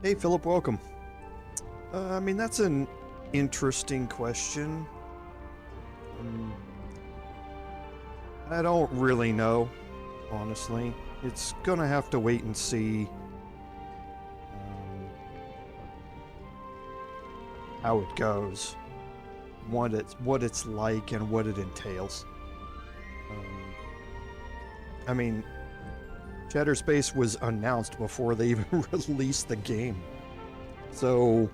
Hey, Philip, welcome. I mean, that's an interesting question. Um, I don't really know, honestly. It's gonna have to wait and see how it goes, what it's like, and what it entails. I mean, Shattered Space was announced before they even released the game. So,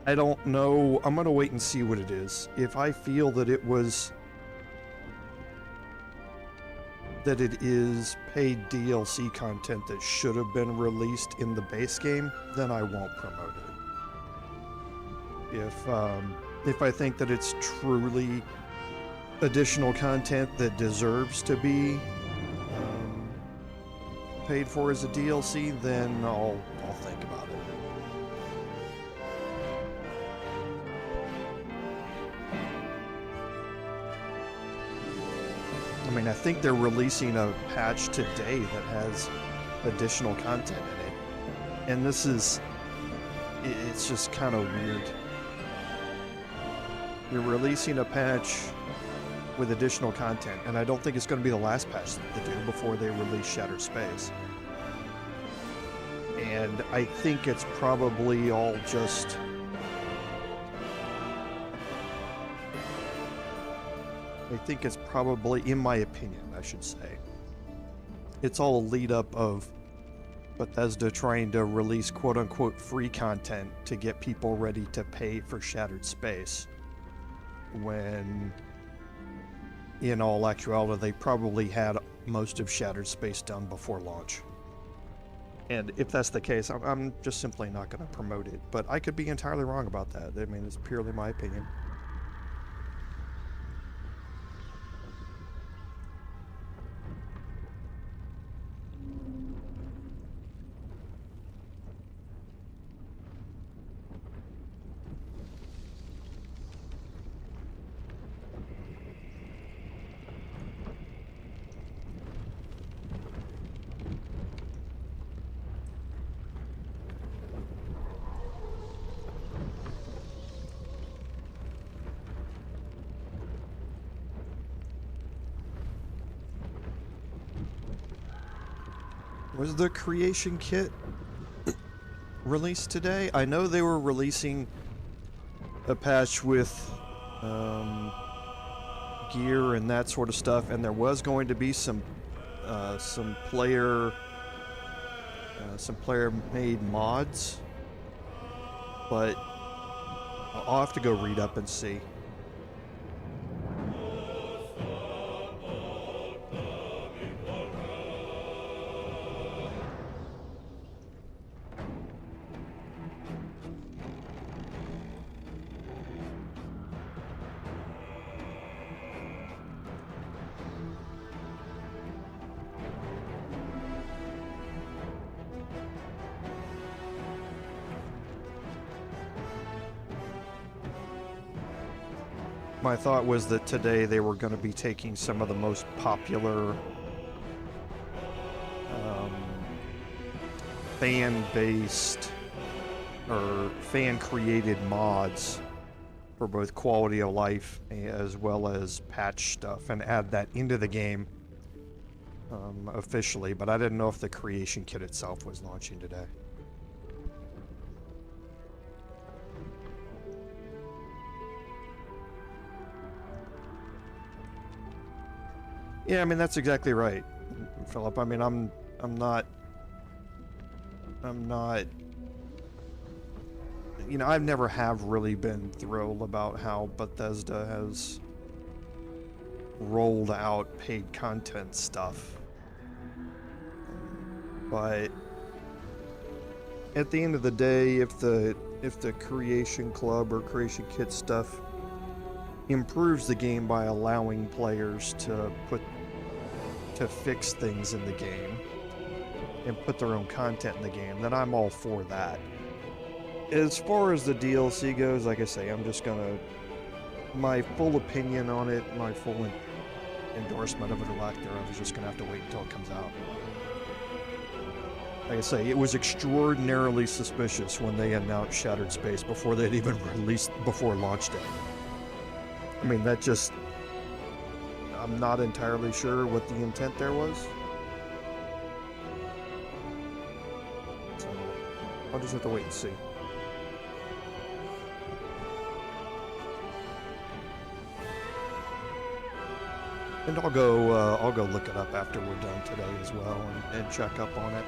I don't know. I'm gonna wait and see what it is. If I feel that it is paid DLC content that should have been released in the base game, then I won't promote it. If I think that it's truly additional content that deserves to be paid for as a DLC, then I'll think about it. I mean, I think they're releasing a patch today that has additional content in it. And it's just kind of weird. You're releasing a patch with additional content, and I don't think it's going to be the last patch that they do before they release Shattered Space. And I think it's probably all just... I think it's probably, in my opinion, I should say, it's all a lead up of Bethesda trying to release quote-unquote free content to get people ready to pay for Shattered Space, when in all actuality they probably had most of Shattered Space done before launch. And if that's the case, I'm just simply not going to promote it. But I could be entirely wrong about that. I mean, it's purely my opinion. Was the creation kit released today? I know they were releasing a patch with gear and that sort of stuff, and there was going to be some player made mods, but I'll have to go read up and see. My thought was that today they were going to be taking some of the most popular fan-based or fan-created mods for both quality of life as well as patch stuff and add that into the game officially, but I didn't know if the creation kit itself was launching today. Yeah, I mean, that's exactly right, Philip. I mean, I'm not, you know, I've never have really been thrilled about how Bethesda has rolled out paid content stuff. But at the end of the day, if the Creation Club or Creation Kit stuff improves the game by allowing players to fix things in the game and put their own content in the game, then I'm all for that. As far as the DLC goes, like I say, I'm just gonna, my full opinion on it, my full endorsement of it or lack thereof is just gonna have to wait until it comes out. Like I say, it was extraordinarily suspicious when they announced Shattered Space before they'd even released, before launch day. I mean, that just, I'm not entirely sure what the intent there was. So, I'll just have to wait and see. And I'll go look it up after we're done today as well and check up on it.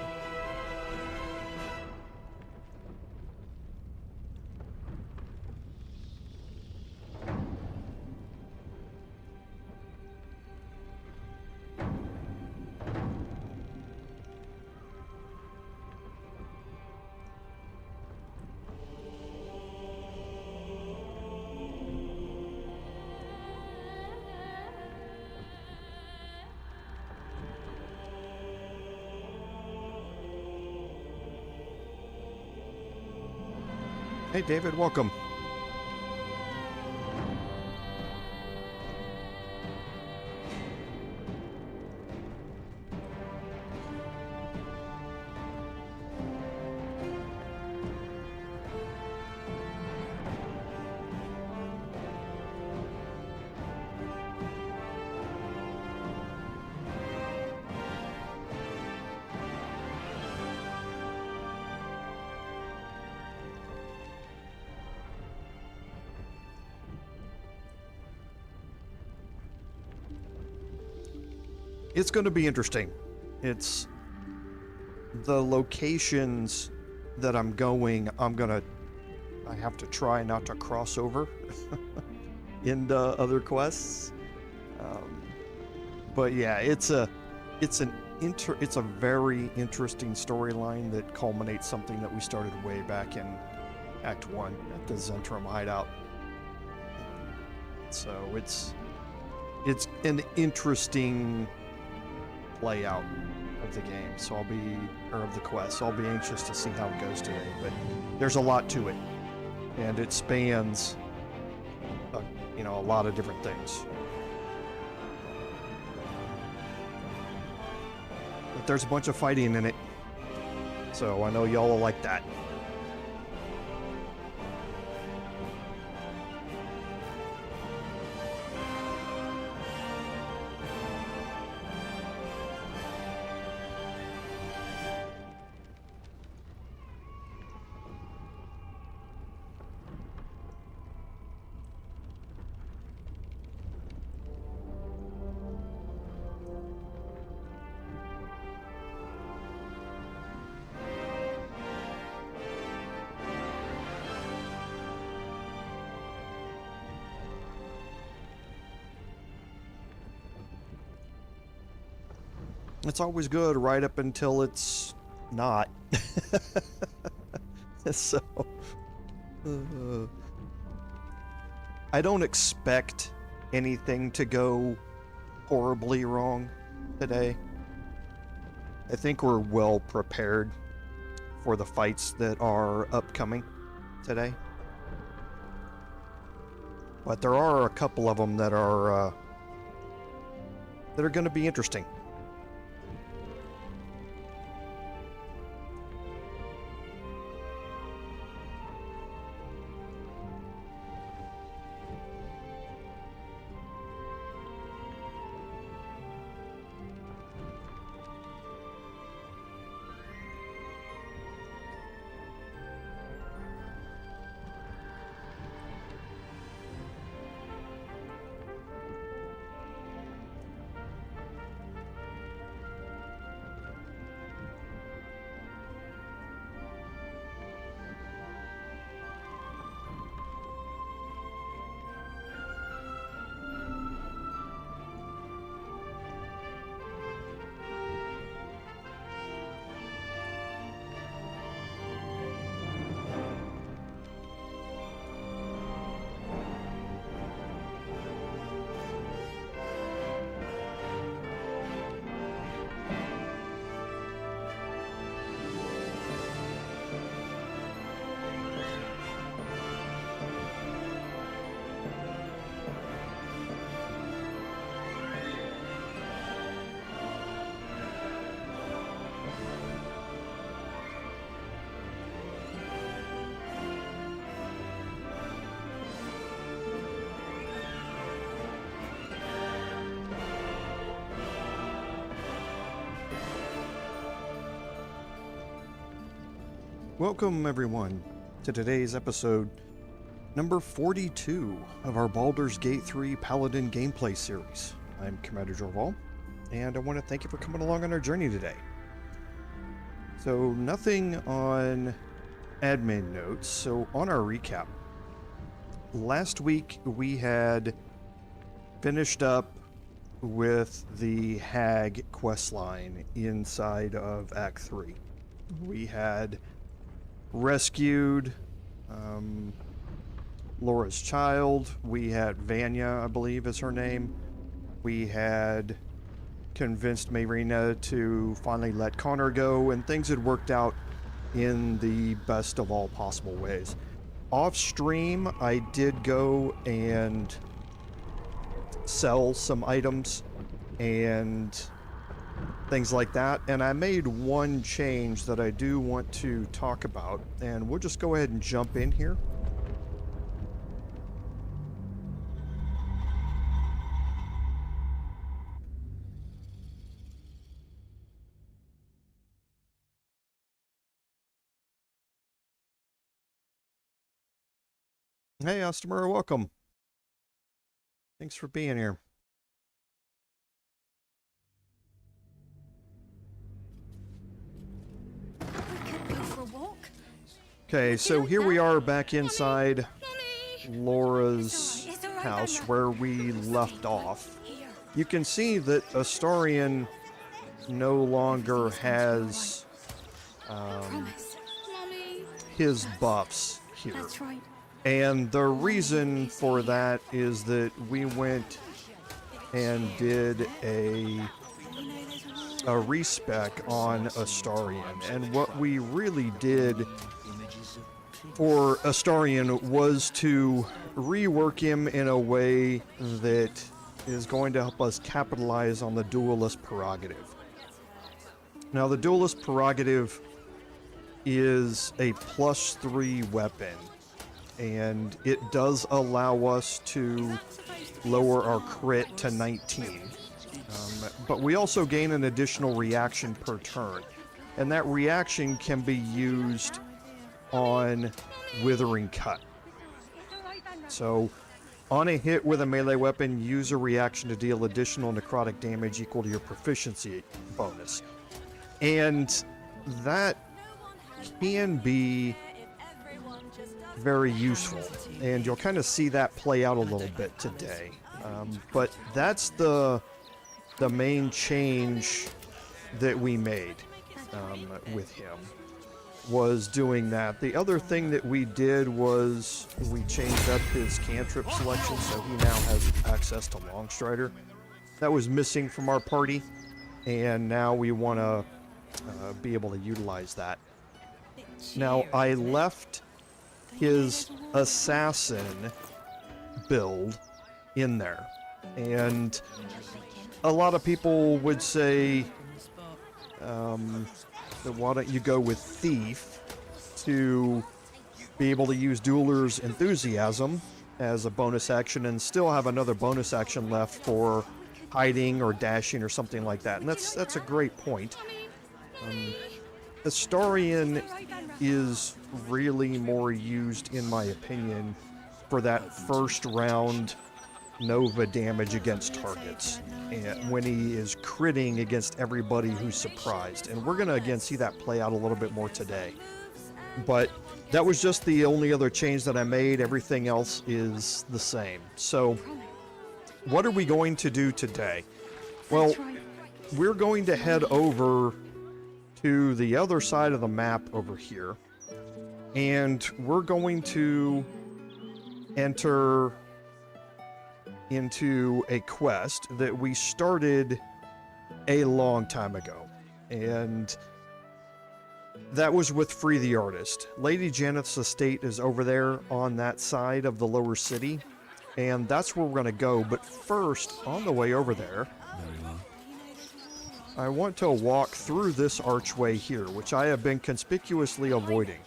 Hey David, welcome. It's going to be interesting. It's the locations that I'm going, I have to try not to cross over into other quests. But yeah, it's a very interesting storyline that culminates something that we started way back in Act 1 at the Zentrum hideout. So it's an interesting layout of the game, so of the quest, so I'll be anxious to see how it goes today. But there's a lot to it, and it spans a lot of different things. But there's a bunch of fighting in it, so I know y'all will like that. It's always good right up until it's not. So, I don't expect anything to go horribly wrong today. I think we're well prepared for the fights that are upcoming today. But there are a couple of them that are going to be interesting. Welcome everyone to today's episode number 42 of our Baldur's Gate 3 Paladin gameplay series. I'm Commander Jorval, and I want to thank you for coming along on our journey today. So nothing on admin notes, so on our recap. Last week we had finished up with the Hag questline inside of Act 3. We had rescued Laura's child. We had Vanya, I believe is her name. We had convinced Marina to finally let Connor go, and things had worked out in the best of all possible ways. Off stream, I did go and sell some items and things like that, and I made one change that I do want to talk about, and we'll just go ahead and jump in here. Hey Oskar, welcome. Thanks for being here. Okay, so here we are back inside Laura's house where we left off. You can see that Astarion no longer has his buffs here. And the reason for that is that we went and did a respec on Astarion, and what we really did for Astarion was to rework him in a way that is going to help us capitalize on the duelist prerogative. Now, the duelist prerogative is a +3 weapon, and it does allow us to lower our crit to 19. But we also gain an additional reaction per turn, and that reaction can be used on Withering Cut. So, on a hit with a melee weapon, use a reaction to deal additional necrotic damage equal to your proficiency bonus. And that can be very useful, and you'll kind of see that play out a little bit today. But that's the main change that we made with him, was doing that. The other thing that we did was we changed up his cantrip selection, so he now has access to Longstrider. That was missing from our party, and now we want to be able to utilize that. Now, I left his assassin build in there, and a lot of people would say, why don't you go with Thief to be able to use Dueler's Enthusiasm as a bonus action and still have another bonus action left for hiding or dashing or something like that. And that's a great point. Astarion is really more used, in my opinion, for that first round Nova damage against targets, and when he is critting against everybody who's surprised. And we're going to again see that play out a little bit more today. But that was just the only other change that I made. Everything else is the same. So what are we going to do today? Well, we're going to head over to the other side of the map over here, and we're going to enter into a quest that we started a long time ago, and that was with Free the Artist. Lady Janneth's estate is over there on that side of the lower city, and that's where we're going to go. But first, on the way over there, I want to walk through this archway here, which I have been conspicuously avoiding.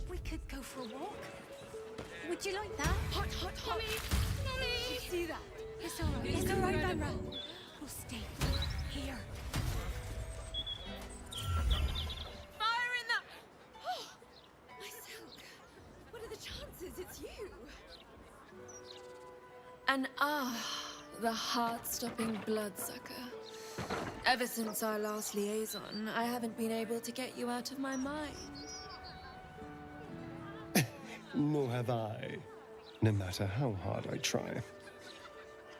We could go for a walk. Would you like that? Hot, hot, hot. Mommy! You see that? It's all right, Barbara. We'll stay here. chances it's you? And the heart-stopping bloodsucker. Ever since our last liaison, I haven't been able to get you out of my mind. Nor have I, no matter how hard I try.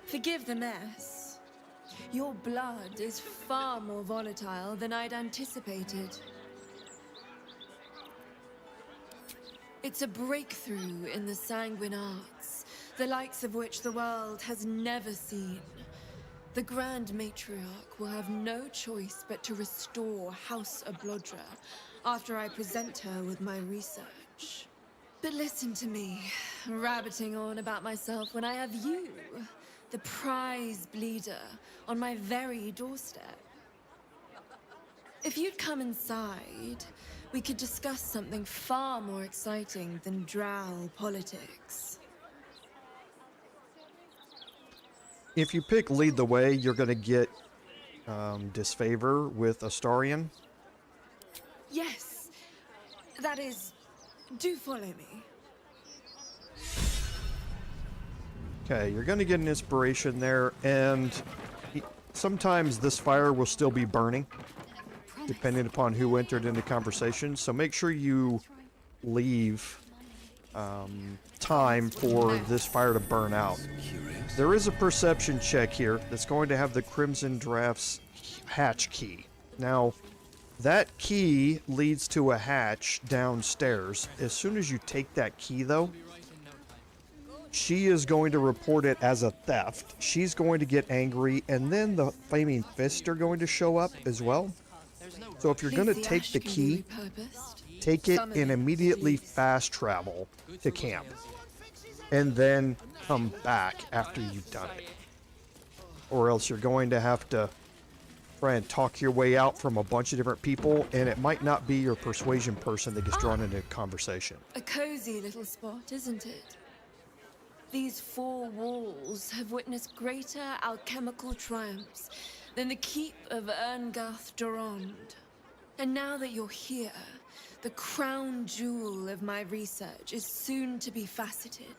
Forgive the mess. Your blood is far more volatile than I'd anticipated. It's a breakthrough in the sanguine arts, the likes of which the world has never seen. The Grand Matriarch will have no choice but to restore House Ablodra after I present her with my research. But listen to me, rabbiting on about myself when I have you, the prize bleeder, on my very doorstep. If you'd come inside, we could discuss something far more exciting than drow politics. If you pick lead the way, you're going to get disfavor with Astarion. Yes, that is, do follow me. Okay, you're going to get an inspiration there, and sometimes this fire will still be burning, depending upon who entered into conversation. So make sure you leave time for this fire to burn out. There is a perception check here that's going to have the Crimson Draft's hatch key. Now, that key leads to a hatch downstairs. As soon as you take that key, though, she is going to report it as a theft. She's going to get angry, and then the Flaming Fists are going to show up as well. So if you're going to take the key, take it and immediately fast travel to camp. And then come back after you've done it. Or else you're going to have to try and talk your way out from a bunch of different people, and it might not be your persuasion person that gets drawn into a conversation. A cozy little spot, isn't it? These four walls have witnessed greater alchemical triumphs than the keep of Erngarth Durand. And now that you're here, the crown jewel of my research is soon to be faceted.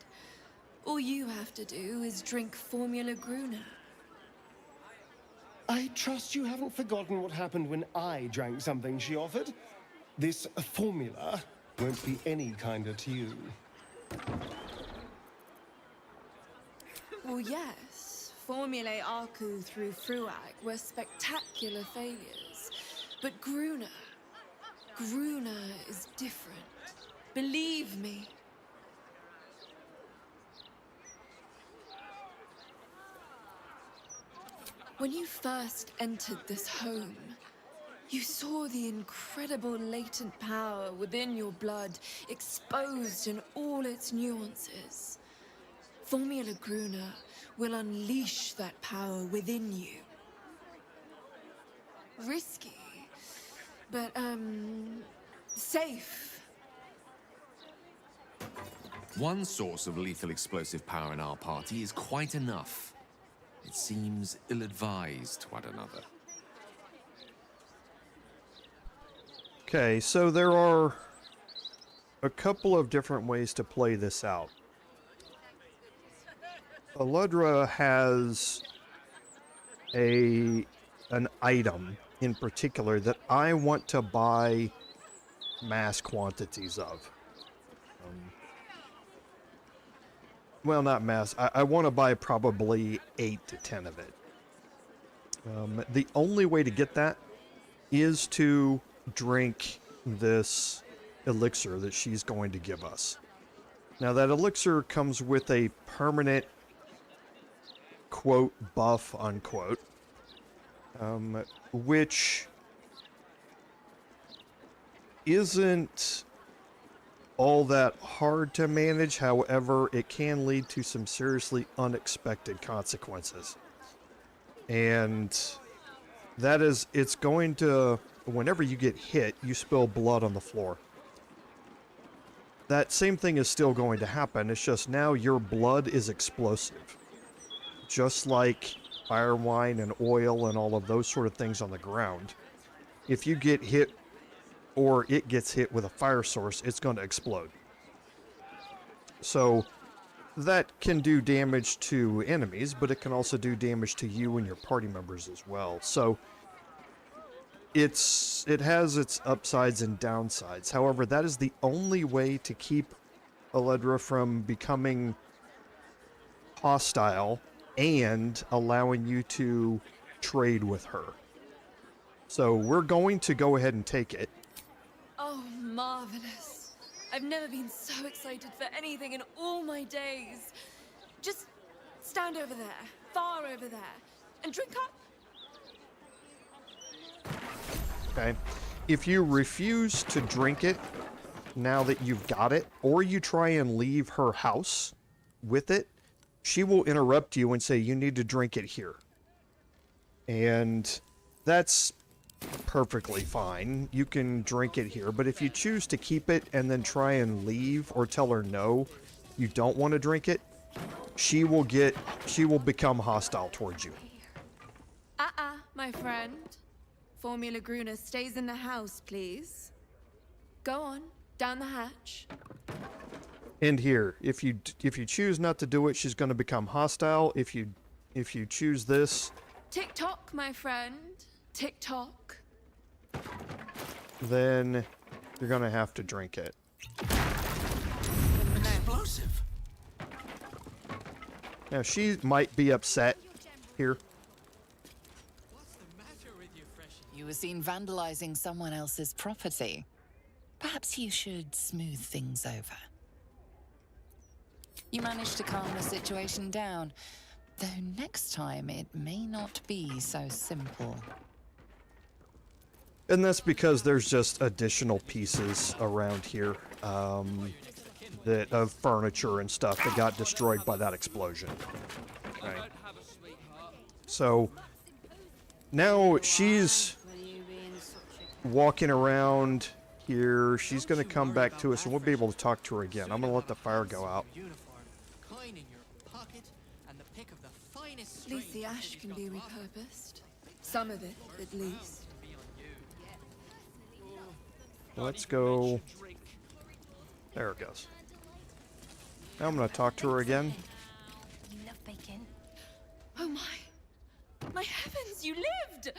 All you have to do is drink Formula Gruner. I trust you haven't forgotten what happened when I drank something she offered. This formula won't be any kinder to you. Well, yes. Formulae Arcu through Fruag were spectacular failures. But Gruner is different. Believe me. When you first entered this home, you saw the incredible latent power within your blood exposed in all its nuances. Formula Gruner will unleash that power within you. Risky, but, safe. One source of lethal explosive power in our party is quite enough. It seems ill-advised to add another. Okay, so there are a couple of different ways to play this out. Aludra has an item in particular that I want to buy mass quantities of. Well, not mass. I want to buy probably 8 to 10 of it. The only way to get that is to drink this elixir that she's going to give us. Now, that elixir comes with a permanent, quote, buff, unquote, which isn't all that hard to manage. However, it can lead to some seriously unexpected consequences. And that is, it's going to, whenever you get hit, you spill blood on the floor. That same thing is still going to happen. It's just now your blood is explosive. Just like fire wine and oil and all of those sort of things on the ground. If you get hit or it gets hit with a fire source, it's going to explode. So that can do damage to enemies, but it can also do damage to you and your party members as well. So it has its upsides and downsides. However, that is the only way to keep Eledra from becoming hostile and allowing you to trade with her. So we're going to go ahead and take it. Oh, marvelous. I've never been so excited for anything in all my days. Just stand over there, far over there, and drink up. Okay. If you refuse to drink it now that you've got it, or you try and leave her house with it, she will interrupt you and say, you need to drink it here. And that's perfectly fine. You can drink it here, but if you choose to keep it and then try and leave or tell her no, you don't want to drink it, she will become hostile towards you. My friend. Formula Gruner stays in the house, please. Go on, down the hatch. And here, if you choose not to do it, she's going to become hostile. If you choose this, Tick-tock, my friend. Tick-tock. then you're going to have to drink it. Explosive. Now, she might be upset here. You were seen vandalizing someone else's property. Perhaps you should smooth things over. You managed to calm the situation down, though next time it may not be so simple. And that's because there's just additional pieces around here of furniture and stuff that got destroyed by that explosion. Okay. So now she's walking around here. She's going to come back to us and we'll be able to talk to her again. I'm going to let the fire go out. At least the ash can be repurposed. Some of it, at least. Let's go. There it goes. Now I'm going to talk to her again. You love bacon. Oh my. My heavens, you lived!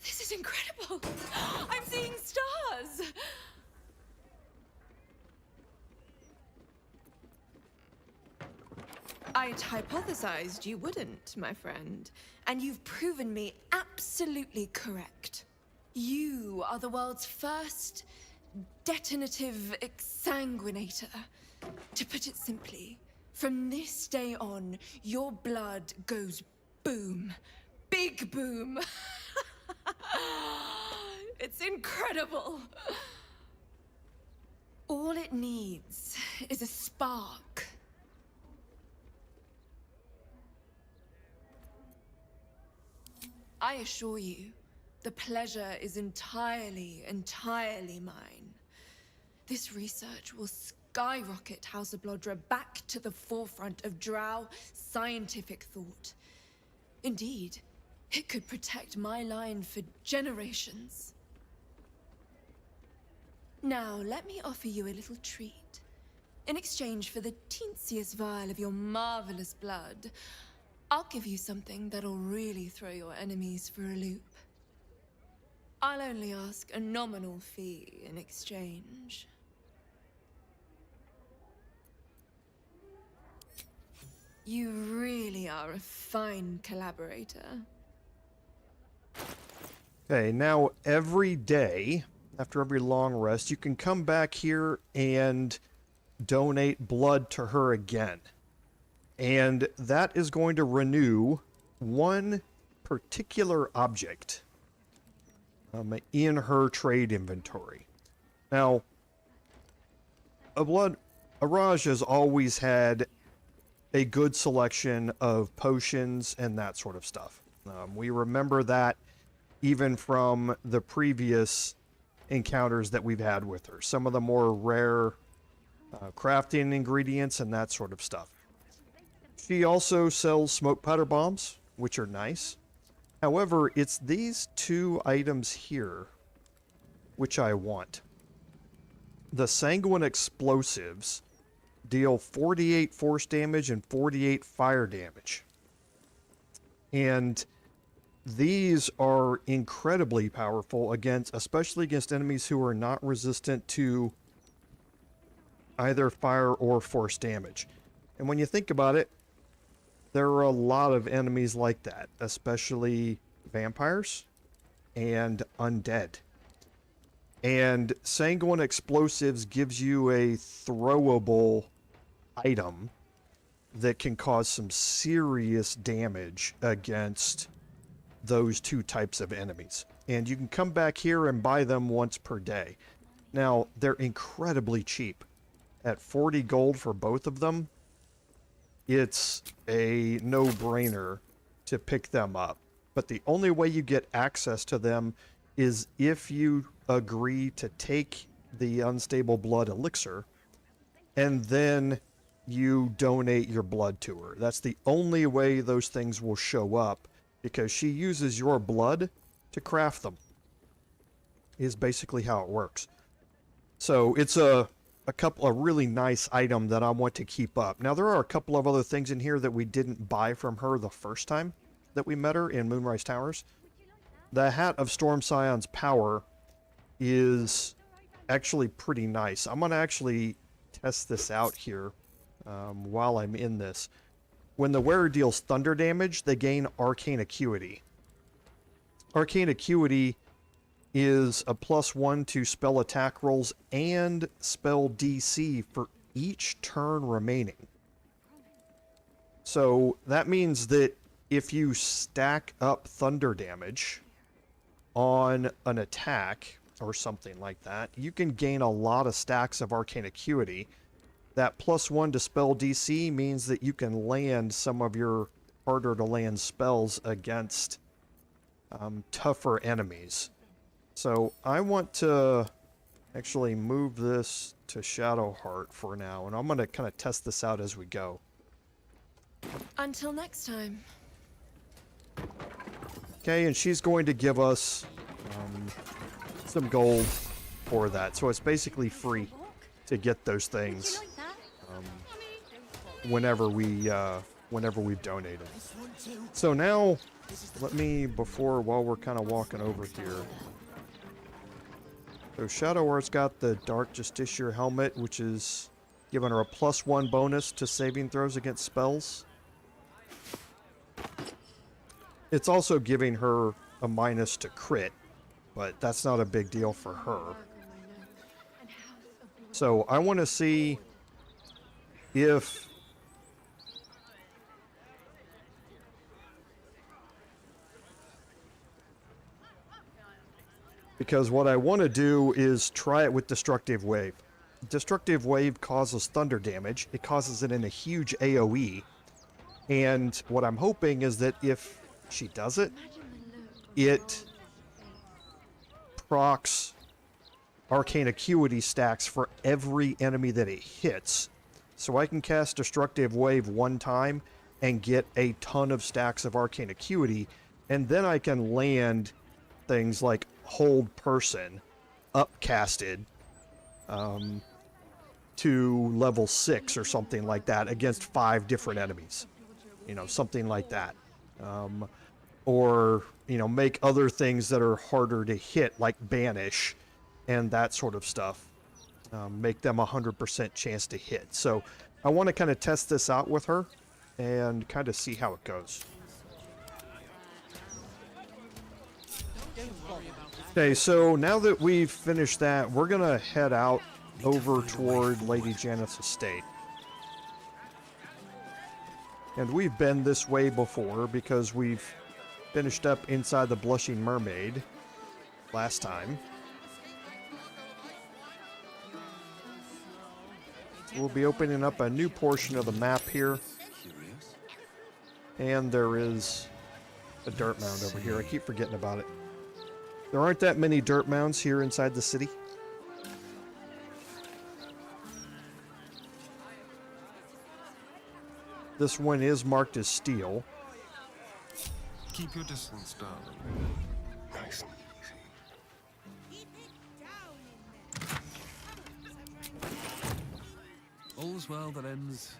This is incredible! I'm seeing stars! I'd hypothesized you wouldn't, my friend. And you've proven me absolutely correct. You are the world's first detonative exsanguinator. To put it simply, from this day on, your blood goes boom. Big boom. It's incredible. All it needs is a spark. I assure you, the pleasure is entirely mine. This research will skyrocket House of Blodra back to the forefront of Drow scientific thought. Indeed, it could protect my line for generations. Now, let me offer you a little treat. In exchange for the teensiest vial of your marvelous blood, I'll give you something that'll really throw your enemies for a loop. I'll only ask a nominal fee in exchange. You really are a fine collaborator. Okay, now every day, after every long rest, you can come back here and donate blood to her again. And that is going to renew one particular object in her trade inventory. Now, Araj has always had a good selection of potions and that sort of stuff. We remember that even from the previous encounters that we've had with her. Some of the more rare crafting ingredients and that sort of stuff. She also sells smoke powder bombs, which are nice. However, it's these two items here which I want. The sanguine explosives deal 48 force damage and 48 fire damage. And these are incredibly powerful against, especially against enemies who are not resistant to either fire or force damage. And when you think about it, there are a lot of enemies like that, especially vampires and undead. And sanguine explosives gives you a throwable item that can cause some serious damage against those two types of enemies. And you can come back here and buy them once per day. Now, they're incredibly cheap. At 40 gold for both of them, it's a no-brainer to pick them up. But the only way you get access to them is if you agree to take the unstable blood elixir and then you donate your blood to her. That's the only way those things will show up, because she uses your blood to craft them, is basically how it works. So it's a really nice item that I want to keep up. Now, there are a couple of other things in here that we didn't buy from her the first time that we met her in Moonrise Towers. The Hat of Storm Scion's power is actually pretty nice. I'm going to actually test this out here while I'm in this. When the wearer deals thunder damage, they gain Arcane Acuity. Arcane Acuity is a +1 to spell attack rolls and spell DC for each turn remaining. So that means that if you stack up thunder damage on an attack or something like that, you can gain a lot of stacks of Arcane Acuity. That +1 to spell DC means that you can land some of your harder to land spells against tougher enemies. So I want to actually move this to Shadowheart for now, and I'm going to kind of test this out as we go. Until next time. Okay, and she's going to give us some gold for that. So it's basically free to get those things whenever we've donated. So now, while we're kind of walking over here. So Shadowheart's got the Dark Justiciar helmet, which is giving her a +1 bonus to saving throws against spells. It's also giving her a minus to crit, but that's not a big deal for her. So I want to see if because what I want to do is try it with Destructive Wave. Destructive Wave causes thunder damage. It causes it in a huge AoE. And what I'm hoping is that if she does it, it procs Arcane Acuity stacks for every enemy that it hits. So I can cast Destructive Wave one time and get a ton of stacks of Arcane Acuity, and then I can land things like Hold Person upcasted to level 6 or something like that against 5 different enemies. You know, something like that. Or, you know, make other things that are harder to hit, like Banish and that sort of stuff. Make them 100% chance to hit. So I want to kind of test this out with her and kind of see how it goes. Okay, so now that we've finished that, we're going to head out over toward Lady Janneth's estate. And we've been this way before because we've finished up inside the Blushing Mermaid last time. We'll be opening up a new portion of the map here. And there is a dirt mound over here. I keep forgetting about it. There aren't that many dirt mounds here inside the city. This one is marked as steel. Keep your distance, darling. Nice and easy. All all's well that ends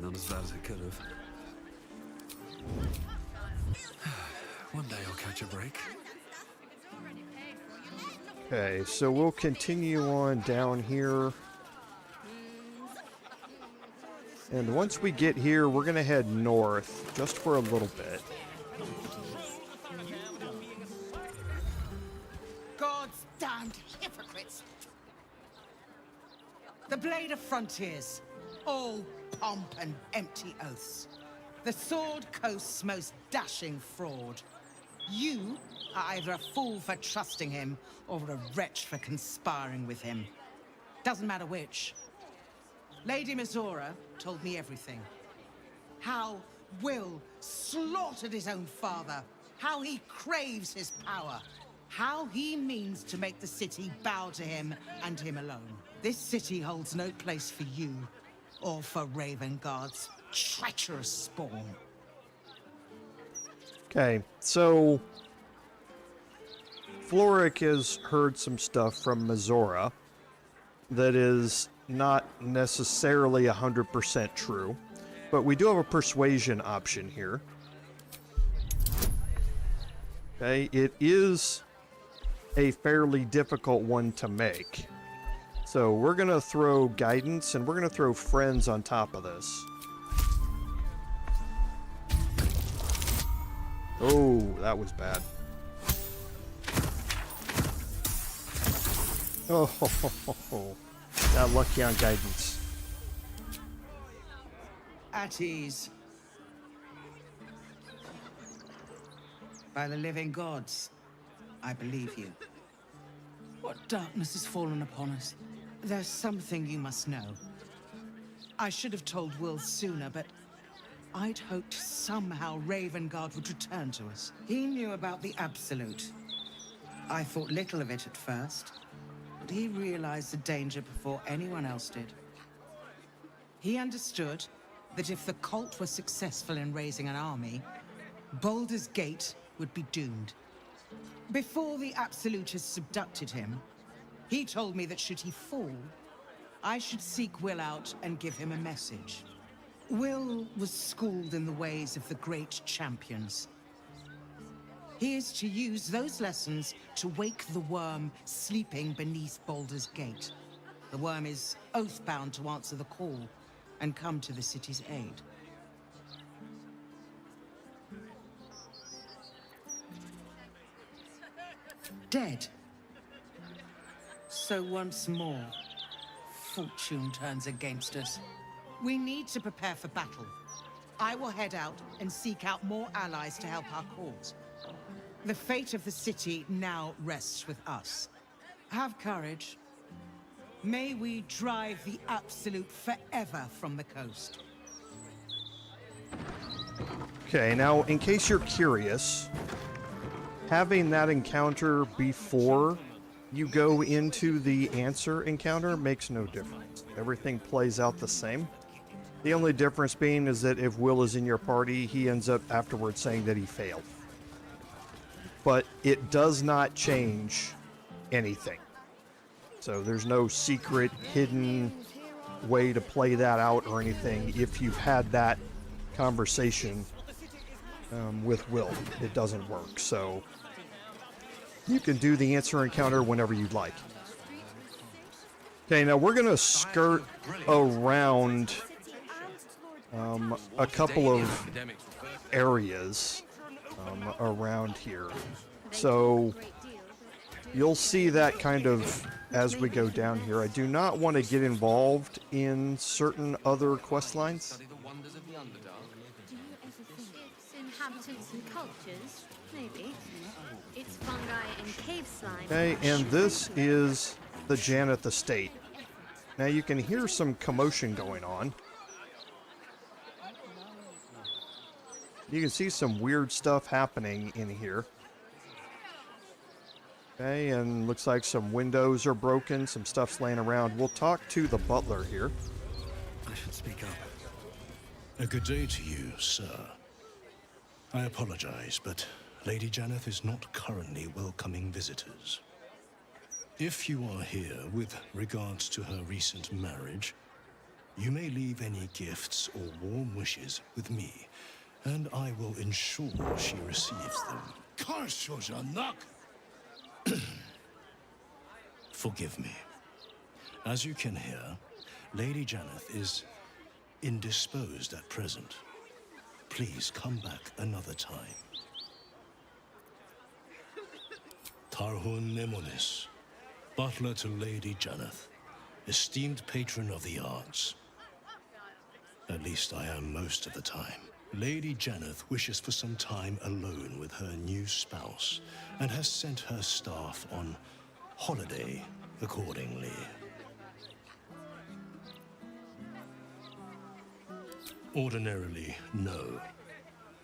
not as bad as it could have. One day I'll catch a break. Okay, so we'll continue on down here. And once we get here, we're going to head north, just for a little bit. God's damned hypocrites! The Blade of Frontiers, all pomp and empty oaths. The Sword Coast's most dashing fraud. You are either a fool for trusting him, or a wretch for conspiring with him. Doesn't matter which. Lady Mizora told me everything. How Will slaughtered his own father. How he craves his power. How he means to make the city bow to him and him alone. This city holds no place for you, or for Ravengard's treacherous spawn. Okay, so Florrick has heard some stuff from Mizora that is not necessarily 100% true, but we do have a persuasion option here. Okay, it is a fairly difficult one to make. So we're going to throw guidance and we're going to throw friends on top of this. Oh, that was bad. Oh, got lucky on guidance. At ease. By the living gods, I believe you. What darkness has fallen upon us? There's something you must know. I should have told Will sooner, but I'd hoped somehow Ravengard would return to us. He knew about the Absolute. I thought little of it at first, but he realized the danger before anyone else did. He understood that if the cult were successful in raising an army, Baldur's Gate would be doomed. Before the Absolutists abducted him, he told me that should he fall, I should seek Will out and give him a message. Will was schooled in the ways of the great champions. He is to use those lessons to wake the worm sleeping beneath Baldur's Gate. The worm is oath-bound to answer the call and come to the city's aid. Dead. So once more, fortune turns against us. We need to prepare for battle. I will head out and seek out more allies to help our cause. The fate of the city now rests with us. Have courage. May we drive the Absolute forever from the coast. Okay, now in case you're curious, having that encounter before you go into the answer encounter makes no difference. Everything plays out the same. The only difference being is that if Will is in your party, he ends up afterwards saying that he failed. But it does not change anything. So there's no secret, hidden way to play that out or anything. If you've had that conversation with Will, it doesn't work. So you can do the answer encounter whenever you'd like. Okay, now we're going to skirt around a couple of areas around here. So you'll see that kind of as we go down here. I do not want to get involved in certain other quest lines. Do you ever think it's inhabitants and cultures? Maybe. It's fungi and cave slime. Okay, and this is the Janneth estate. Now you can hear some commotion going on. You can see some weird stuff happening in here. Okay, and looks like some windows are broken, some stuff's laying around. We'll talk to the butler here. I should speak up. A good day to you, sir. I apologize, but Lady Janneth is not currently welcoming visitors. If you are here with regards to her recent marriage, You may leave any gifts or warm wishes with me, and I will ensure she receives them. Forgive me. As you can hear, Lady Janneth is indisposed at present. Please come back another time. Tarhun Nemonis, butler to Lady Janneth, esteemed patron of the arts. At least I am most of the time. Lady Janneth wishes for some time alone with her new spouse, and has sent her staff on holiday accordingly. Ordinarily, no.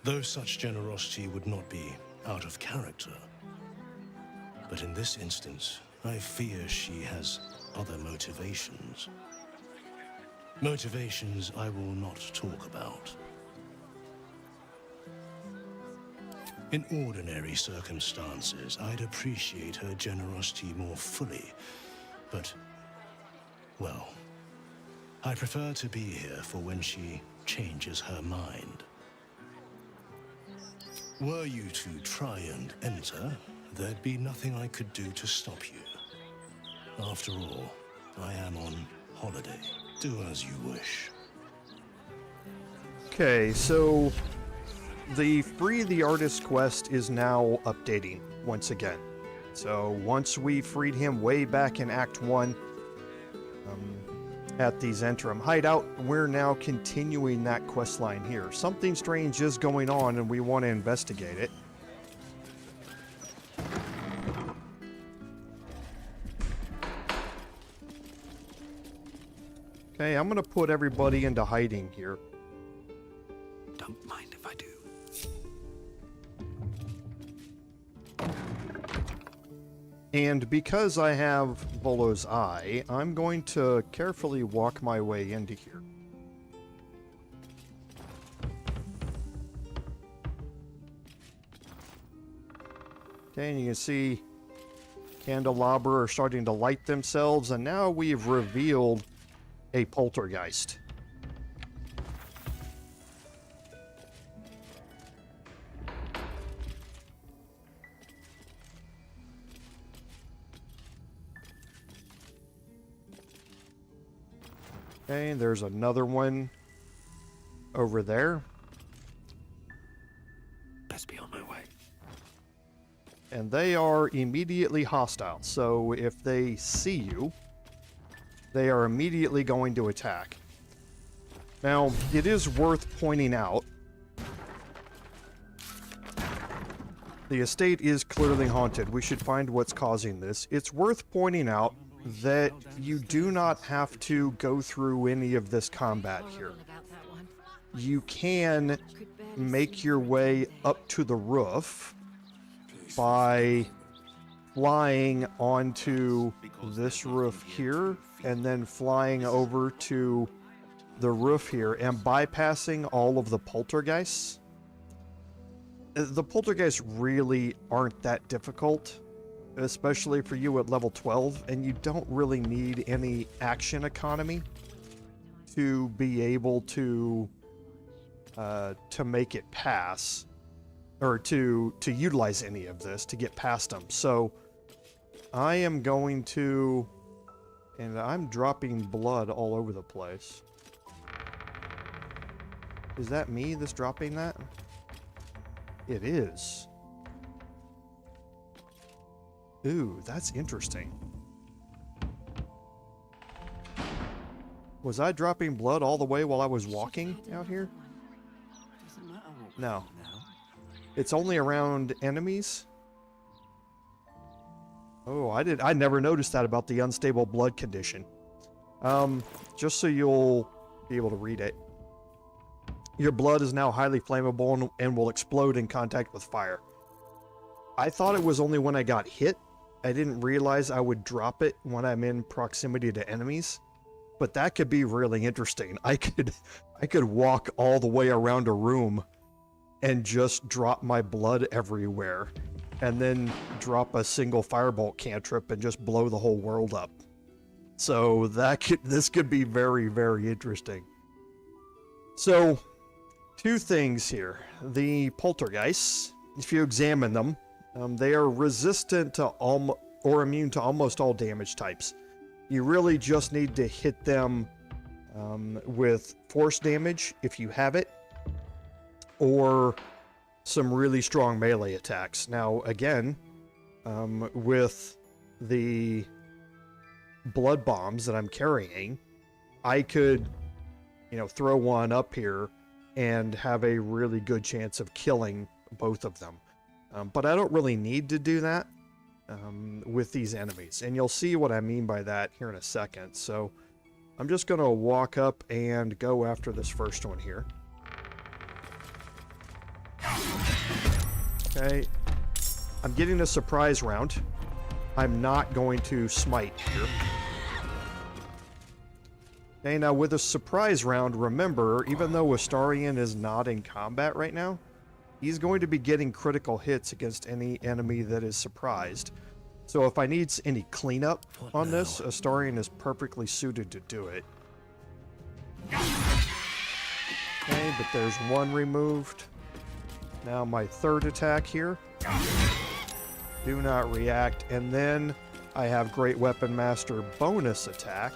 Though such generosity would not be out of character. But in this instance, I fear she has other motivations. Motivations I will not talk about. In ordinary circumstances, I'd appreciate her generosity more fully, but, well, I prefer to be here for when she changes her mind. Were you to try and enter, there'd be nothing I could do to stop you. After all, I am on holiday. Do as you wish. Okay, so the Free the Artist quest is now updating once again. So once we freed him way back in Act 1 at the Zentrum hideout, we're now continuing that quest line here. Something strange is going on and we want to investigate it. Okay, I'm going to put everybody into hiding here. Don't mind if I do. And because I have Volo's Eye, I'm going to carefully walk my way into here. Okay, and you can see candelabra are starting to light themselves, and now we've revealed a poltergeist. Okay, there's another one over there. Best be on my way. And they are immediately hostile, so if they see you, they are immediately going to attack. Now, it is worth pointing out, the estate is clearly haunted. We should find what's causing this. It's worth pointing out that you do not have to go through any of this combat here. You can make your way up to the roof by flying onto this roof here and then flying over to the roof here and bypassing all of the poltergeists. The poltergeists really aren't that difficult, especially for you at level 12, and you don't really need any action economy to be able to make it pass, or to utilize any of this to get past them. So I am going to, and I'm dropping blood all over the place. Is that me that's dropping that? It is. Ooh, that's interesting. Was I dropping blood all the way while I was walking out here? No. It's only around enemies? Oh, I never noticed that about the unstable blood condition. Just so you'll be able to read it. Your blood is now highly flammable and will explode in contact with fire. I thought it was only when I got hit. I didn't realize I would drop it when I'm in proximity to enemies. But that could be really interesting. I could walk all the way around a room and just drop my blood everywhere, and then drop a single firebolt cantrip and just blow the whole world up. So this could be very, very interesting. So, two things here. The poltergeists, if you examine them, they are resistant to or immune to almost all damage types. You really just need to hit them with force damage if you have it, or some really strong melee attacks. Now, again, with the blood bombs that I'm carrying, I could, throw one up here and have a really good chance of killing both of them. But I don't really need to do that with these enemies. And you'll see what I mean by that here in a second. So I'm just going to walk up and go after this first one here. Okay. I'm getting a surprise round. I'm not going to smite here. Okay, now with a surprise round, remember, even though Astarion is not in combat right now, he's going to be getting critical hits against any enemy that is surprised. So if I need any cleanup on this, Astarion is perfectly suited to do it. Okay, but there's one removed. Now my third attack here. Do not react. And then I have Great Weapon Master bonus attack.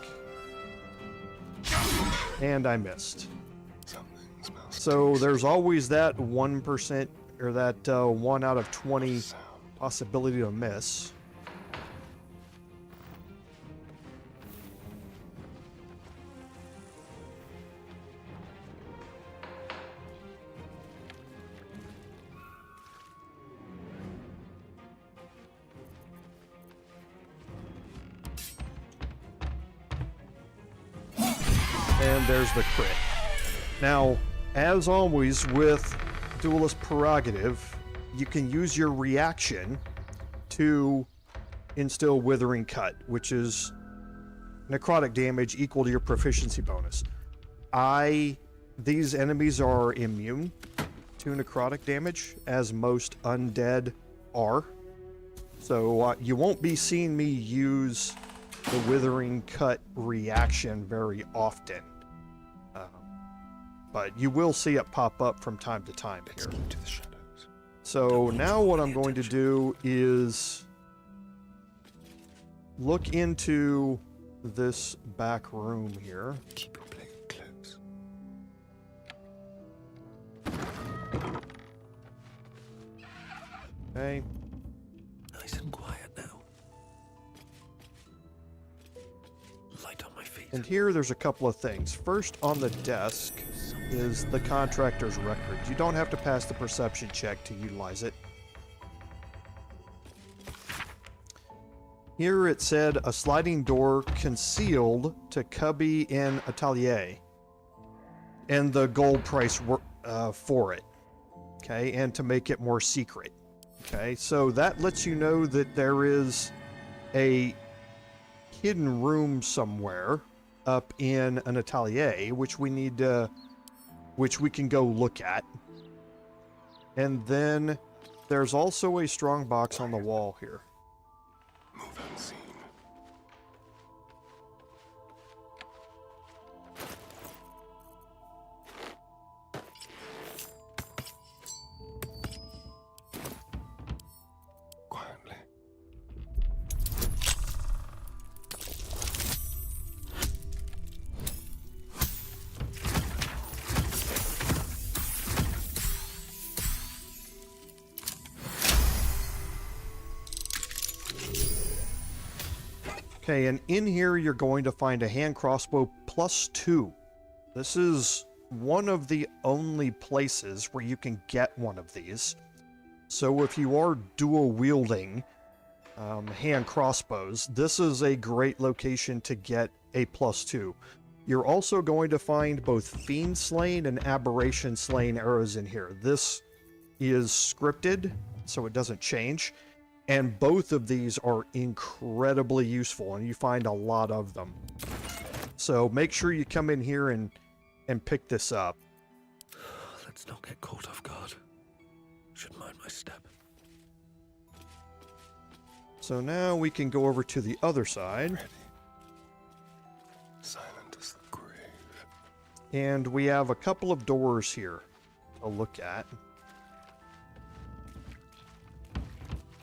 And I missed. So there's always that 1% or that 1 out of 20 possibility to miss. And there's the crit. Now, as always with Duelist Prerogative, you can use your reaction to instill Withering Cut, which is necrotic damage equal to your proficiency bonus. These enemies are immune to necrotic damage, as most undead are. So you won't be seeing me use the Withering Cut reaction very often. But you will see it pop up from time to time here. Into the shadows. So now what I'm going to do is look into this back room here. Keep your blade close. Okay. Nice and quiet now. Light on my feet. And here there's a couple of things. First on the desk is the contractor's record. You don't have to pass the perception check to utilize it. Here it said a sliding door concealed to cubby in atelier, and the gold price for it. Okay, and to make it more secret. Okay, so that lets you know that there is a hidden room somewhere up in an atelier, which we need to, which we can go look at. And then there's also a strong box on the wall here. Move unseen. Quietly. Okay, and in here you're going to find a hand crossbow +2. This is one of the only places where you can get one of these. So if you are dual wielding hand crossbows, this is a great location to get a +2. You're also going to find both Fiend Slain and Aberration Slain arrows in here. This is scripted, so it doesn't change. And both of these are incredibly useful, and you find a lot of them. So make sure you come in here and pick this up. Let's not get caught off guard. Should mind my step. So now we can go over to the other side. And we have a couple of doors here to look at.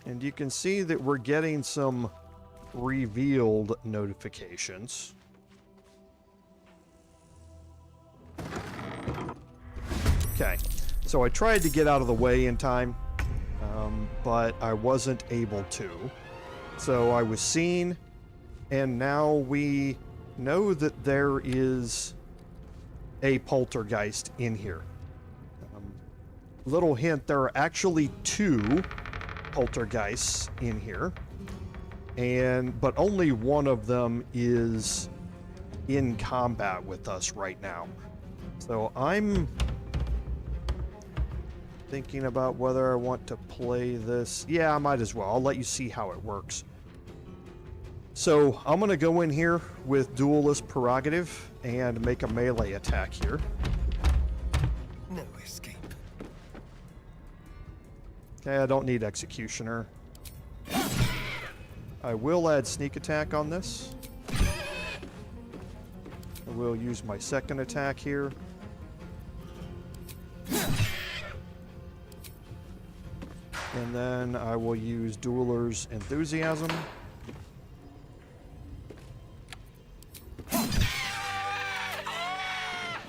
And you can see that we're getting some revealed notifications. Okay, so I tried to get out of the way in time, but I wasn't able to. So I was seen, and now we know that there is a poltergeist in here. Little hint, there are actually 2 poltergeists in here, but only one of them is in combat with us right now. So I'm thinking about whether I want to play this. Yeah, I might as well. I'll let you see how it works. So I'm going to go in here with Duelist Prerogative and make a melee attack here. No escape. Okay, I don't need Executioner. I will add Sneak Attack on this. I will use my second attack here. And then I will use Dueler's Enthusiasm.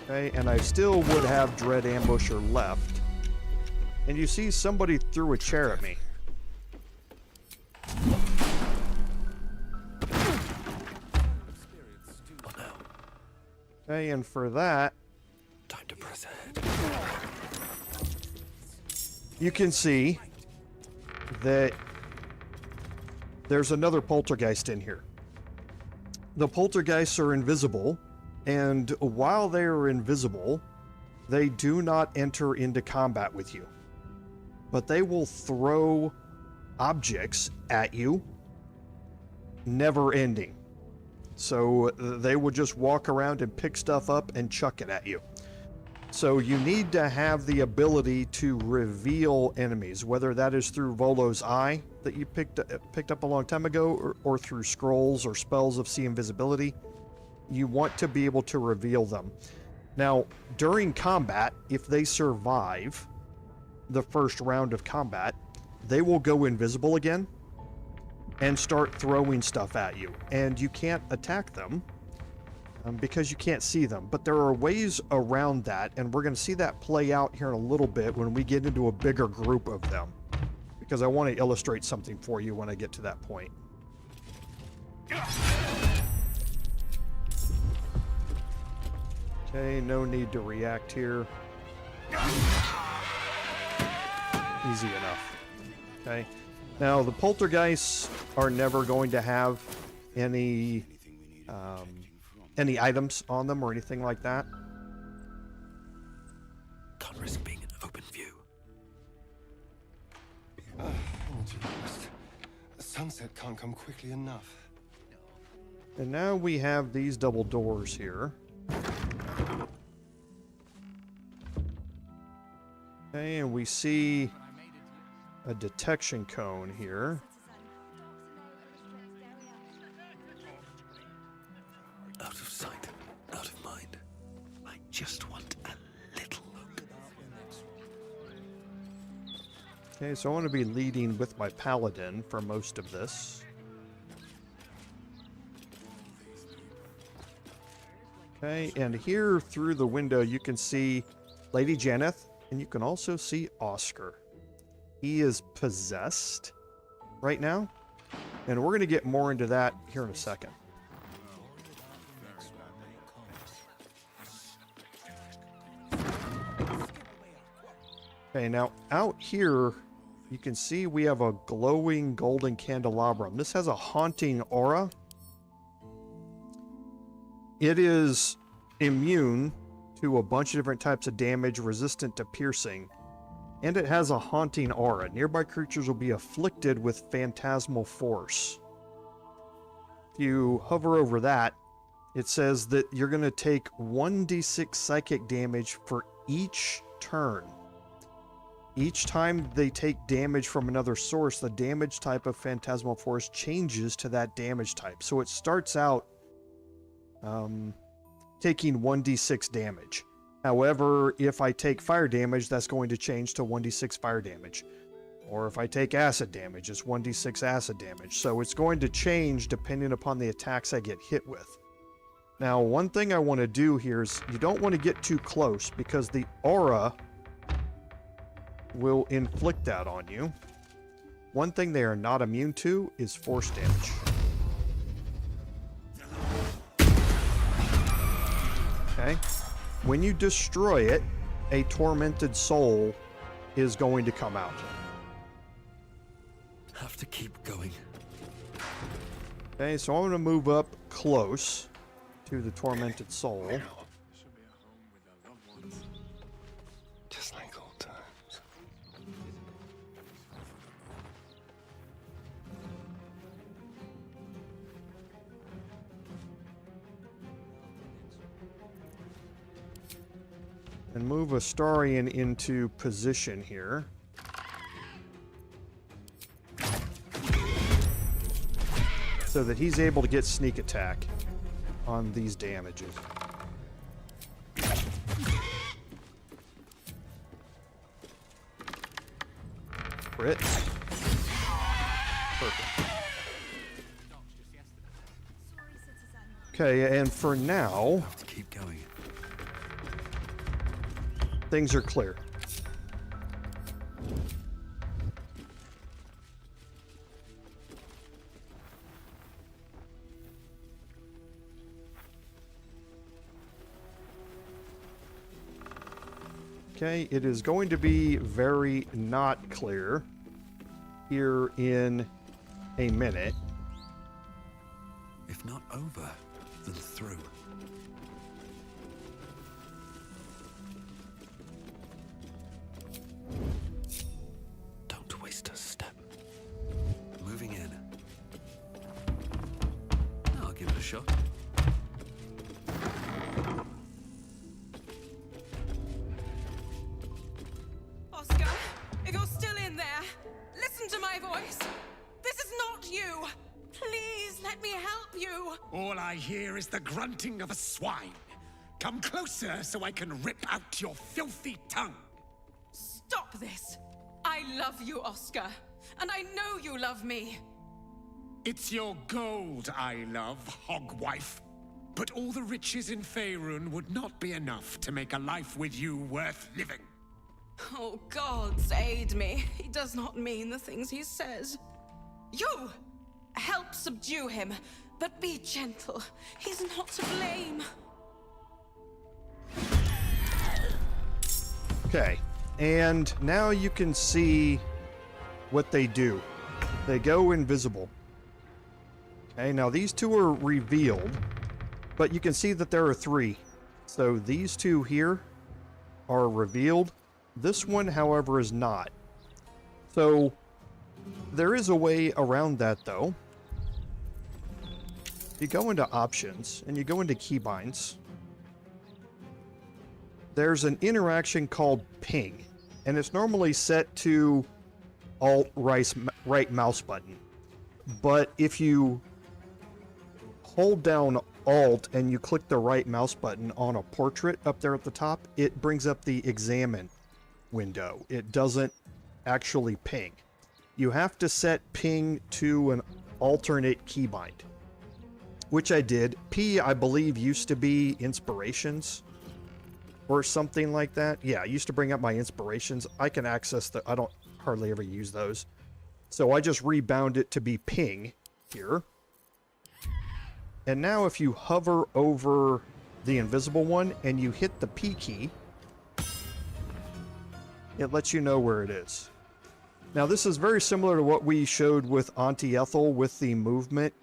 Okay, and I still would have Dread Ambusher left. And you see somebody threw a chair at me. Okay, and for that, Time to press ahead. you can see that there's another poltergeist in here. The poltergeists are invisible, and while they are invisible, they do not enter into combat with you. But they will throw objects at you, never ending. So they will just walk around and pick stuff up and chuck it at you. So you need to have the ability to reveal enemies, whether that is through Volo's Eye that you picked up a long time ago, or through scrolls or spells of See Invisibility. You want to be able to reveal them. Now, during combat, if they survive the first round of combat, they will go invisible again and start throwing stuff at you. And you can't attack them because you can't see them. But there are ways around that, and we're going to see that play out here in a little bit when we get into a bigger group of them, because I want to illustrate something for you when I get to that point. Okay, no need to react here. Easy enough. Okay. Now, the poltergeists are never going to have any items on them or anything like that. Can't risk being in open view. The sunset can't come quickly enough. And now we have these double doors here. Okay, and we see a detection cone here. Out of sight, out of mind. I just want a little look. Okay, so I want to be leading with my Paladin for most of this. Okay, and here through the window you can see Lady Janneth, and you can also see Oskar. He is possessed right now, and we're going to get more into that here in a second. Okay, now out here you can see we have a glowing golden candelabrum. This has a haunting aura. It is immune to a bunch of different types of damage, resistant to piercing, and it has a haunting aura. Nearby creatures will be afflicted with phantasmal force. If you hover over that, it says that you're going to take 1d6 psychic damage for each turn. Each time they take damage from another source, the damage type of phantasmal force changes to that damage type. So it starts out taking 1d6 damage. However, if I take fire damage, that's going to change to 1d6 fire damage. Or if I take acid damage, it's 1d6 acid damage. So it's going to change depending upon the attacks I get hit with. Now, one thing I want to do here is you don't want to get too close because the aura will inflict that on you. One thing they are not immune to is force damage. Okay. When you destroy it, a tormented soul is going to come out. Have to keep going. Okay, so I'm going to move up close to the tormented soul. Just like old times. And move Astarion into position here. So that he's able to get sneak attack on these damages. Crit. Perfect. Okay, and for now, Have to keep going. things are clear. Okay, it is going to be very not clear here in a minute. If not over, then through. Don't waste a step. Moving in. I'll give it a shot. Oskar, if you're still in there, listen to my voice. This is not you. Please let me help you. All I hear is the grunting of a swine. Come closer so I can rip out your filthy tongue. Stop this. I love you, Oskar. And I know you love me. It's your gold I love, hogwife. But all the riches in Faerun would not be enough to make a life with you worth living. Oh, gods aid me. He does not mean the things he says. You! Help subdue him, but be gentle. He's not to blame. Okay, and now you can see what they do. They go invisible. Okay, now these two are revealed, but you can see that there are three. So these two here are revealed. This one, however, is not. So there is a way around that, though. You go into options and you go into keybinds. There's an interaction called ping, and it's normally set to alt right mouse button. But if you hold down alt and you click the right mouse button on a portrait up there at the top, it brings up the examine window. It doesn't actually ping. You have to set ping to an alternate keybind, which I did. P, I believe, used to be inspirations or something like that. Yeah, I used to bring up my inspirations. I can access the, I don't hardly ever use those. So I just rebound it to be ping here. And now if you hover over the invisible one and you hit the P key, it lets you know where it is. Now this is very similar to what we showed with Auntie Ethel with the movement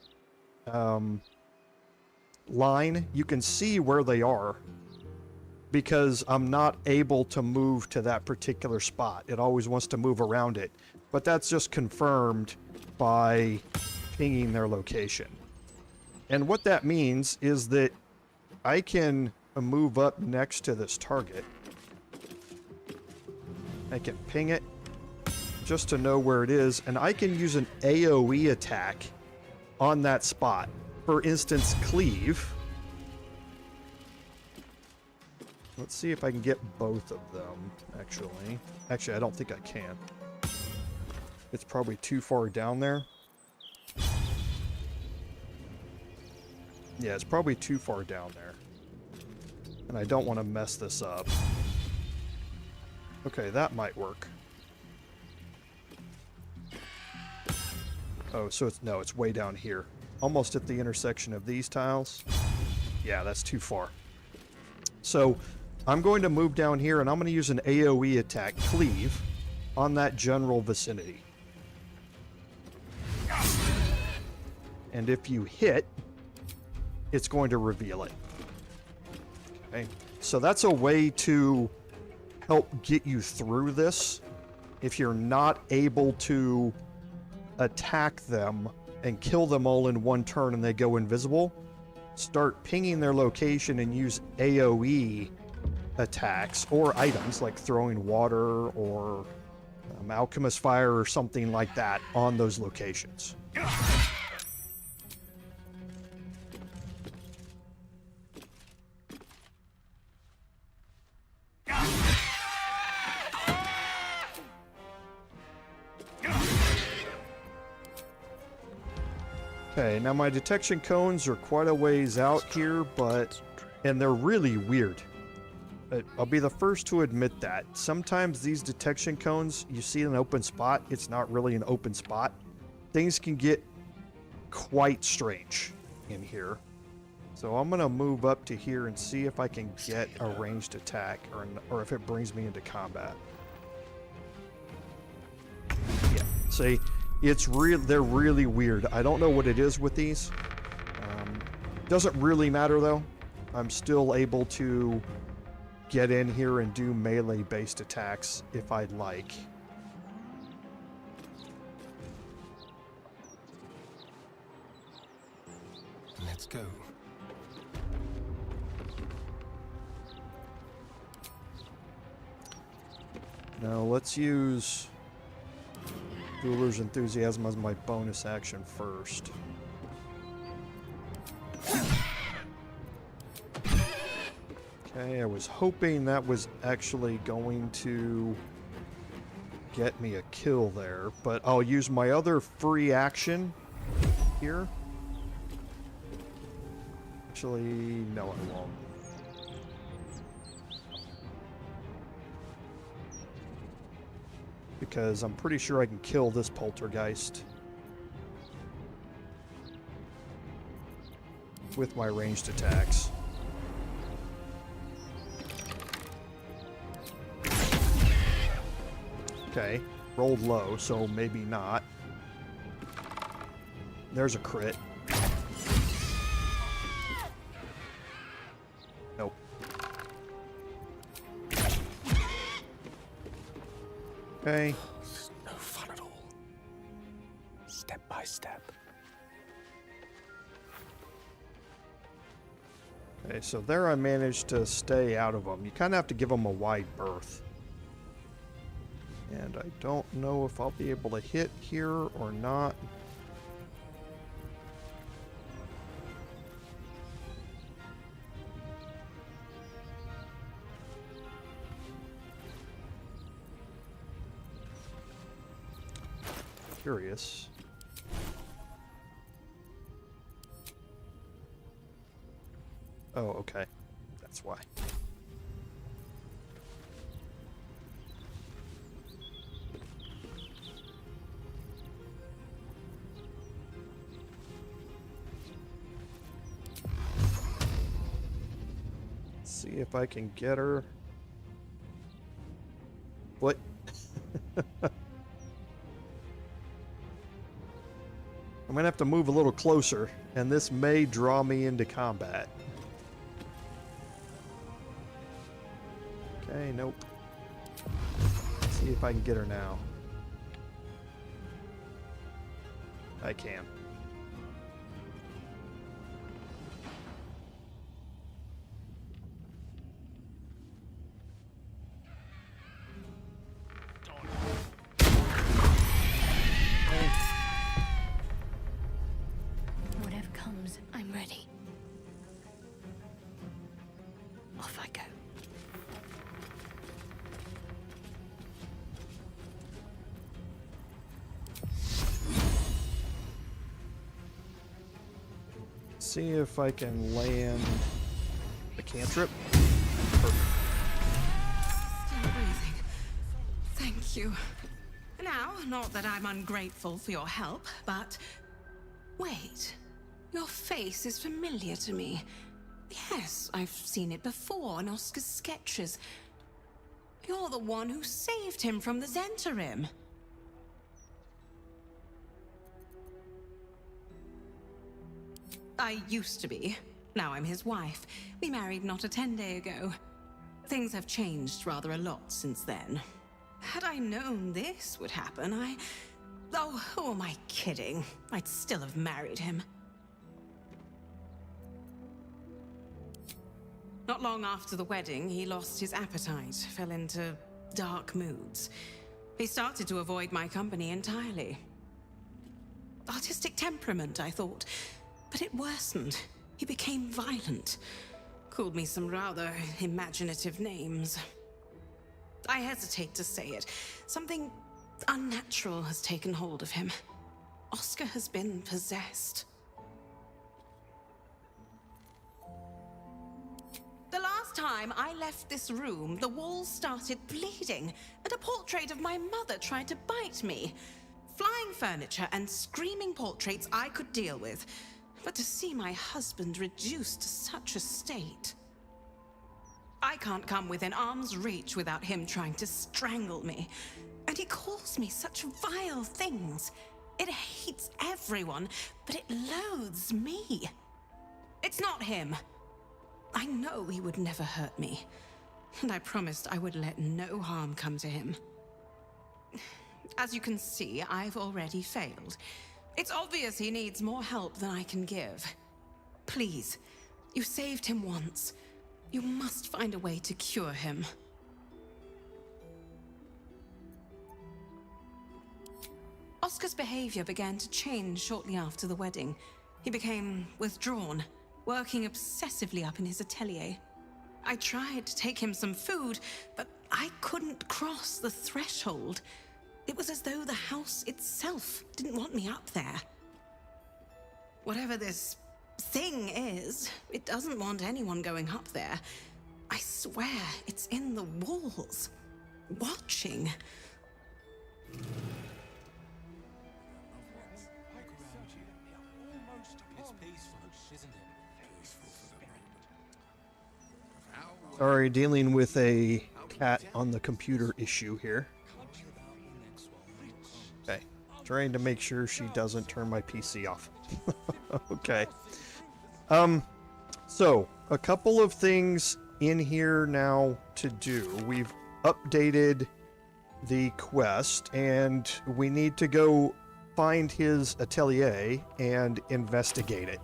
line. You can see where they are because I'm not able to move to that particular spot. It always wants to move around it. But that's just confirmed by pinging their location. And what that means is that I can move up next to this target. I can ping it just to know where it is, and I can use an AoE attack on that spot. For instance, cleave. Let's see if I can get both of them, actually. Actually, I don't think I can. It's probably too far down there. Yeah, it's probably too far down there. And I don't want to mess this up. Okay, that might work. Oh, so it's way down here. Almost at the intersection of these tiles. Yeah, that's too far. So, I'm going to move down here and I'm going to use an AoE attack, Cleave, on that general vicinity. And if you hit, it's going to reveal it. Okay, so that's a way to help get you through this. If you're not able to attack them and kill them all in one turn and they go invisible, start pinging their location and use AoE attacks or items like throwing water or alchemist fire or something like that on those locations. Okay, now my detection cones are quite a ways out here, and they're really weird. I'll be the first to admit that. Sometimes these detection cones, you see an open spot, it's not really an open spot. Things can get quite strange in here. So I'm going to move up to here and see if I can get a ranged attack or if it brings me into combat. Yeah, see, they're really weird. I don't know what it is with these. Doesn't really matter though. I'm still able to get in here and do melee-based attacks if I'd like. Let's go. Now let's use Ruler's Enthusiasm as my bonus action first. Okay, I was hoping that was actually going to get me a kill there, but I'll use my other free action here. Actually, no, I won't. Because I'm pretty sure I can kill this poltergeist with my ranged attacks. Okay, rolled low, so maybe not. There's a crit. Nope. Okay. It's no fun at all. Step by step. Okay, so there I managed to stay out of them. You kind of have to give them a wide berth. And I don't know if I'll be able to hit here or not. Curious. Oh, okay. That's why. See if I can get her. What? I'm gonna have to move a little closer, and this may draw me into combat. Okay, nope. Let's see if I can get her now. I can. Whatever comes, I'm ready. Off I go. see if I can land a cantrip. Still breathing. Thank you. Now, not that I'm ungrateful for your help, but... Wait. Your face is familiar to me. Yes, I've seen it before in Oskar's sketches. You're the one who saved him from the Zentarim. I used to be. Now I'm his wife. We married not a 10-day ago. Things have changed rather a lot since then. Had I known this would happen, Oh, who am I kidding? I'd still have married him. Not long after the wedding, he lost his appetite, fell into dark moods. He started to avoid my company entirely. Artistic temperament, I thought, but it worsened. He became violent. Called me some rather imaginative names. I hesitate to say it. Something unnatural has taken hold of him. Oskar has been possessed. The last time I left this room, the walls started bleeding, and a portrait of my mother tried to bite me. Flying furniture and screaming portraits I could deal with, but to see my husband reduced to such a state... I can't come within arm's reach without him trying to strangle me. And he calls me such vile things. It hates everyone, but it loathes me. It's not him. I know he would never hurt me. And I promised I would let no harm come to him. As you can see, I've already failed. It's obvious he needs more help than I can give. Please, you saved him once. You must find a way to cure him. Oskar's behavior began to change shortly after the wedding. He became withdrawn, working obsessively up in his atelier. I tried to take him some food, but I couldn't cross the threshold. It was as though the house itself didn't want me up there. Whatever this thing is, it doesn't want anyone going up there. I swear it's in the walls, watching. Sorry, dealing with a cat on the computer issue here. Okay, trying to make sure she doesn't turn my PC off. Okay. So, a couple of things in here now to do. We've updated the quest, and we need to go find his atelier and investigate it.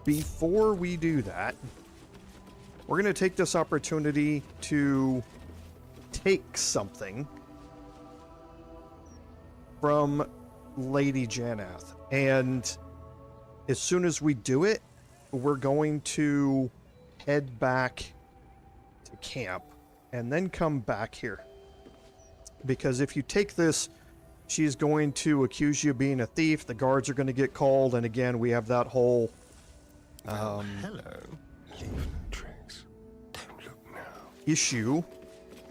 Before we do that, we're going to take this opportunity to take something from Lady Janneth. And as soon as we do it, we're going to head back to camp and then come back here. Because if you take this, she's going to accuse you of being a thief. The guards are going to get called. And again, we have that whole... hello. Issue.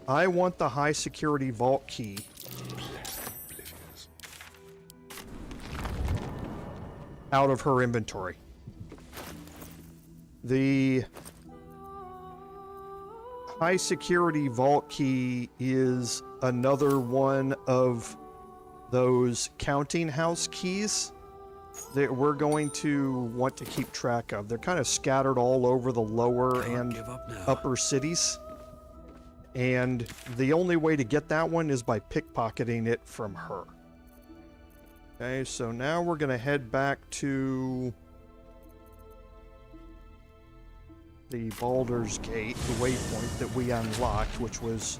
I want the high security vault key. Out of her inventory. The high security vault key is another one of those counting house keys that we're going to want to keep track of. They're kind of scattered all over the lower and upper cities. And the only way to get that one is by pickpocketing it from her. Okay, so now we're going to head back to the Baldur's Gate, the waypoint that we unlocked, which was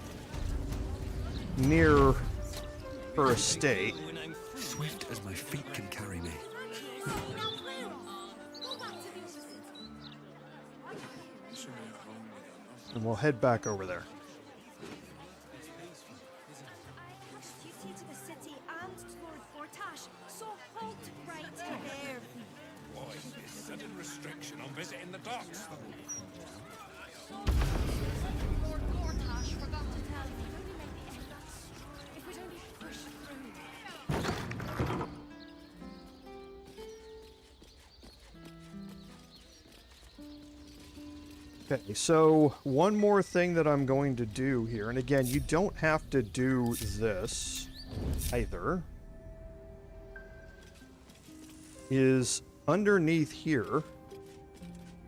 near her estate. Swift as my feet can carry me. And we'll head back over there. restriction on visiting the docks. Lord Gortash forgot to tell me. If we'd only pushed through. Okay, so one more thing that I'm going to do here, and again, you don't have to do this either, is underneath here,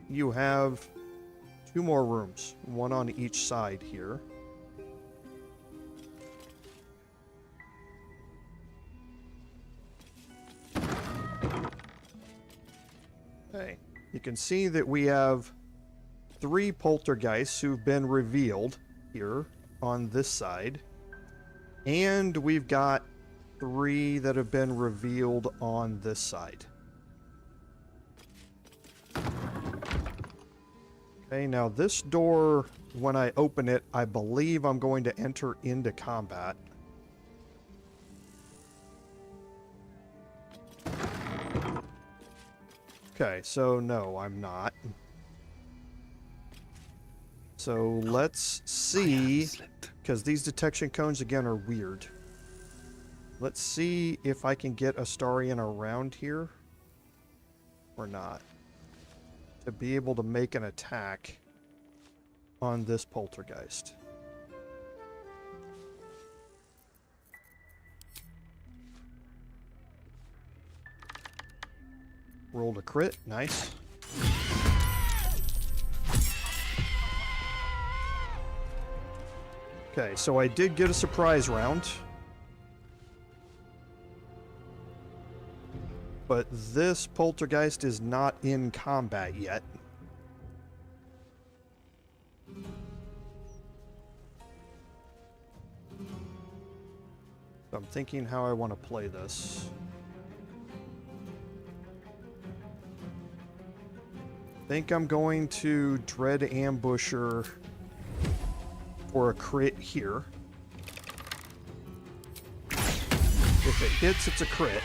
you have 2 more rooms, one on each side here. Okay, you can see that we have 3 poltergeists who've been revealed here on this side. And we've got 3 that have been revealed on this side. Okay, now this door, when I open it, I believe I'm going to enter into combat. Okay, so no, I'm not. So let's see, because these detection cones again are weird. Let's see if I can get Astarion around here or not to be able to make an attack on this poltergeist. Rolled a crit, nice. Okay, so I did get a surprise round. But this poltergeist is not in combat yet. So I'm thinking how I want to play this. I think I'm going to Dread Ambusher for a crit here. If it hits, it's a crit.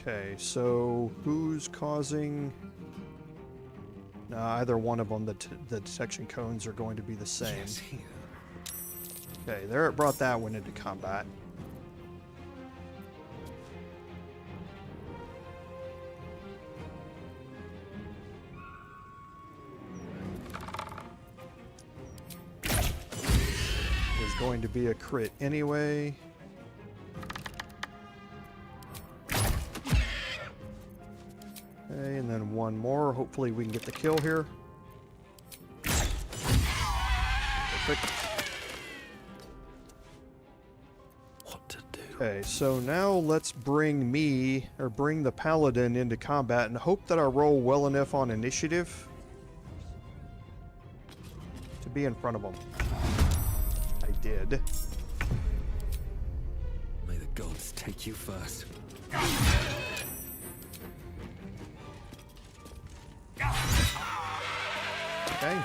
Okay, so who's causing... No, either one of them, the detection cones are going to be the same. Yes, here. Okay, there it brought that one into combat. There's going to be a crit anyway. Okay, and then one more. Hopefully we can get the kill here. Perfect. Okay, so now let's bring the Paladin into combat and hope that I roll well enough on initiative to be in front of him. I did. May the gods take you first. Okay.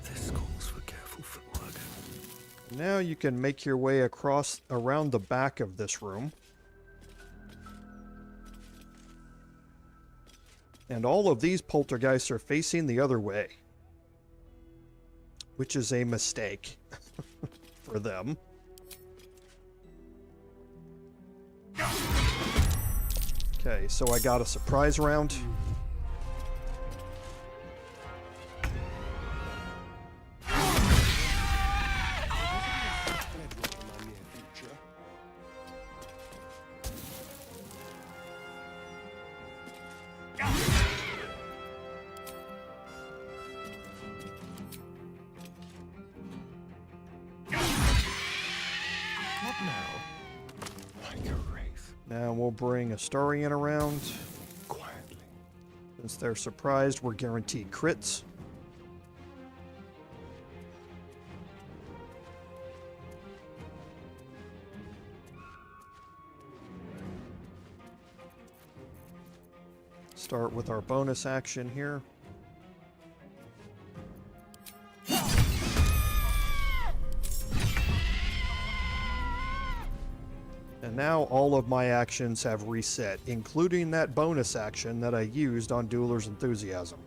This calls for careful footwork. Now you can make your way around the back of this room. And all of these poltergeists are facing the other way, which is a mistake for them. Okay, so I got a surprise round. Now we'll bring Astarion around. Quietly. Since they're surprised, we're guaranteed crits. start with our bonus action here. And now all of my actions have reset, including that bonus action that I used on Dueler's Enthusiasm.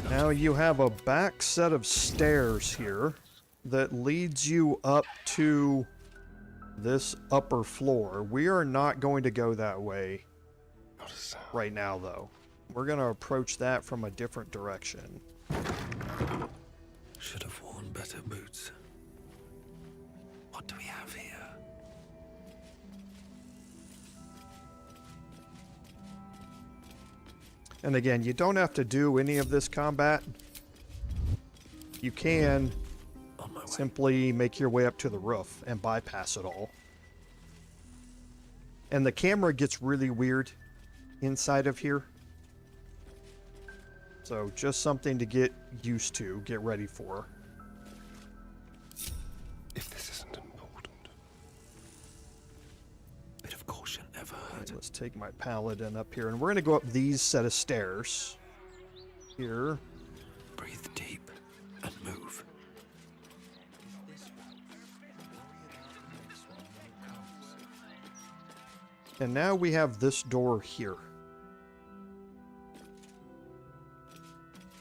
Now you have a back set of stairs here that leads you up to this upper floor. We are not going to go that way right now, though. We're going to approach that from a different direction. Should have worn better boots. What do we have here? And again, you don't have to do any of this combat. You can simply make your way up to the roof and bypass it all. And the camera gets really weird inside of here. So just something to get used to, get ready for. If this isn't important. Bit of caution ever hurt. Right, let's take my Paladin up here, and we're going to go up these set of stairs. Here. Breathe deep and move. And now we have this door here.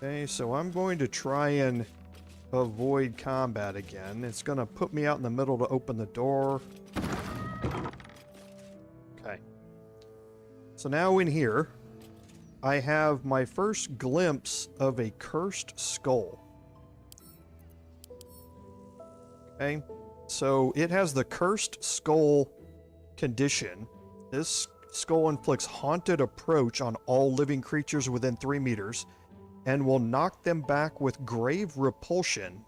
Okay, so I'm going to try and avoid combat again. It's going to put me out in the middle to open the door. Okay. So now in here, I have my first glimpse of a cursed skull. Okay, so it has the cursed skull condition. This skull inflicts haunted approach on all living creatures within 3 meters and will knock them back with grave repulsion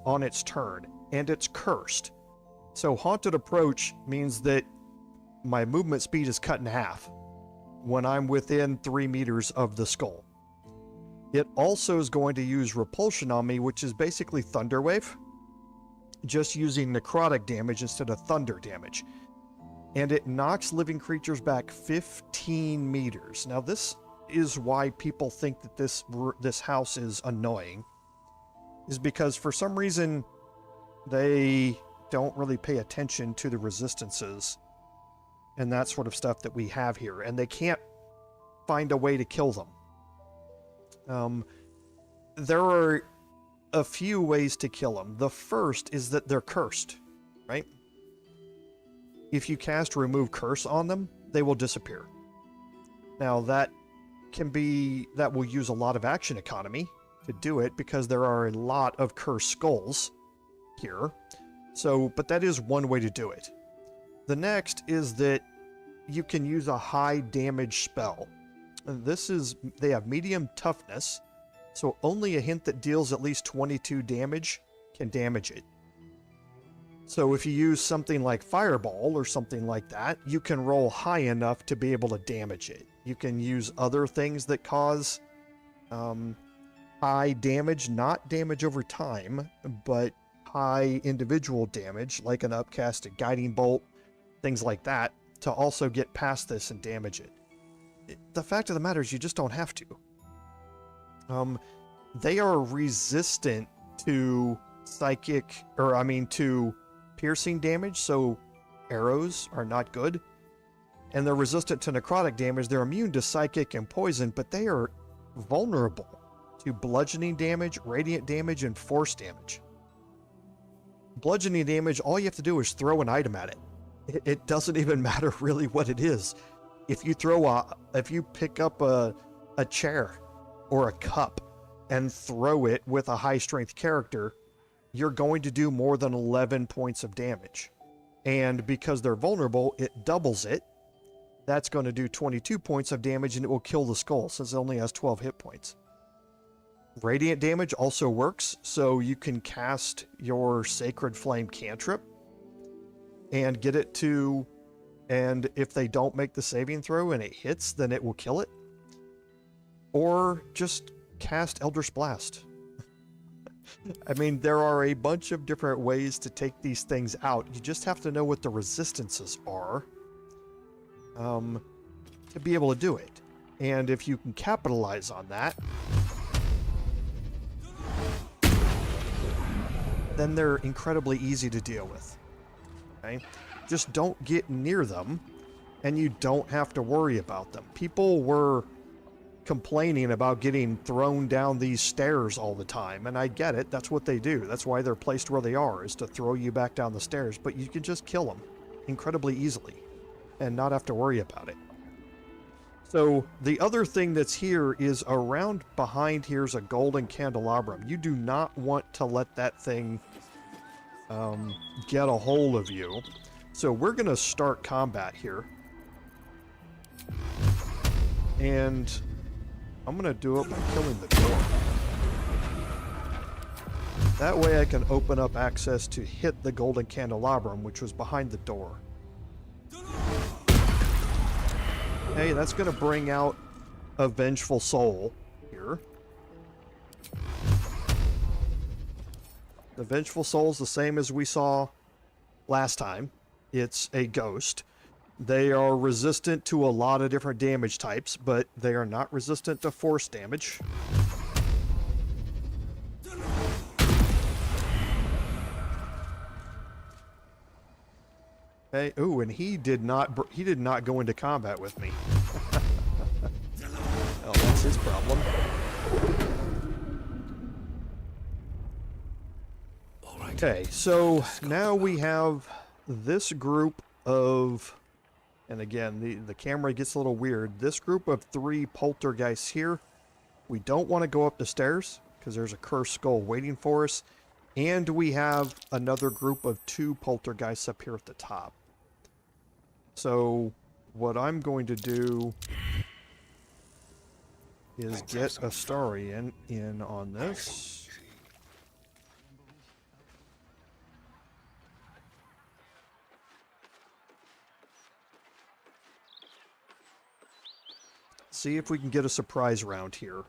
on its turn, and it's cursed. So haunted approach means that my movement speed is cut in half when I'm within 3 meters of the skull. It also is going to use repulsion on me, which is basically Thunder Wave, just using necrotic damage instead of thunder damage. And it knocks living creatures back 15 meters. Now this is why people think that this house is annoying, is because for some reason they don't really pay attention to the resistances and that sort of stuff that we have here, and they can't find a way to kill them. There are a few ways to kill them. The first is that they're cursed, right? If you cast Remove Curse on them, they will disappear. Now that will use a lot of action economy to do it, because there are a lot of cursed skulls here. So, but that is one way to do it. The next is that you can use a high damage spell. They have medium toughness, so only a hint that deals at least 22 damage can damage it. So if you use something like Fireball or something like that, you can roll high enough to be able to damage it. You can use other things that cause high damage, not damage over time, but high individual damage, like an upcasted Guiding Bolt, things like that, to also get past this and damage it. The fact of the matter is you just don't have to. They are resistant to to piercing damage, so arrows are not good. And they're resistant to necrotic damage. They're immune to psychic and poison, but they are vulnerable to bludgeoning damage, radiant damage, and force damage. Bludgeoning damage, all you have to do is throw an item at it. It doesn't even matter really what it is. If you pick up a chair or a cup and throw it with a high strength character, you're going to do more than 11 points of damage. And because they're vulnerable, it doubles it. That's going to do 22 points of damage, and it will kill the skull, since it only has 12 hit points. Radiant damage also works, so you can cast your Sacred Flame cantrip and get it to... And if they don't make the saving throw and it hits, then it will kill it. Or just cast Eldritch Blast. I mean, there are a bunch of different ways to take these things out. You just have to know what the resistances are to be able to do it. And if you can capitalize on that, then they're incredibly easy to deal with. Okay? Just don't get near them, and you don't have to worry about them. People were complaining about getting thrown down these stairs all the time, and I get it. That's what they do. That's why they're placed where they are, is to throw you back down the stairs. But you can just kill them incredibly easily and not have to worry about it. So the other thing that's here is around behind here's a golden candelabrum. You do not want to let that thing get a hold of you. So we're going to start combat here. And I'm going to do it by killing the door. That way I can open up access to hit the golden candelabrum, which was behind the door. Hey, that's going to bring out a vengeful soul here. The vengeful soul is the same as we saw last time. It's a ghost. They are resistant to a lot of different damage types, but they are not resistant to force damage. Okay. Ooh, and he did not go into combat with me. Oh, that's his problem. Okay, so now we have this group of, and again, the camera gets a little weird. This group of 3 poltergeists here, we don't want to go up the stairs because there's a cursed skull waiting for us. And we have another group of 2 poltergeists up here at the top. So what I'm going to do is get a Starian in on this. See if we can get a surprise round here.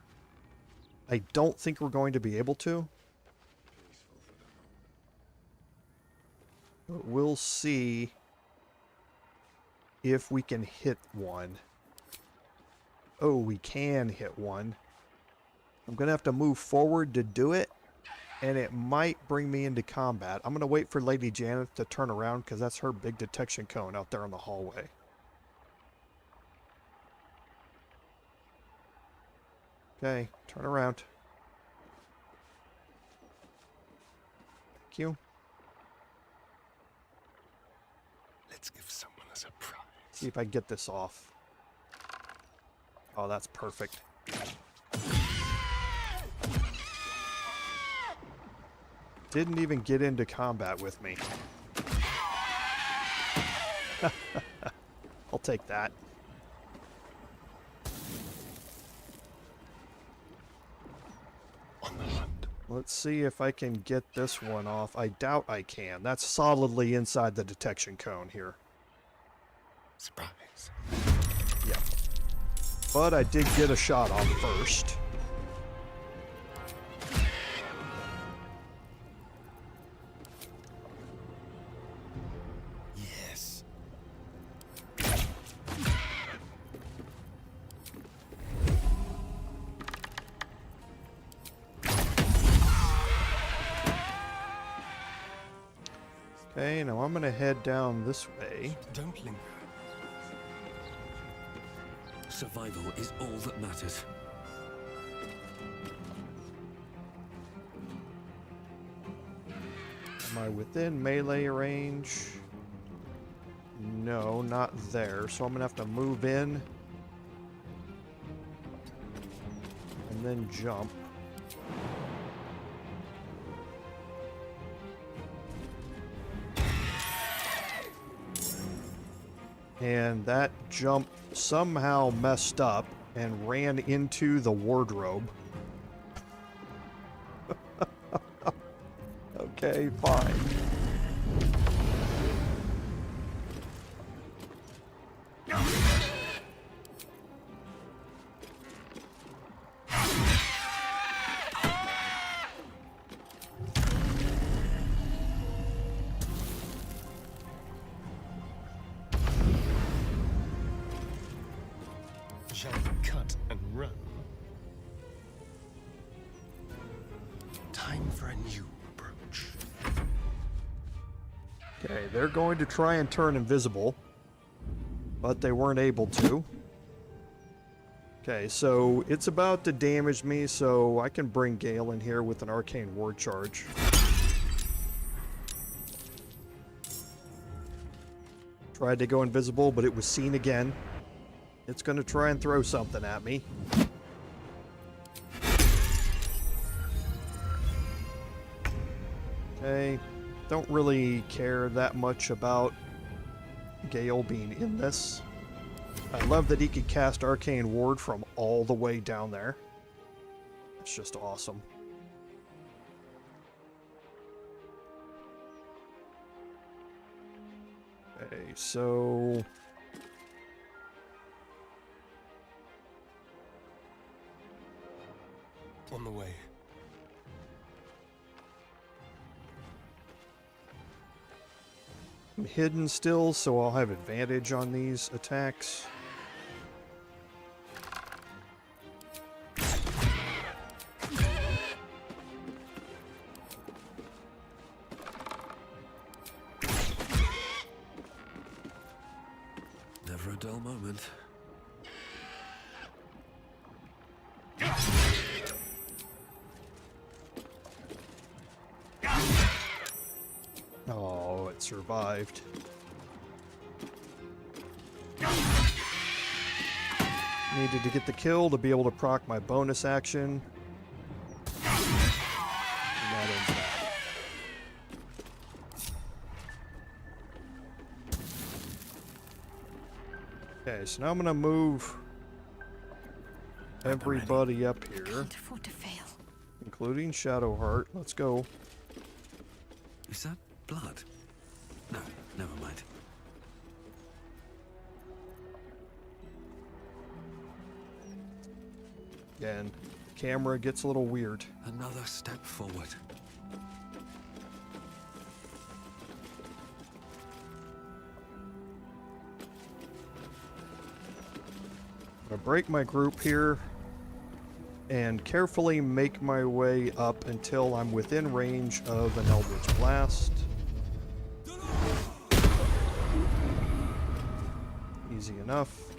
I don't think we're going to be able to. But we'll see if we can hit one. Oh, we can hit one. I'm going to have to move forward to do it, and it might bring me into combat. I'm going to wait for Lady Janneth to turn around because that's her big detection cone out there in the hallway. Okay, turn around. Thank you. Let's give someone a surprise. See if I get this off. Oh, that's perfect. Didn't even get into combat with me. I'll take that. Let's see if I can get this one off. I doubt I can. That's solidly inside the detection cone here. Surprise. Yeah. But I did get a shot off first. Yes. Okay, now I'm gonna head down this way. Don't linger. Survival is all that matters. Am I within melee range? No, not there. So I'm gonna have to move in and then jump. And that jump somehow messed up and ran into the wardrobe. Okay, fine. Shall we cut and run? Time for a new approach. Okay, they're going to try and turn invisible, but they weren't able to. Okay, so it's about to damage me, so I can bring Gale in here with an arcane ward charge. Tried to go invisible, but it was seen again. It's going to try and throw something at me. Okay, don't really care that much about Gale being in this. I love that he could cast Arcane Ward from all the way down there. It's just awesome. Okay, so... On the way. I'm hidden still, so I'll have advantage on these attacks. Never a dull moment. Oh, it survived. Needed to get the kill to be able to proc my bonus action. And that ends that. Okay, so now I'm gonna move everybody up here, Can't afford to fail. including Shadowheart. Let's go. Is that blood? No, never mind. Again, the camera gets a little weird. Another step forward. I'm gonna break my group here and carefully make my way up until I'm within range of an Eldritch Blast. Easy enough.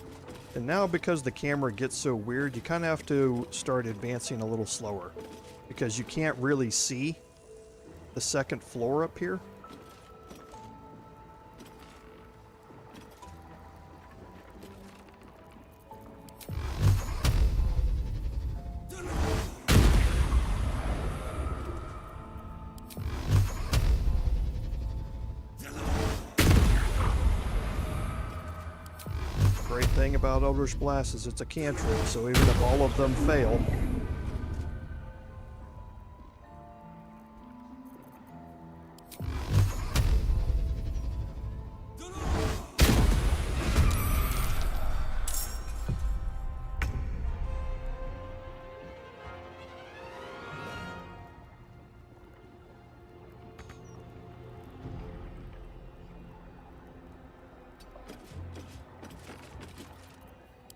And now, because the camera gets so weird, you kind of have to start advancing a little slower, because you can't really see the second floor up here. Great thing about Eldritch Blast is it's a cantrip, so even if all of them fail,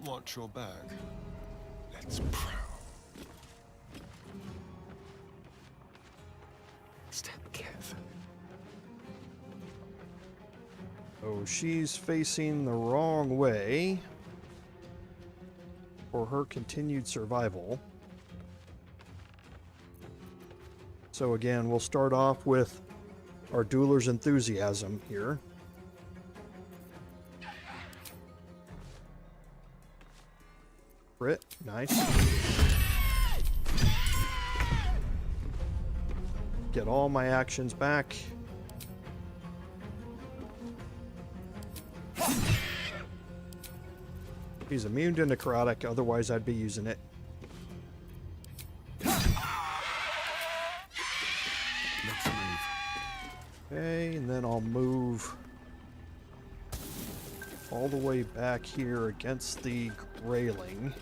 Watch your back. Let's prowl. Step carefully. oh, she's facing the wrong way for her continued survival. So again, we'll start off with our Dueler's Enthusiasm here. Crit, nice. Get all my actions back. He's immune to necrotic, otherwise I'd be using it. Let's move. Okay, and then I'll move all the way back here against the railing.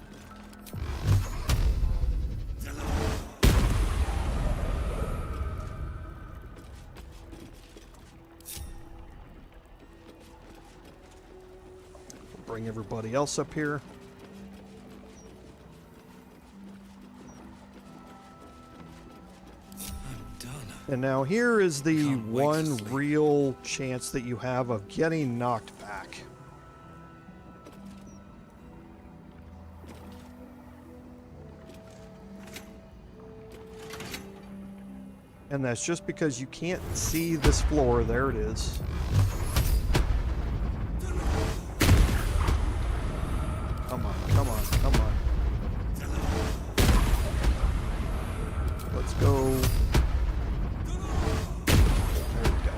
Bring everybody else up here. And now here is the one real chance that you have of getting knocked back. And that's just because you can't see this floor. There it is. Come on, come on, come on. Let's go. There we go.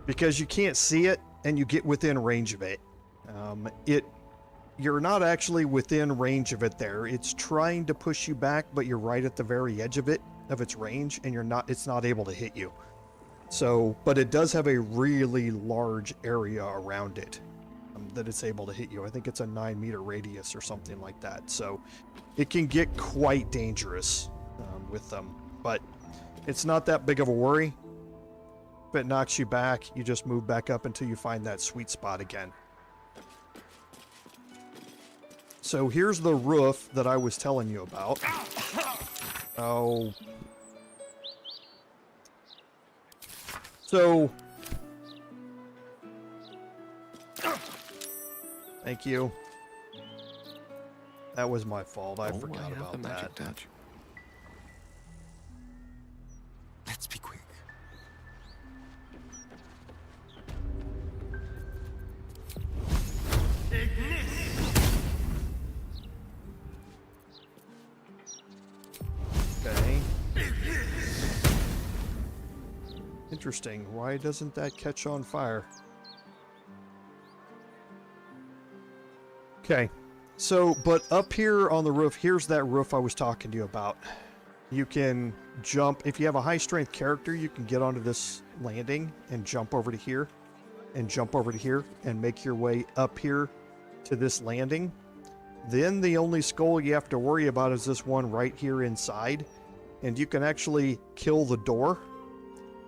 Because you can't see it and you get within range of it. You're not actually within range of it there. It's trying to push you back, but you're right at the very edge of it, of its range, and it's not able to hit you. So, but it does have a really large area around it that it's able to hit you. I think it's a 9-meter radius or something like that. So it can get quite dangerous with them, but it's not that big of a worry. If it knocks you back, you just move back up until you find that sweet spot again. So here's the roof that I was telling you about. Oh. So. Thank you. That was my fault. I forgot about that. Touch. Let's be quick. Okay. Interesting. Why doesn't that catch on fire? Okay. So, but up here on the roof, here's that roof I was talking to you about. You can jump. If you have a high-strength character, you can get onto this landing and jump over to here, and jump over to here, and make your way up here to this landing. Then the only skull you have to worry about is this one right here inside. And you can actually kill the door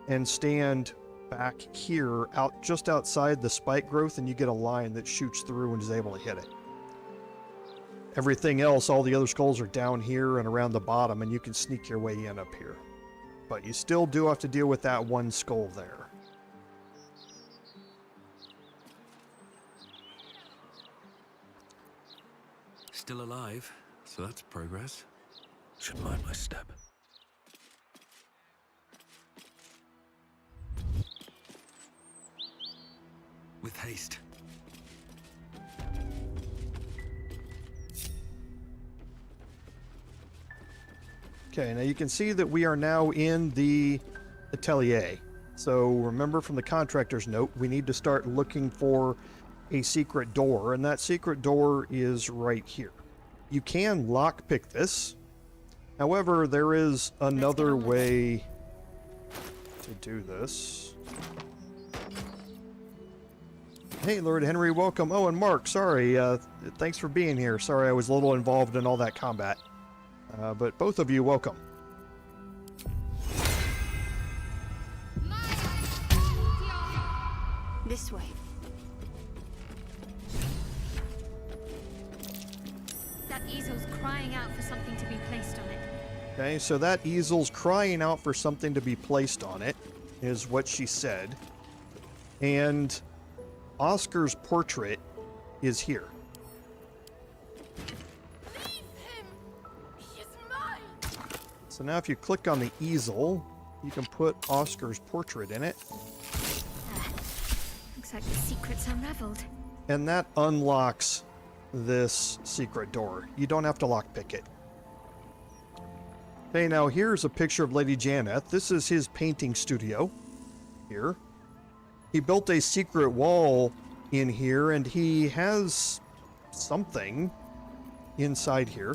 and stand back here, just outside the spike growth, and you get a line that shoots through and is able to hit it. Everything else, all the other skulls are down here and around the bottom, and you can sneak your way in up here. But you still do have to deal with that one skull there. Still alive, so that's progress. Should mind my step. With haste. Okay, now you can see that we are now in the atelier. So remember from the contractor's note, we need to start looking for a secret door, and that secret door is right here. You can lockpick this. However, there is another way to do this. Hey, Lord Henry, welcome. Oh, and Mark, sorry. Thanks for being here. Sorry, I was a little involved in all that combat. But both of you, welcome. This way. That easel's crying out for something to be placed on it. Okay, so that easel's crying out for something to be placed on it, is what she said. And Oskar's portrait is here. So now if you click on the easel, you can put Oskar's portrait in it. Looks like the secret's unraveled. And that unlocks this secret door. You don't have to lockpick it. Okay, now here's a picture of Lady Janneth. This is his painting studio here. He built a secret wall in here, and he has something inside here.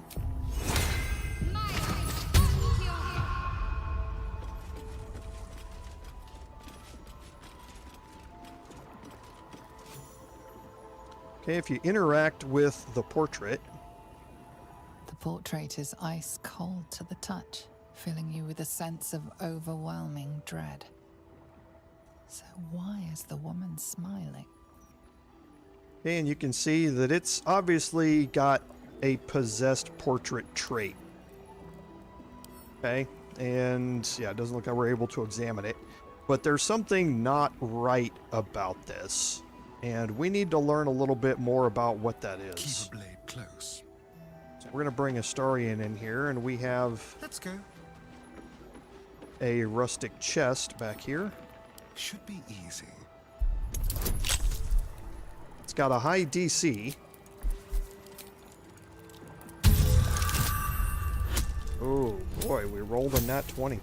Okay, if you interact with the portrait. The portrait is ice cold to the touch, filling you with a sense of overwhelming dread. So why is the woman smiling? Okay, and you can see that it's obviously got a possessed portrait trait. Okay, and yeah, it doesn't look like we're able to examine it. But there's something not right about this, and we need to learn a little bit more about what that is. Keep a blade close. So we're gonna bring Astarion in here, and we have Let's go. a rustic chest back here. Should be easy. It's got a high DC. Oh boy, we rolled a nat 20.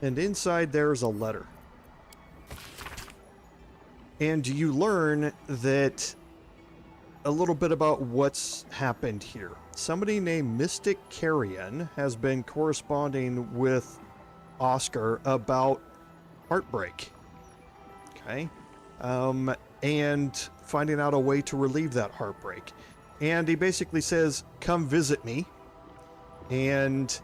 And inside there's a letter. And you learn that a little bit about what's happened here. Somebody named Mystic Carrion has been corresponding with Oskar about heartbreak. Okay. And finding out a way to relieve that heartbreak. And he basically says, come visit me and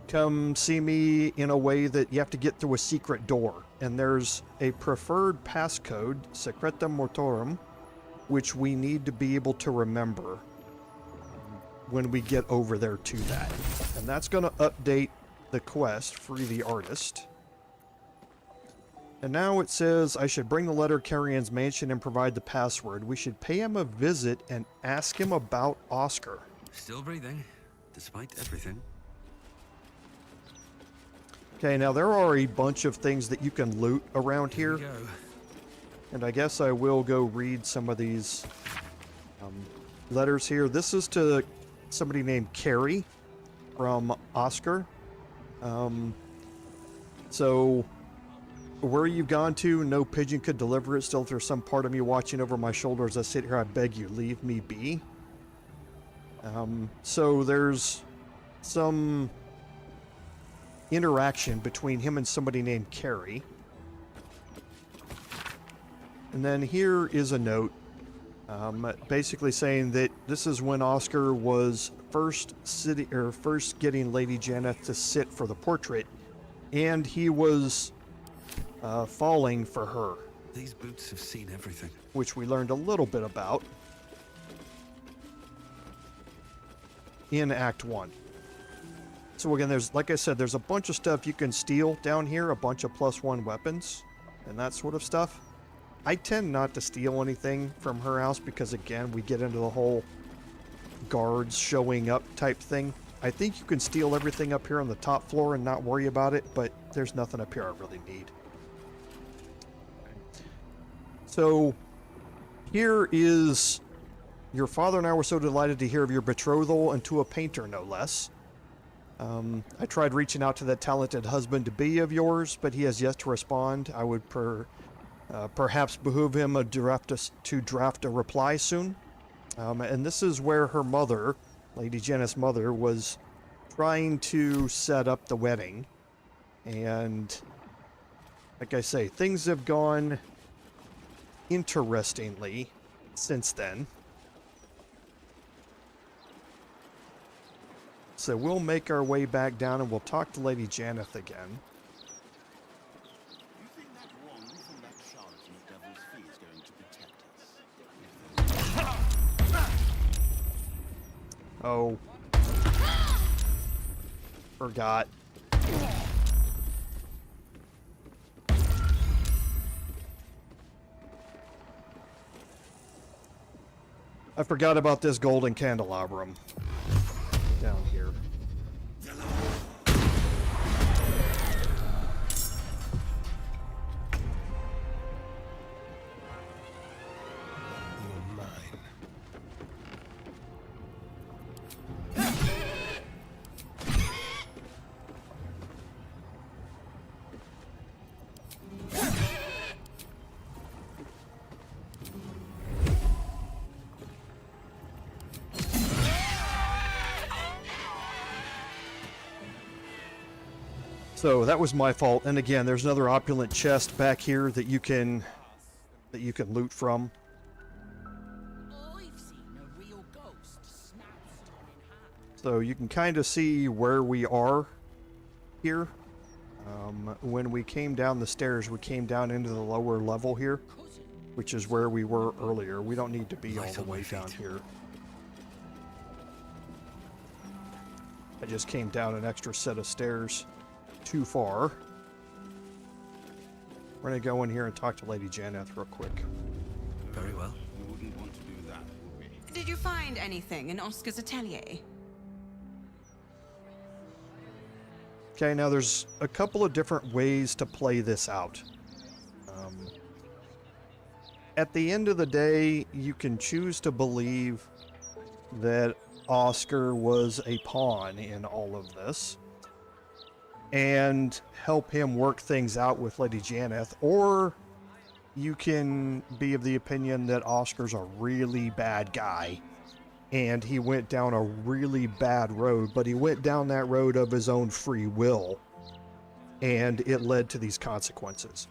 come see me in a way that you have to get through a secret door. And there's a preferred passcode, Secretum Mortorum, which we need to be able to remember when we get over there to that. And that's going to update the quest, Free the Artist. And now it says, I should bring the letter to Carrion's mansion and provide the password. We should pay him a visit and ask him about Oskar. Still breathing, despite everything. Okay, now there are a bunch of things that you can loot around here. We go. And I guess I will go read some of these letters here. This is to somebody named Carrie from Oskar. So, where you've gone to, no pigeon could deliver it. Still, if there's some part of me watching over my shoulder as I sit here, I beg you, leave me be. So there's some interaction between him and somebody named Carrie. And then here is a note, basically saying that this is when Oskar was first getting Lady Janneth to sit for the portrait, and he was falling for her. These boots have seen everything. Which we learned a little bit about in Act 1. So again, there's, like I said, there's a bunch of stuff you can steal down here, a bunch of +1 weapons and that sort of stuff. I tend not to steal anything from her house because, again, we get into the whole guards showing up type thing. I think you can steal everything up here on the top floor and not worry about it, but there's nothing up here I really need. So, here is... Your father and I were so delighted to hear of your betrothal, and to a painter, no less. I tried reaching out to that talented husband-to-be of yours, but he has yet to respond. I would perhaps behoove him to draft a reply soon. And this is where her mother, Lady Janneth's mother, was trying to set up the wedding. And, like I say, things have gone interestingly since then. So we'll make our way back down and we'll talk to Lady Janneth again. You think that wand from that charlatan Devil's Fee is going to protect us? Oh. Forgot. I forgot about this golden candelabrum down here. So that was my fault. And again, there's another opulent chest back here that you can loot from. So you can kind of see where we are here. When we came down the stairs, we came down into the lower level here. which is where we were earlier. We don't need to be all Right the on my way down feet. here. I just came down an extra set of stairs too far. We're gonna go in here and talk to Lady Janneth real quick. Very well. We wouldn't want to do that, would we? Did you find anything in Oscar's atelier? Okay, now there's a couple of different ways to play this out. At the end of the day, you can choose to believe that Oskar was a pawn in all of this and help him work things out with Lady Janneth, or you can be of the opinion that Oscar's a really bad guy and he went down a really bad road, but he went down that road of his own free will and it led to these consequences.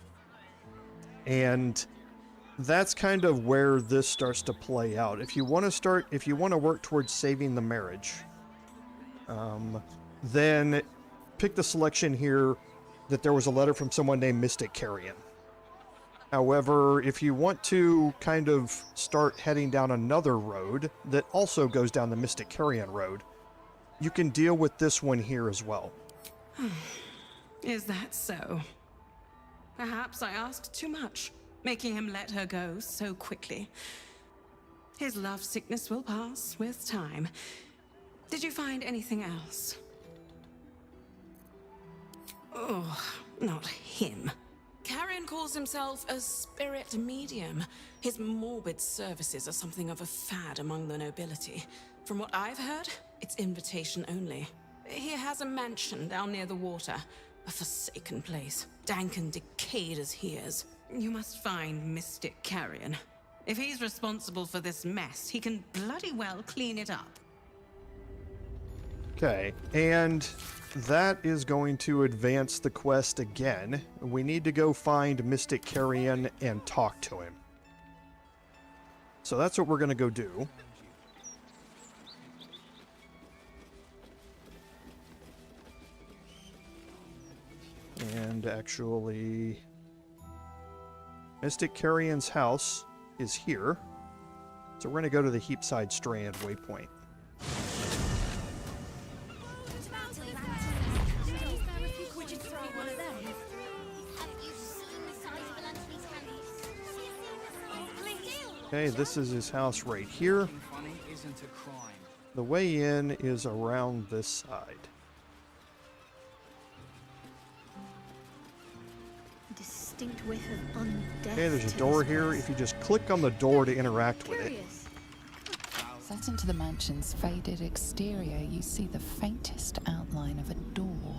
And that's kind of where this starts to play out. If you want to work towards saving the marriage, then pick the selection here that there was a letter from someone named Mystic Carrion. However, if you want to kind of start heading down another road that also goes down the Mystic Carrion road, you can deal with this one here as well. Is that so? Perhaps I asked too much, making him let her go so quickly. His love sickness will pass with time. Did you find anything else? Oh, not him. Carrion calls himself a spirit medium. His morbid services are something of a fad among the nobility. From what I've heard, it's invitation only. He has a mansion down near the water, a forsaken place, dank and decayed as he is. You must find Mystic Carrion. If he's responsible for this mess, he can bloody well clean it up. Okay, and that is going to advance the quest again. We need to go find Mystic Carrion and talk to him. So that's what we're going to go do. And actually, Mystic Carrion's house is here. So we're going to go to the Heapside Strand waypoint. Okay, this is his house right here. The way in is around this side. Distinct whiff of undead. Okay, there's a door here. If you just click on the door to interact with it. Set into the mansion's faded exterior, you see the faintest outline of a door.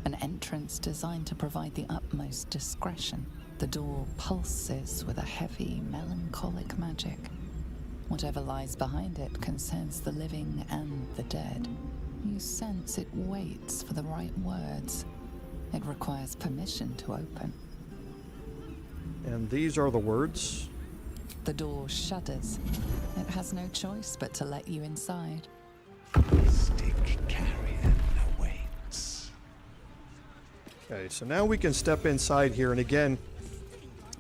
An entrance designed to provide the utmost discretion. The door pulses with a heavy, melancholic magic. Whatever lies behind it concerns the living and the dead. You sense it waits for the right words. It requires permission to open. And these are the words. The door shudders. It has no choice but to let you inside. Mystic Carrion awaits. Okay, so now we can step inside here, and again,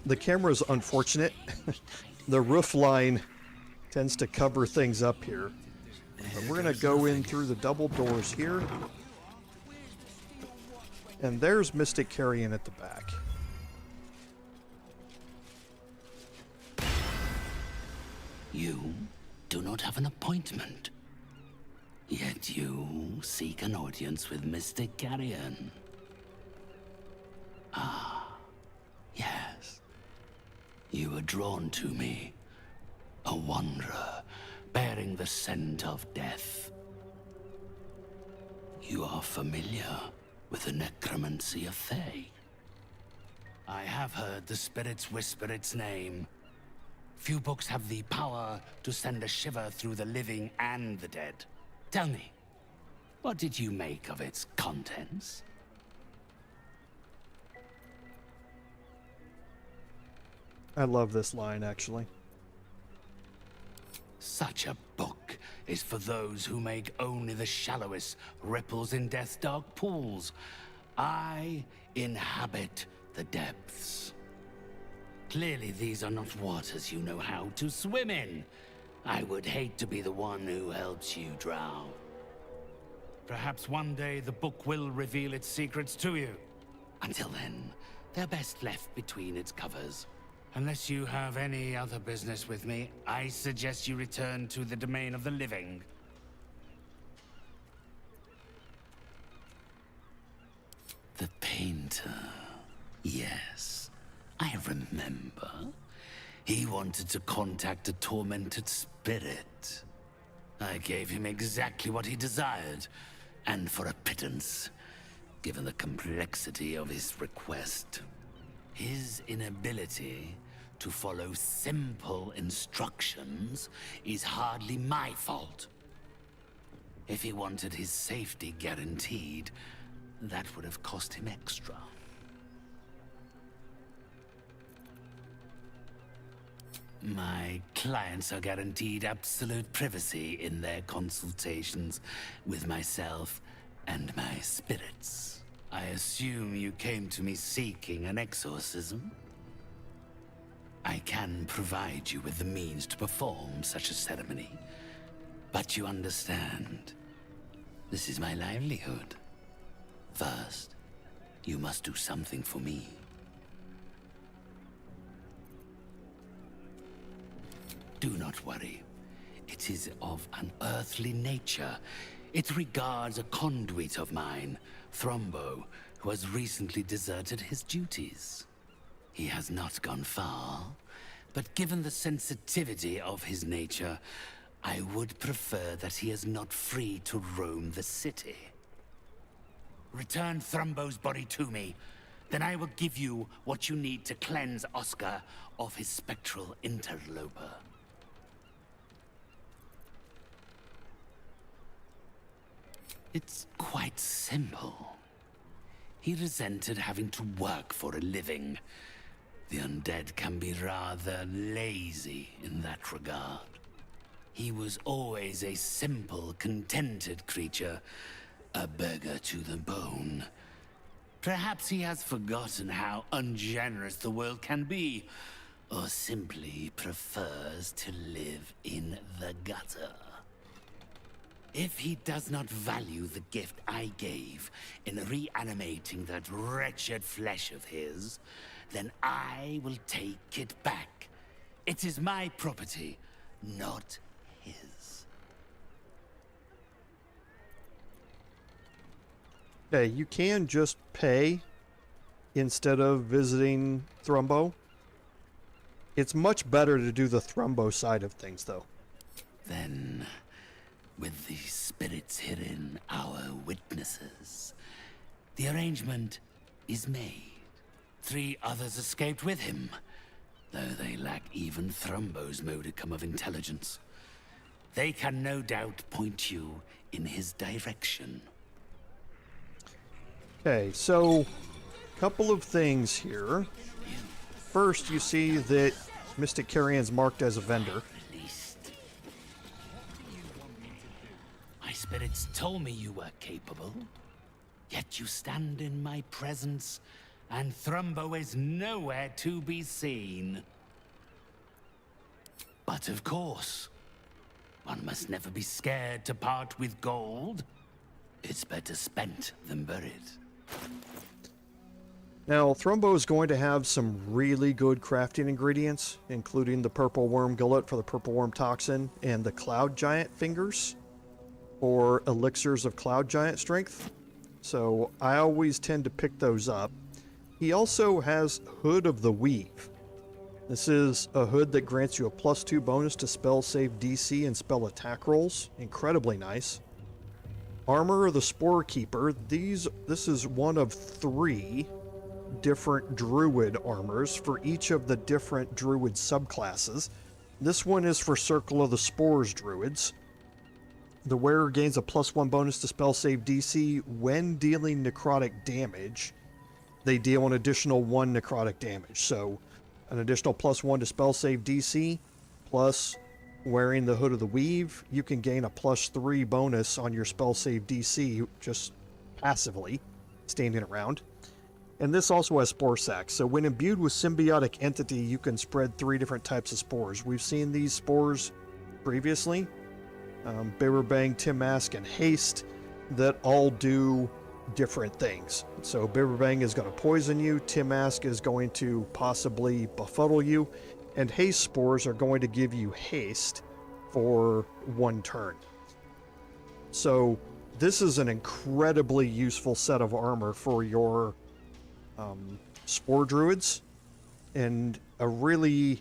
the camera's unfortunate. The roof line tends to cover things up here. But we're gonna go in through the double doors here. And there's Mystic Carrion at the back. You do not have an appointment. Yet you seek an audience with Mystic Carrion. Ah, yes. You were drawn to me. A wanderer, bearing the scent of death. You are familiar with the necromancy of Fae. I have heard the spirits whisper its name. Few books have the power to send a shiver through the living and the dead. Tell me, what did you make of its contents? I love this line, actually. Such a book is for those who make only the shallowest ripples in death's dark pools. I inhabit the depths. Clearly, these are not waters you know how to swim in. I would hate to be the one who helps you drown. Perhaps one day the book will reveal its secrets to you. Until then, they're best left between its covers. Unless you have any other business with me, I suggest you return to the domain of the living. The painter. Yes, I remember. He wanted to contact a tormented spirit. I gave him exactly what he desired, and for a pittance, given the complexity of his request. His inability to follow simple instructions is hardly my fault. If he wanted his safety guaranteed, that would have cost him extra. My clients are guaranteed absolute privacy in their consultations with myself and my spirits. I assume you came to me seeking an exorcism? I can provide you with the means to perform such a ceremony, but you understand, this is my livelihood. First, you must do something for me. Do not worry. It is of an earthly nature. It regards a conduit of mine, Thrumbo, who has recently deserted his duties. He has not gone far, but given the sensitivity of his nature, I would prefer that he is not free to roam the city. Return Thrumbo's body to me, then I will give you what you need to cleanse Oskar of his spectral interloper. It's quite simple. He resented having to work for a living. The undead can be rather lazy in that regard. He was always a simple, contented creature, a beggar to the bone. Perhaps he has forgotten how ungenerous the world can be, or simply prefers to live in the gutter. If he does not value the gift I gave in reanimating that wretched flesh of his, then I will take it back. It is my property, not his. Okay, you can just pay instead of visiting Thrumbo. It's much better to do the Thrumbo side of things, though. Then, with the spirits herein our witnesses, the arrangement is made. 3 others escaped with him, though they lack even Thrumbo's modicum of intelligence. They can no doubt point you in his direction. Okay, so a couple of things here. First, you see that Mystic Carrion's marked as a vendor. My spirits told me you were capable, yet you stand in my presence, and Thrumbo is nowhere to be seen. But of course, one must never be scared to part with gold. It's better spent than buried. Now, Thrumbo is going to have some really good crafting ingredients, including the purple worm gullet for the purple worm toxin and the cloud giant fingers for elixirs of cloud giant strength. So I always tend to pick those up. He also has Hood of the Weave. This is a hood that grants you a +2 bonus to spell save DC and spell attack rolls. Incredibly nice. Armor of the Spore Keeper. This is one of 3 different druid armors for each of the different druid subclasses. This one is for Circle of the Spores druids. The wearer gains a +1 bonus to spell save DC when dealing necrotic damage. They deal an additional 1 necrotic damage, so an additional +1 to spell save DC, plus wearing the Hood of the Weave, you can gain a +3 bonus on your spell save DC just passively, standing around. And this also has spore sacs. So when imbued with symbiotic entity, you can spread 3 different types of spores. We've seen these spores previously. Bibberbang, Timask, and Haste that all do different things. So Bibberbang is going to poison you, Timask is going to possibly befuddle you, and Haste spores are going to give you haste for 1 turn. So this is an incredibly useful set of armor for your spore druids, and a really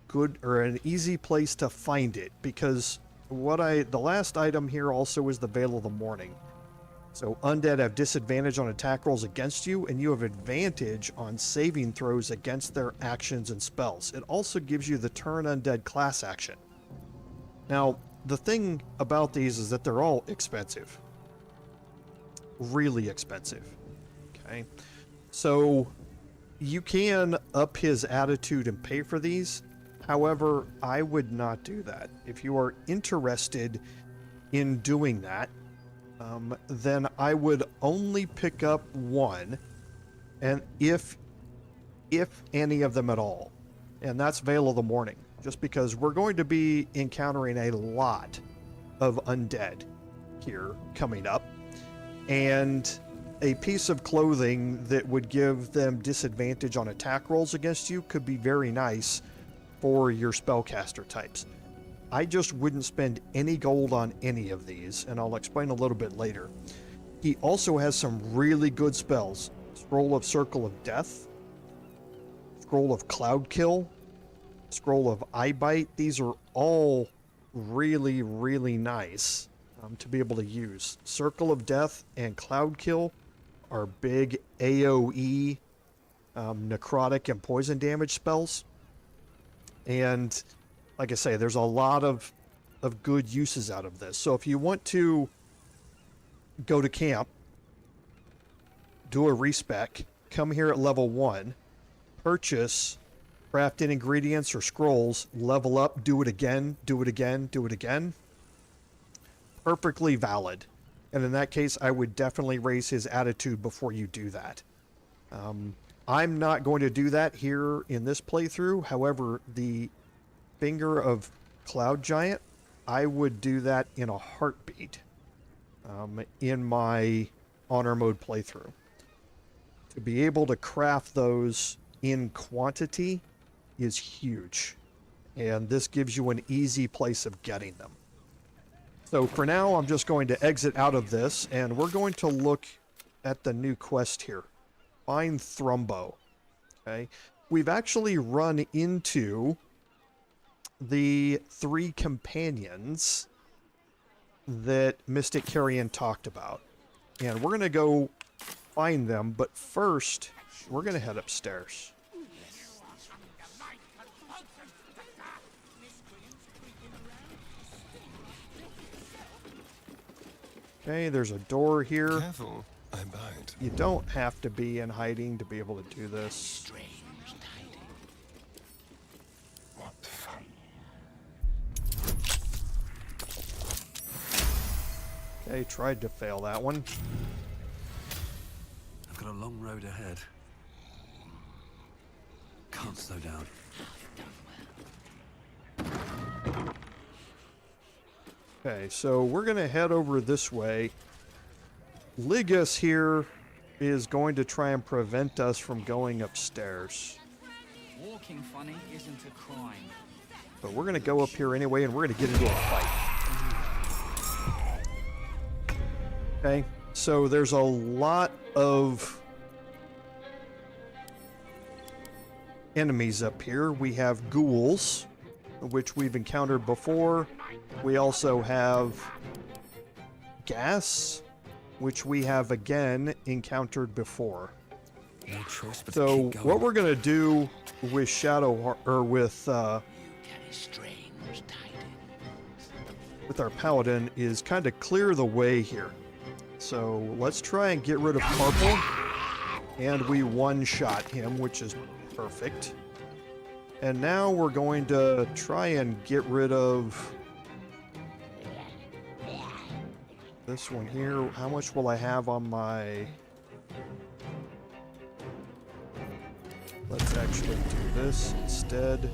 good or an easy place to find it, because the last item here also is the Veil of the Morning. So undead have disadvantage on attack rolls against you, and you have advantage on saving throws against their actions and spells. It also gives you the turn undead class action. Now, the thing about these is that they're all expensive. Really expensive. Okay? So you can up his attitude and pay for these. However, I would not do that. If you are interested in doing that, then I would only pick up 1, and if any of them at all, and that's Veil of the Morning, just because we're going to be encountering a lot of undead here coming up, and a piece of clothing that would give them disadvantage on attack rolls against you could be very nice for your spellcaster types. I just wouldn't spend any gold on any of these, and I'll explain a little bit later. He also has some really good spells. Scroll of Circle of Death, Scroll of Cloud Kill, Scroll of Eye Bite. These are all really, really nice to be able to use. Circle of Death and Cloud Kill are big AoE necrotic and poison damage spells. And like I say, there's a lot of good uses out of this. So if you want to go to camp, do a respec, come here at level 1, purchase crafting ingredients or scrolls, level up, do it again, do it again, do it again. Perfectly valid. And in that case, I would definitely raise his attitude before you do that. I'm not going to do that here in this playthrough. However, the Finger of Cloud Giant, I would do that in a heartbeat in my honor mode playthrough. To be able to craft those in quantity is huge, and this gives you an easy place of getting them. So for now, I'm just going to exit out of this, and we're going to look at the new quest here. Find Thrumbo. Okay, we've actually run into the 3 companions that Mystic Carrion talked about, and we're going to go find them, but first we're going to head upstairs. Okay, there's a door here. Careful, I bite. You don't have to be in hiding to be able to do this. What fun. Okay, tried to fail that one. I've got a long road ahead. Can't slow down. Okay, so we're going to head over this way. Ligus here is going to try and prevent us from going upstairs. Walking funny isn't a crime. But we're going to go up here anyway, and we're going to get into a fight. Okay, so there's a lot of enemies up here. We have ghouls, which we've encountered before. We also have gas, which we have again encountered before. No choice but So to keep going. what we're gonna do with with our Paladin is kind of clear the way here. So let's try and get rid of Carpal, and we one-shot him, which is perfect. And now we're going to try and get rid of this one here. How much will I have on my... Let's actually do this instead.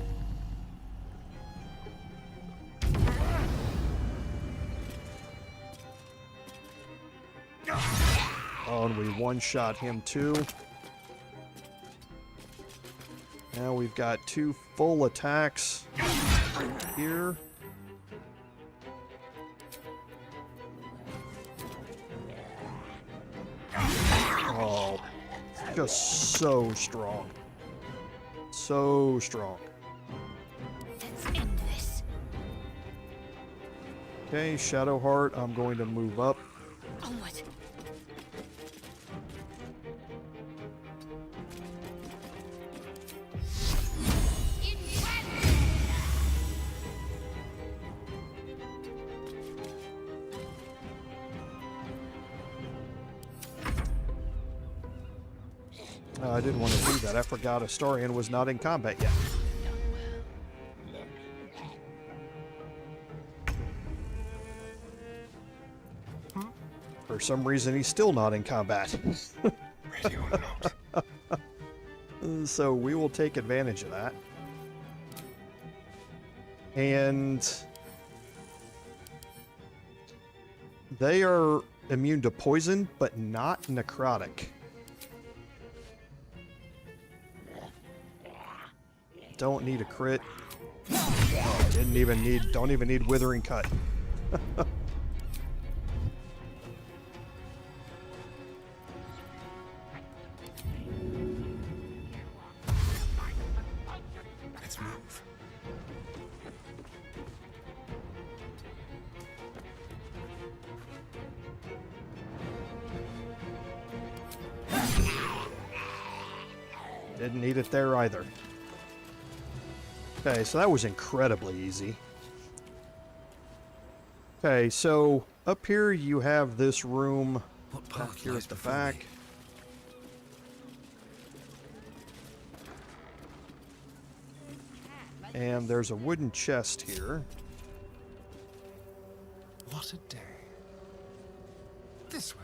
Oh, and we one-shot him too. Now we've got 2 full attacks here. Oh, just so strong. So strong. Let's end this. Okay, Shadowheart, I'm going to move up. Onward. I didn't want to do that. I forgot Astarion was not in combat yet. For some reason, he's still not in combat. Ready or not. So we will take advantage of that. And they are immune to poison, but not necrotic. Don't need a crit. Oh, don't even need Withering Cut. Let's move. Didn't need it there either. Okay, so that was incredibly easy. Okay, so up here you have this room back here at the back. And there's a wooden chest here. What a day. This way.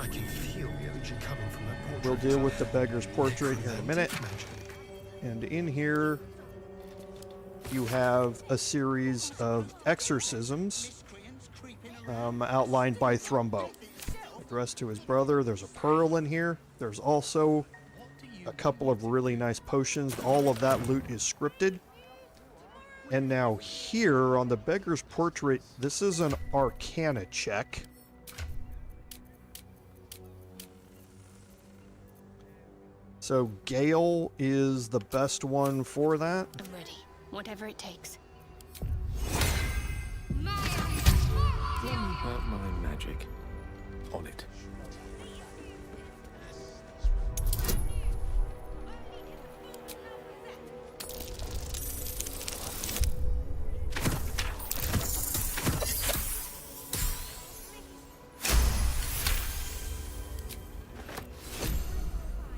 I can feel the energy coming from that portrait. We'll deal with the beggar's portrait here in a minute. And in here, you have a series of exorcisms outlined by Thrumbo. Addressed to his brother. There's a pearl in here. There's also a couple of really nice potions. All of that loot is scripted. And now here on the beggar's portrait, this is an Arcana check. So Gale is the best one for that. I'm ready. Whatever it takes. About my magic. On it.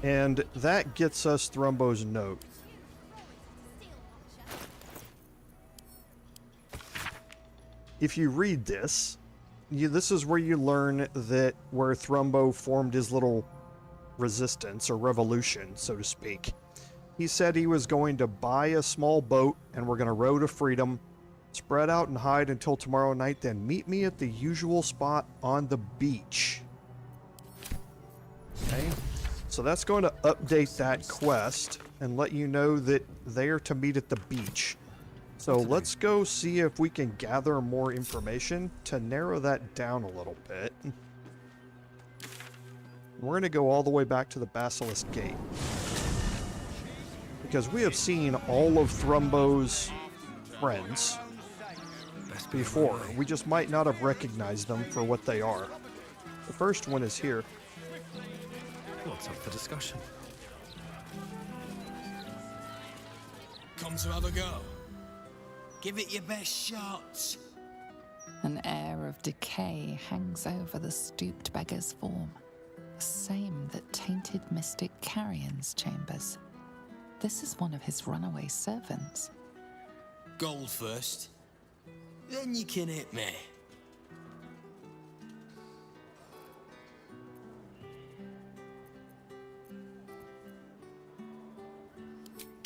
And that gets us Thrumbo's note. If you read this, this is where you learn that where Thrumbo formed his little resistance or revolution, so to speak. He said he was going to buy a small boat and we're going to row to freedom, spread out and hide until tomorrow night, then meet me at the usual spot on the beach. Okay? So that's going to update that quest and let you know that they are to meet at the beach. So let's go see if we can gather more information to narrow that down a little bit. We're going to go all the way back to the Basilisk Gate. Because we have seen all of Thrumbo's friends before. We just might not have recognized them for what they are. The first one is here. What's up for discussion? Come to have a go. Give it your best shots. An air of decay hangs over the stooped beggar's form, the same that tainted mystic Carrion's chambers. This is one of his runaway servants. Gold first. Then you can hit me.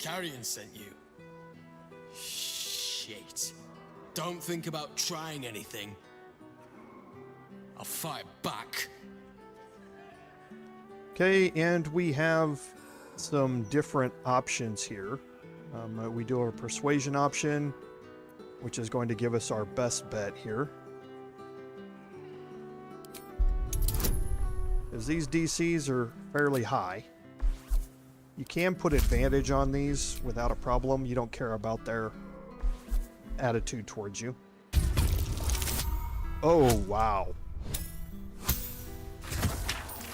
Carrion sent you. Shit. Don't think about trying anything. I'll fight back. Okay, and we have some different options here. We do our persuasion option, which is going to give us our best bet here. As these DCs are fairly high, you can put advantage on these without a problem. You don't care about their attitude towards you. Oh, wow.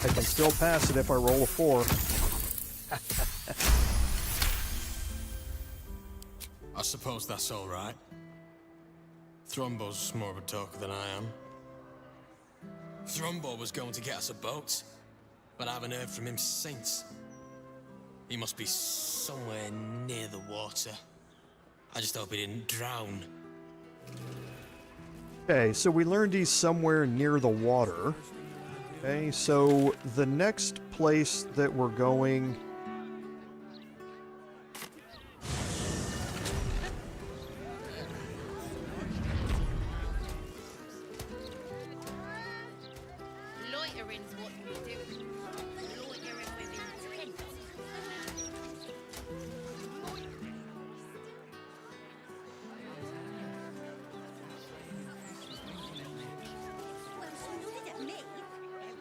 I can still pass it if I roll a 4. I suppose that's all right. Thrumbo's more of a talker than I am. Thrumbo was going to get us a boat, but I haven't heard from him since. He must be somewhere near the water. I just hope he didn't drown. Okay, so we learned he's somewhere near the water. Okay, so the next place that we're going... Loitering's what we do. Loitering with intent.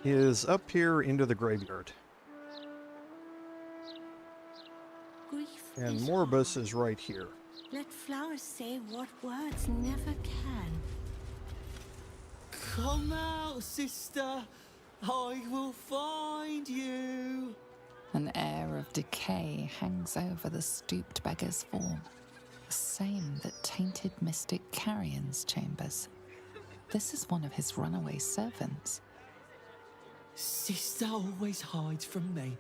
is up here into the graveyard. And Morbus is right here. Let flowers say what words never can. Come out, sister. I will find you. An air of decay hangs over the stooped beggar's form, the same that tainted mystic Carrion's chambers. This is one of his runaway servants. Sister always hides from me.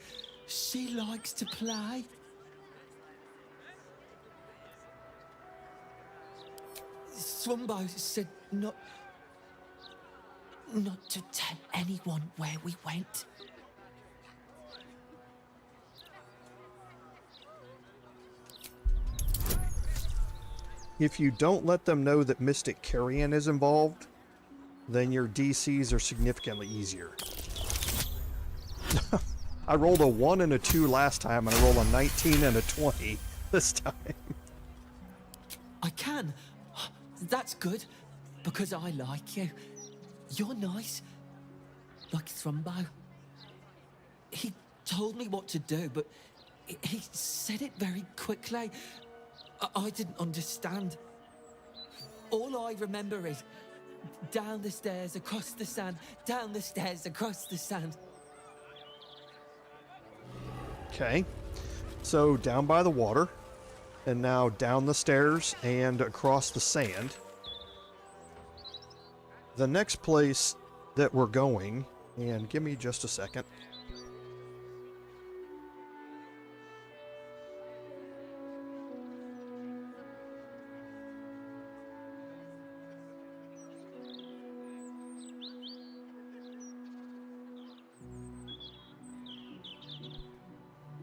She likes to play. Thrumbo said not to tell anyone where we went. If you don't let them know that Mystic Carrion is involved, then your DCs are significantly easier. I rolled a 1 and a 2 last time, and I rolled a 19 and a 20 this time. I can. That's good, because I like you. You're nice, like Thrumbo. He told me what to do, but he said it very quickly. I didn't understand. All I remember is down the stairs, across the sand, down the stairs, across the sand. Okay, so down by the water, and now down the stairs and across the sand. The next place that we're going, and give me just a second.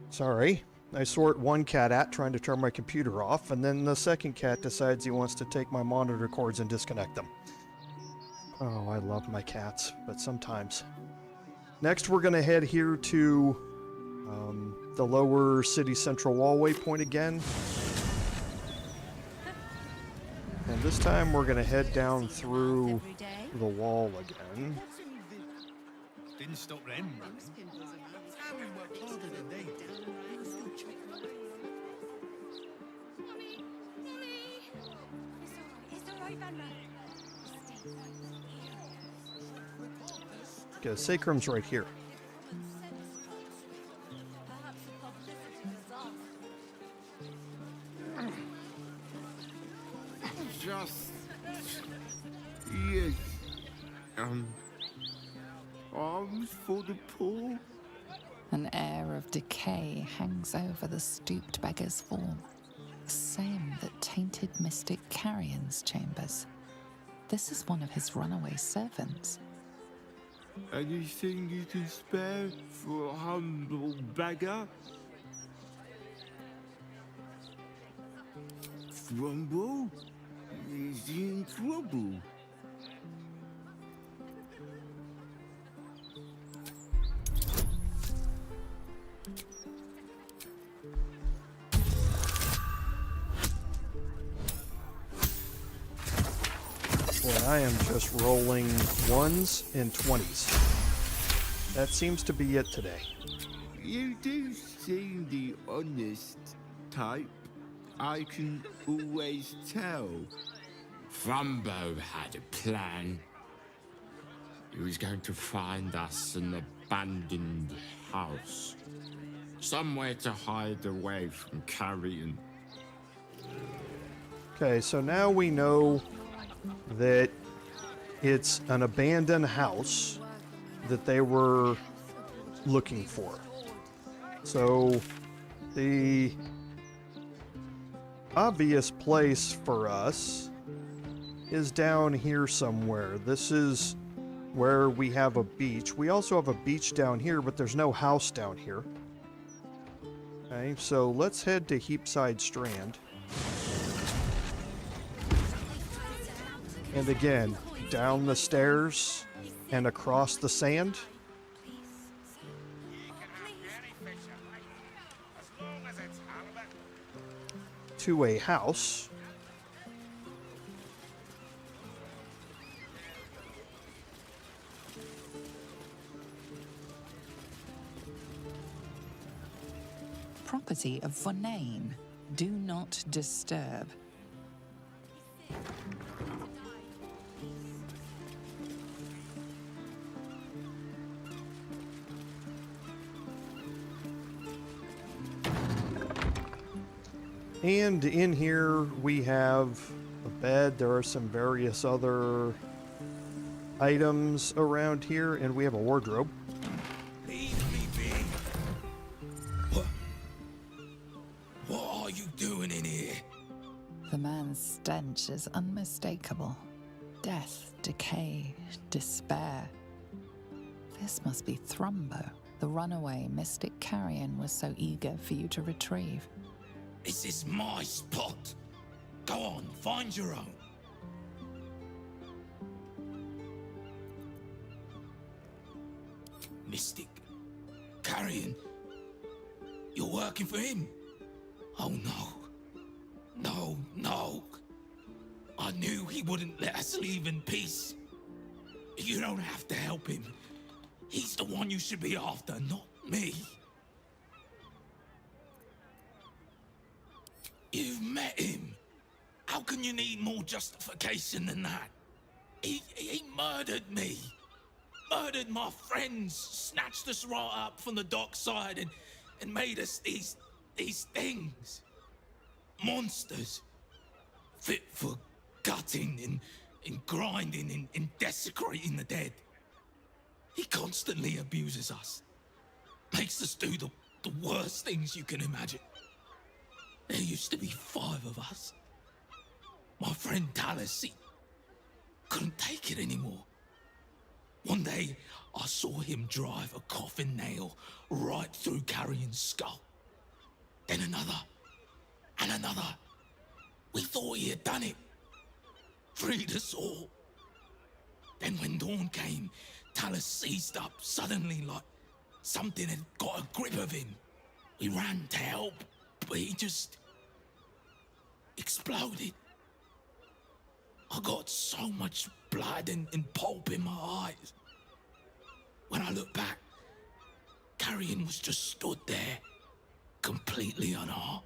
Sorry, I sort one cat at trying to turn my computer off, and then the second cat decides he wants to take my monitor cords and disconnect them. Oh, I love my cats, but sometimes. Next, we're going to head here to the lower city central wallway point again. And this time we're going to head down through the wall again. Didn't stop them. Okay, Sacrum's right here. Just... yes. Arms for the poor? An air of decay hangs over the stooped beggar's form, the same that tainted mystic Carrion's chambers. This is one of his runaway servants. Anything you can spare for a humble beggar? Thrumbo? Is he in trouble? Boy, I am just rolling 1s and 20s. That seems to be it today. You do seem the honest type. I can always tell. Thrumbo had a plan. He was going to find us an abandoned house. Somewhere to hide away from Carrion. Okay, so now we know that it's an abandoned house that they were looking for. So the obvious place for us is down here somewhere. This is where we have a beach. We also have a beach down here, but there's no house down here. Okay, so let's head to Heapside Strand. And again, down the stairs and across the sand to a house. Property of Vonane. Do not disturb. And in here we have a bed. There are some various other items around here, and we have a wardrobe. What are you doing in here? The man's stench is unmistakable. Death, decay, despair. This must be Thrumbo, the runaway mystic Carrion was so eager for you to retrieve. This is my spot. Go on, find your own. Mystic. Carrion. You're working for him? Oh no. No, no. I knew he wouldn't let us leave in peace. You don't have to help him. He's the one you should be after, not me. You've met him. How can you need more justification than that? He murdered me. Murdered my friends. Snatched us right up from the dockside and made us these things. Monsters. Fit for gutting and grinding and desecrating the dead. He constantly abuses us. Makes us do the worst things you can imagine. There used to be 5 of us. My friend Talus, he couldn't take it anymore. One day, I saw him drive a coffin nail right through Carrion's skull. Then another, and another. We thought he had done it. Freed us all. Then when dawn came, Talus seized up suddenly like something had got a grip of him. We ran to help. But he just exploded. I got so much blood and pulp in my eyes. When I look back, Carrion was just stood there, completely unharmed.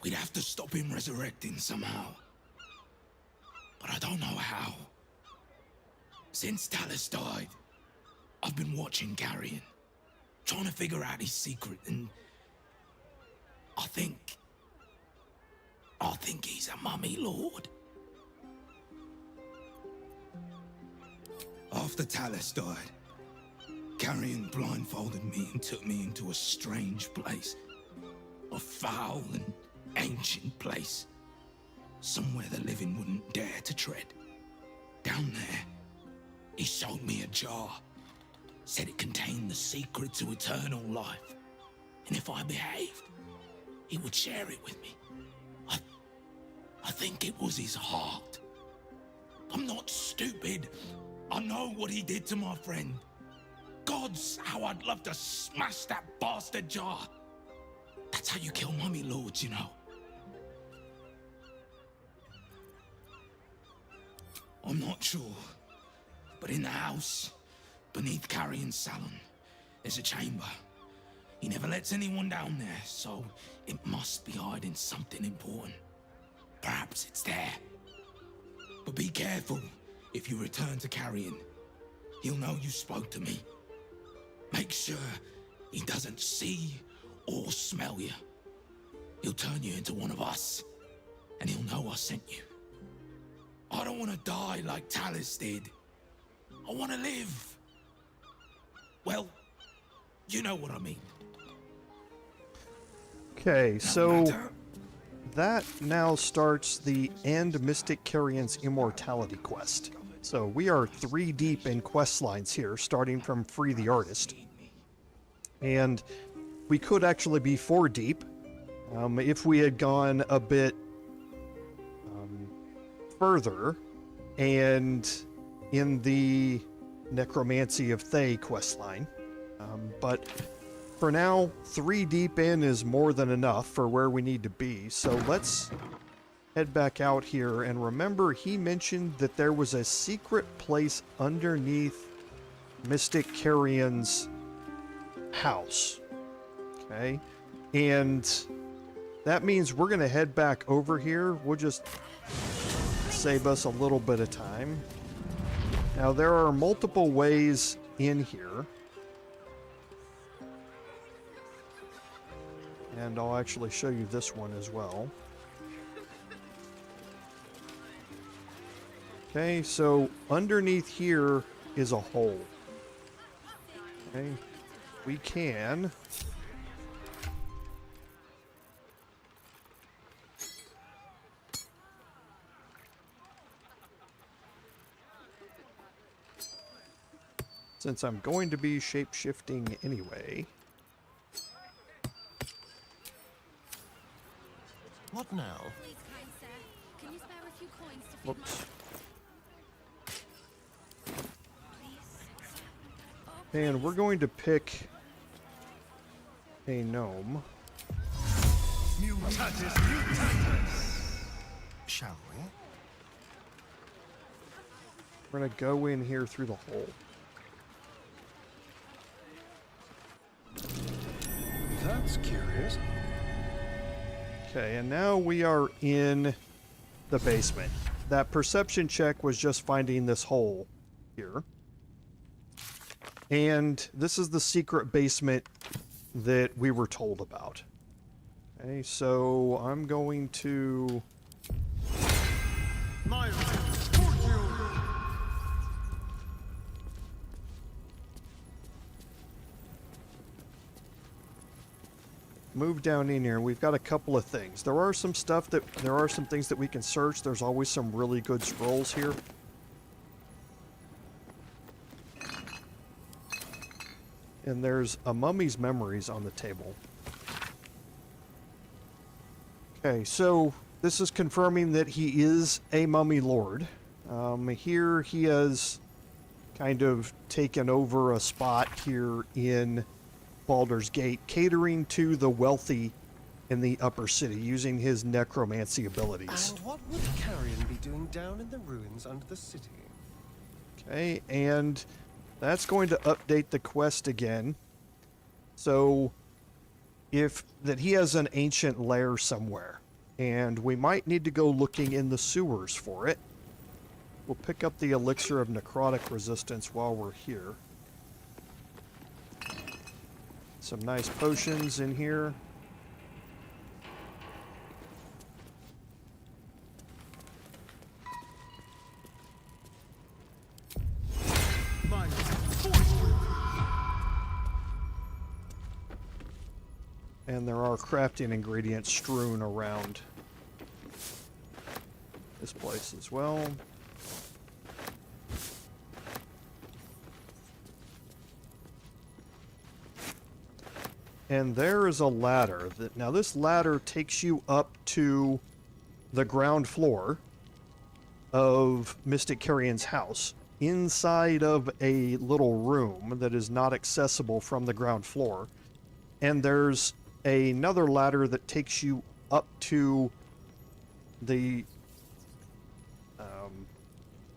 We'd have to stop him resurrecting somehow. But I don't know how. Since Talus died, I've been watching Carrion, trying to figure out his secret, and I think he's a mummy lord. After Talus died, Carrion blindfolded me and took me into a strange place. A foul and ancient place. Somewhere the living wouldn't dare to tread. Down there, he showed me a jar. said it contained the secret to eternal life. And if I behaved, he would share it with me. I think it was his heart. I'm not stupid. I know what he did to my friend. Gods, how I'd love to smash that bastard jar. That's how you kill mummy lords, you know. I'm not sure, but in the house, beneath Carrion's salon, there's a chamber. He never lets anyone down there, so it must be hiding something important. Perhaps it's there. But be careful if you return to Carrion. He'll know you spoke to me. Make sure he doesn't see or smell you. He'll turn you into one of us, and he'll know I sent you. I don't want to die like Talus did. I want to live. Well, you know what I mean. Okay, so that now starts the End Mystic Carrion's Immortality quest. So we are 3 deep in quest lines here, starting from Free the Artist. And we could actually be 4 deep if we had gone a bit further and in the Necromancy of Thay questline. But for now, 3 deep in is more than enough for where we need to be. So let's head back out here. And remember, he mentioned that there was a secret place underneath Mystic Carrion's house. Okay. And that means we're going to head back over here. We'll just save us a little bit of time. Now, there are multiple ways in here. And I'll actually show you this one as well. Okay, so underneath here is a hole. Okay, we can since I'm going to be shape-shifting anyway. What now? Please, kind sir, can you spare a few coins to feed Whoops. And we're going to pick a gnome. Mutatis mutatis. Shall we? We're going to go in here through the hole. That's curious. Okay, and now we are in the basement. That perception check was just finding this hole here. And this is the secret basement that we were told about. Okay, so I'm going to... move down in here. We've got a couple of things. There are some things that we can search. There's always some really good scrolls here. And there's a mummy's memories on the table. Okay, so this is confirming that he is a mummy lord. Here he has kind of taken over a spot here in Baldur's Gate, catering to the wealthy in the upper city, using his necromancy abilities. And what would Carrion be doing down in the ruins under the city? Okay, and that's going to update the quest again. So, that he has an ancient lair somewhere, and we might need to go looking in the sewers for it. We'll pick up the elixir of necrotic resistance while we're here. Some nice potions in here. And there are crafting ingredients strewn around this place as well. And there is a ladder. Now this ladder takes you up to the ground floor of Mystic Carrion's house, inside of a little room that is not accessible from the ground floor. And there's another ladder that takes you up to the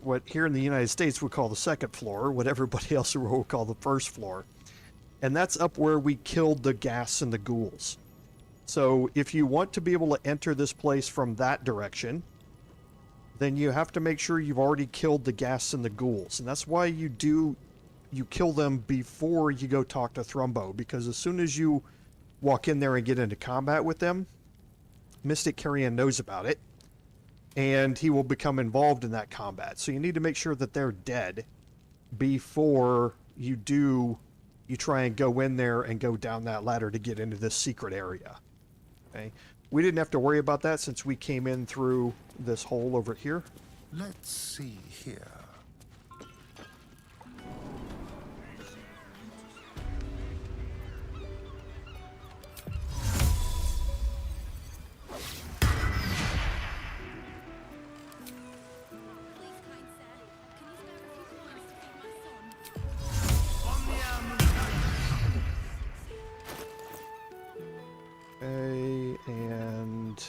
what here in the United States we call the second floor, what everybody else will call the first floor. And that's up where we killed the ghast and the ghouls. So if you want to be able to enter this place from that direction, then you have to make sure you've already killed the ghast and the ghouls. And that's why you kill them before you go talk to Thrumbo, because as soon as you walk in there and get into combat with them, Mystic Carrion knows about it, and he will become involved in that combat. So you need to make sure that they're dead before you try and go in there and go down that ladder to get into this secret area. Okay? We didn't have to worry about that since we came in through this hole over here. Let's see here. Okay, and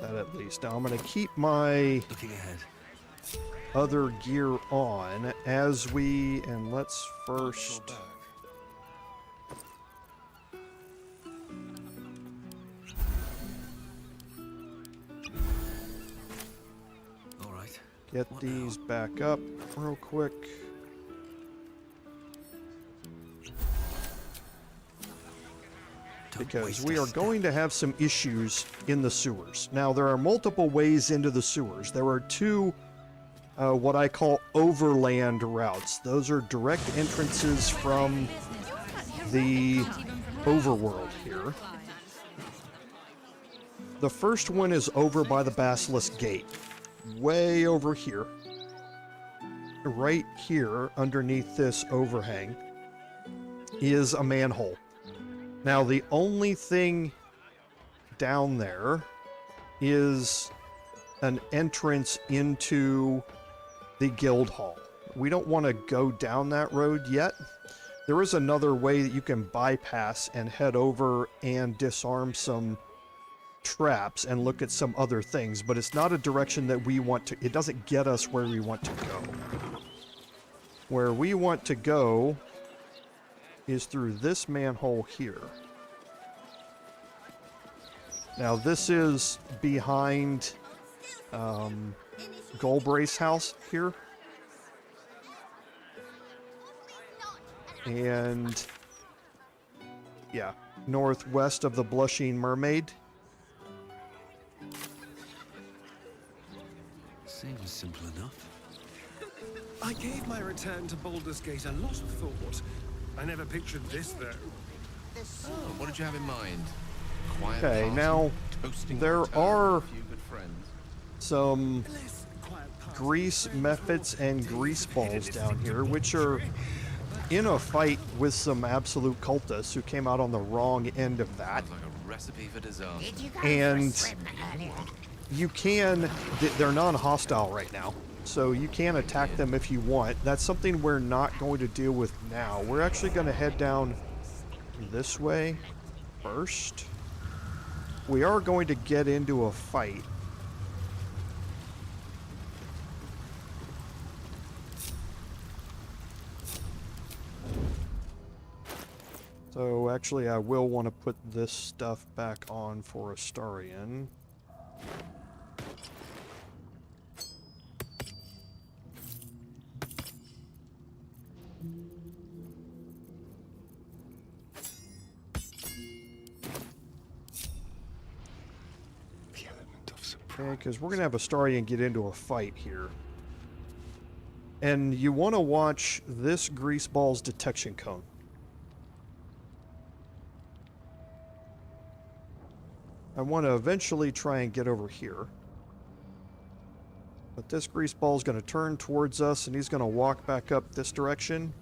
that at least. Now I'm going to keep my other gear on as we, and let's first All right. get these back up real quick. Because we are going to have some issues in the sewers. Now, there are multiple ways into the sewers. There are two, what I call overland routes. Those are direct entrances from the overworld here. The first one is over by the Basilisk Gate. Way over here. Right here, underneath this overhang, is a manhole. Now, the only thing down there is an entrance into the guild hall. We don't want to go down that road yet. There is another way that you can bypass and head over and disarm some traps and look at some other things, but it's not a direction that we want to. It doesn't get us where we want to go. Where we want to go is through this manhole here. Now this is behind Goldbrace house here. And yeah, northwest of the Blushing Mermaid. Seems simple enough. I gave my return to Baldur's Gate a lot of thought. I never pictured this, though. Oh, what did you have in mind? Quiet Okay, party, now toasting there water, are a few good friends. some grease methods and Greaseballs down here, which are in a fight with some absolute cultists who came out on the wrong end of that. Like a recipe for disaster. And you can, they're non-hostile right now, so you can attack them if you want. That's something we're not going to deal with now. We're actually going to head down this way first. We are going to get into a fight. So actually I will want to put this stuff back on for Astarion. Okay, because we're going to have Astarion get into a fight here. And you want to watch this Greaseball's detection cone. I want to eventually try and get over here. But this Greaseball is going to turn towards us, and he's going to walk back up this direction.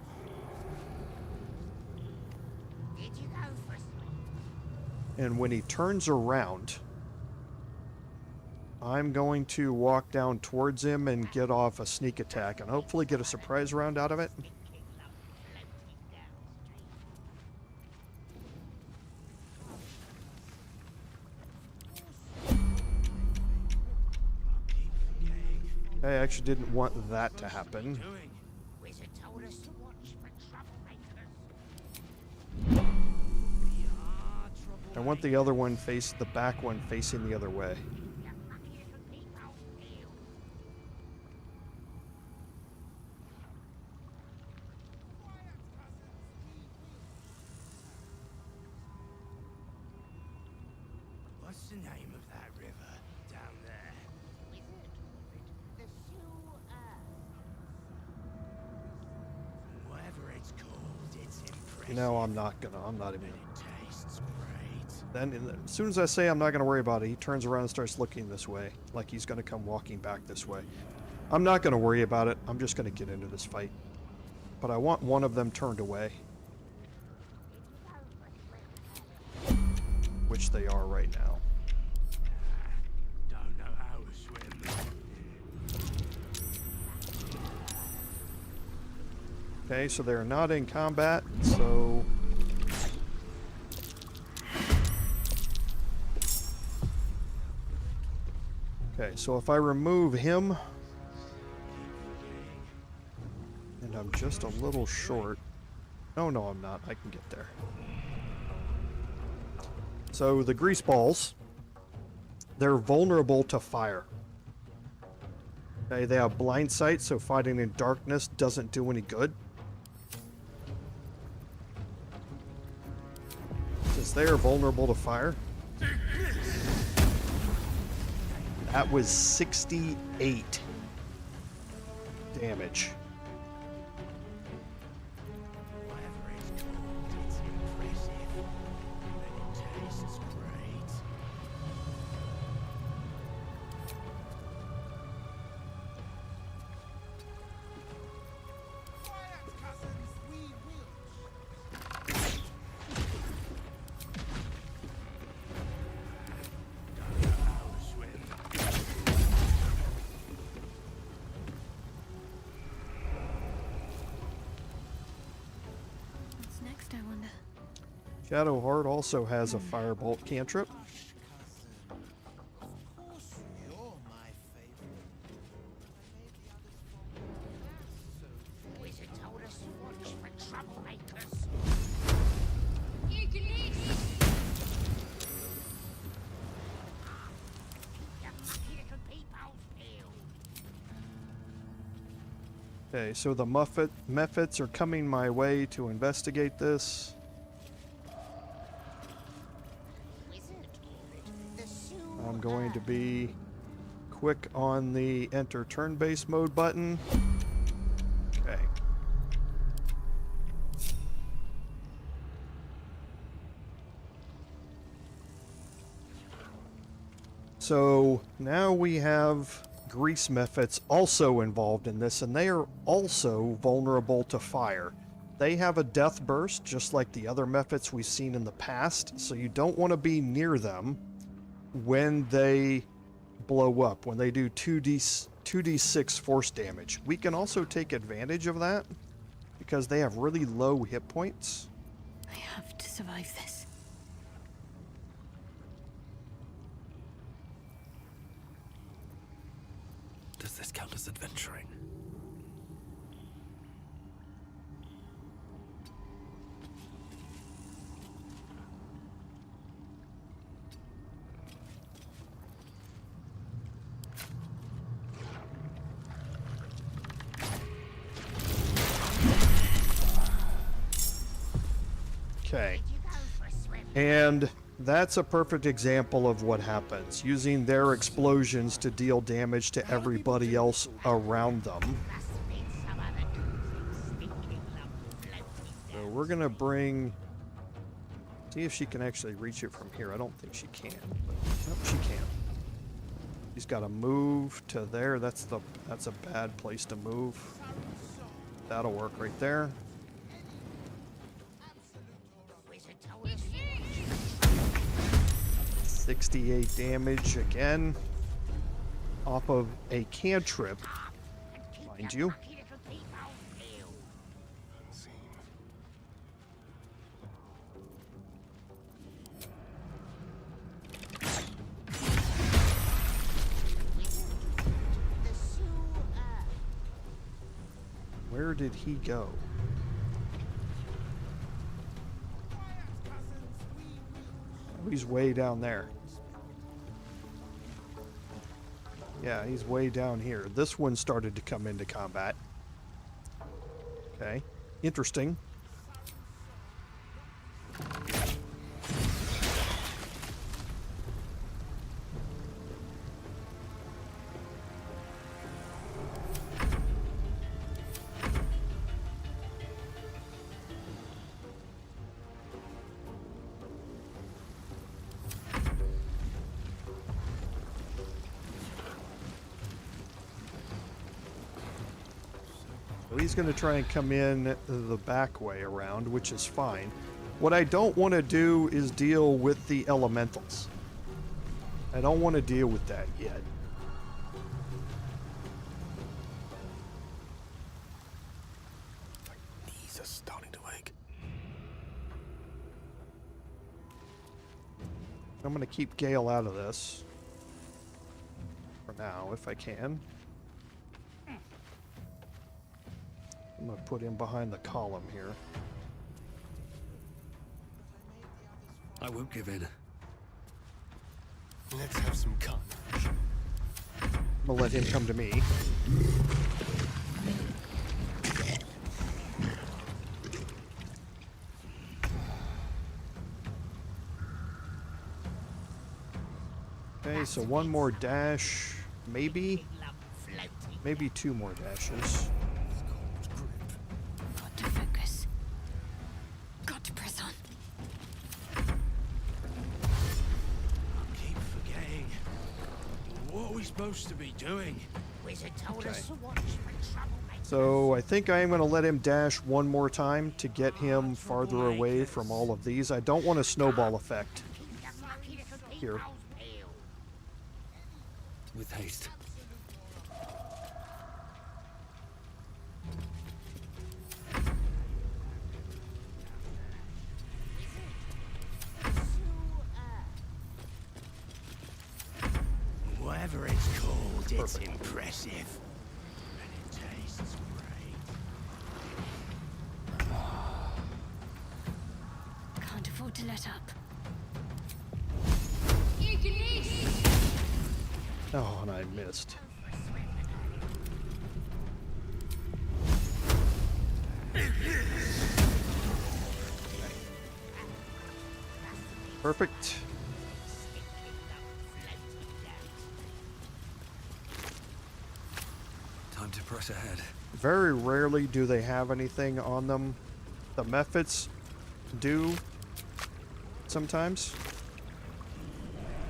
And when he turns around, I'm going to walk down towards him and get off a sneak attack, and hopefully get a surprise round out of it. I actually didn't want that to happen. I want the other one the back one facing the other way. What's the name of that river down there? Whatever it's called, it's impressive. You know, I'm not even. Then, as soon as I say I'm not going to worry about it, he turns around and starts looking this way, like he's going to come walking back this way. I'm not going to worry about it. I'm just going to get into this fight. But I want one of them turned away. Which they are right now. Don't know how to swim. Okay, so they're not in combat, so... Okay, so if I remove him, and I'm just a little short. Oh no, I'm not. I can get there. So the Greaseballs, they're vulnerable to fire. Okay, they have blind sight, so fighting in darkness doesn't do any good. Since they are vulnerable to fire. That was 68 damage. Shadowheart also has a firebolt cantrip. Okay, so the Mephits are coming my way to investigate this. I'm going to be quick on the enter turn-based mode button. Okay. So now we have Grease Mephits also involved in this, and they are also vulnerable to fire. They have a death burst, just like the other Mephits we've seen in the past, so you don't want to be near them when they blow up, when they do 2d6 force damage. We can also take advantage of that because they have really low hit points. I have to survive this. Does this count as adventuring? Okay, and that's a perfect example of what happens, using their explosions to deal damage to everybody else around them. So we're gonna see if she can actually reach it from here. I don't think she can, but nope, she can. He's got to move to there. That's a bad place to move. That'll work right there. 68 damage again. Off of a cantrip, mind you. Where did he go? Oh, he's way down there. Yeah, he's way down here. This one started to come into combat. Okay, interesting. He's going to try and come in the back way around, which is fine. What I don't want to do is deal with the elementals. I don't want to deal with that yet. My knees are starting to ache. I'm going to keep Gale out of this. For now, if I can. I'm going to put him behind the column here. I won't give in. Let's have some carnage. I'm going to let him come to me. Okay, so one more dash, maybe? Maybe two more dashes. Got to focus. Got to press on. I keep forgetting. What are we supposed to be doing? Wizard told Okay. us to watch for troublemakers. So I think I am going to let him dash one more time to get him farther away from all of these. I don't want a snowball effect here. With haste. Whatever it's called, it's impressive. And it tastes great. Can't afford to let up. Oh, and I missed. Perfect. Time to press ahead. Very rarely do they have anything on them. The methods do sometimes.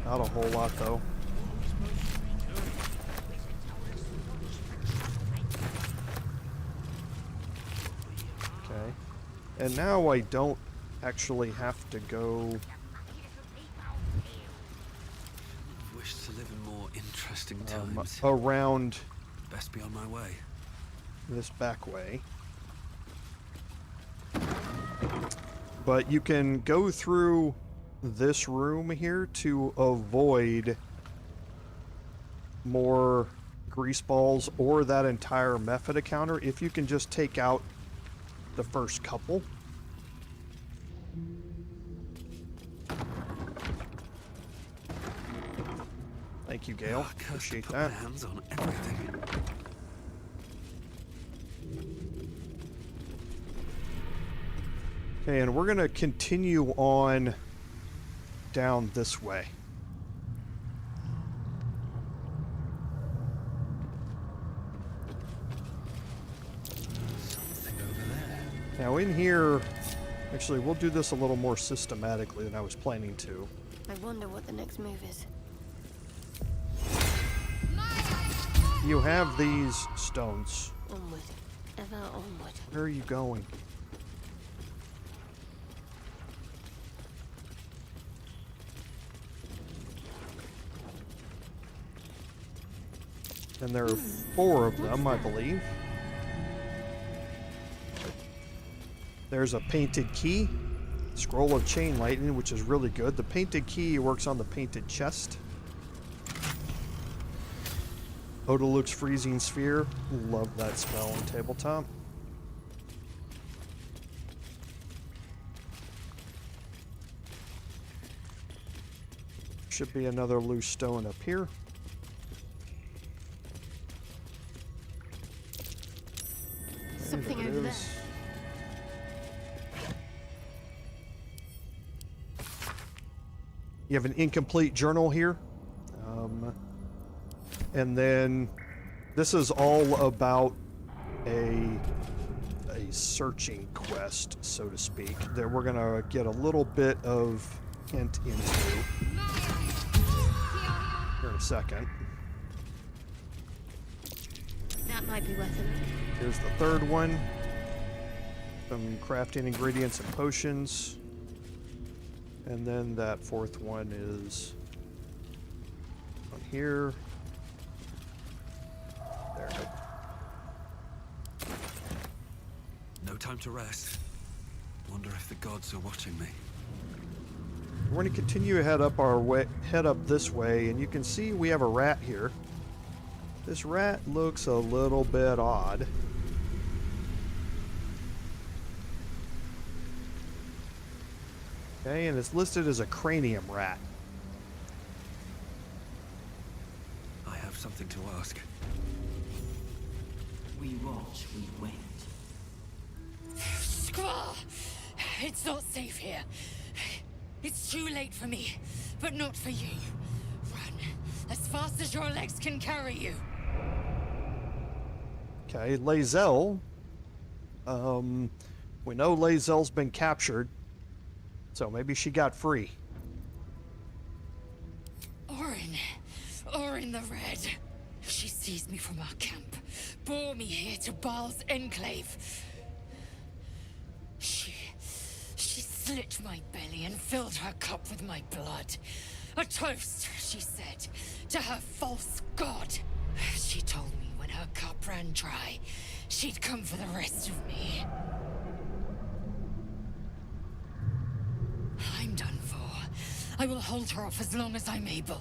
Not a whole lot though. Okay. And now I don't actually have to go. Wish to live in more interesting times. Around Best be on my way. this back way. But you can go through this room here to avoid more Greaseballs or that entire method encounter if you can just take out the first couple. Thank you, Gale. Appreciate put that. my hands on everything. Okay, and we're gonna continue on down this way. Something over there. Now in here, actually we'll do this a little more systematically than I was planning to. I wonder what the next move is. you have these stones, Onward. Ever onward. where are you going? And there are 4 of them, I believe. There's a painted key, scroll of chain lightning, which is really good. The painted key works on the painted chest. Odaluk's freezing sphere, love that spell on tabletop. Should be another loose stone up here. Something There it over there. is. You have an incomplete journal here. And then this is all about a searching quest, so to speak, that we're going to get a little bit of hint into here in a second. That might be worth a look. Here's the 3rd one. Some crafting ingredients and potions. And then that 4th one is on here. There. No time to rest. Wonder if the gods are watching me. We're going to continue to head up this way, and you can see we have a rat here. This rat looks a little bit odd. Okay, and it's listed as a cranium rat. I have something to ask. We watch, we wait. Squaw! It's not safe here. It's too late for me, but not for you. Run as fast as your legs can carry you. Okay, Lae'zel. We know Lae'zel's been captured, so maybe she got free. Orin the Red. She seized me from our camp, bore me here to Baal's enclave. She slit my belly and filled her cup with my blood. A toast, she said, to her false god. She told me when her cup ran dry, she'd come for the rest of me. I'm done for. I will hold her off as long as I'm able.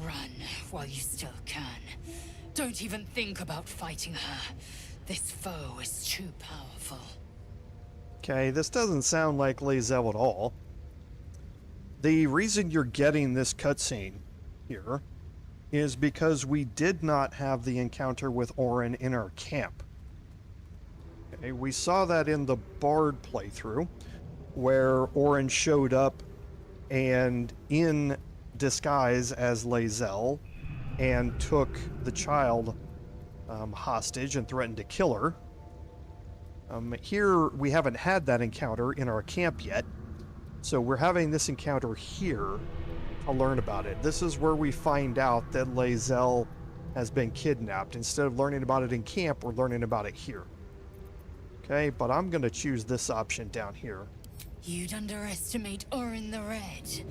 Run while you still can. Don't even think about fighting her. This foe is too powerful. Okay, this doesn't sound like Lae'zel at all. The reason you're getting this cutscene here is because we did not have the encounter with Orin in our camp. Okay, we saw that in the Bard playthrough, where Orin showed up and in disguise as Lae'zel and took the child hostage and threatened to kill her. Here, we haven't had that encounter in our camp yet, so we're having this encounter here to learn about it. This is where we find out that Lae'zel has been kidnapped. Instead of learning about it in camp, we're learning about it here. Okay, but I'm going to choose this option down here. You'd underestimate Orin the Red.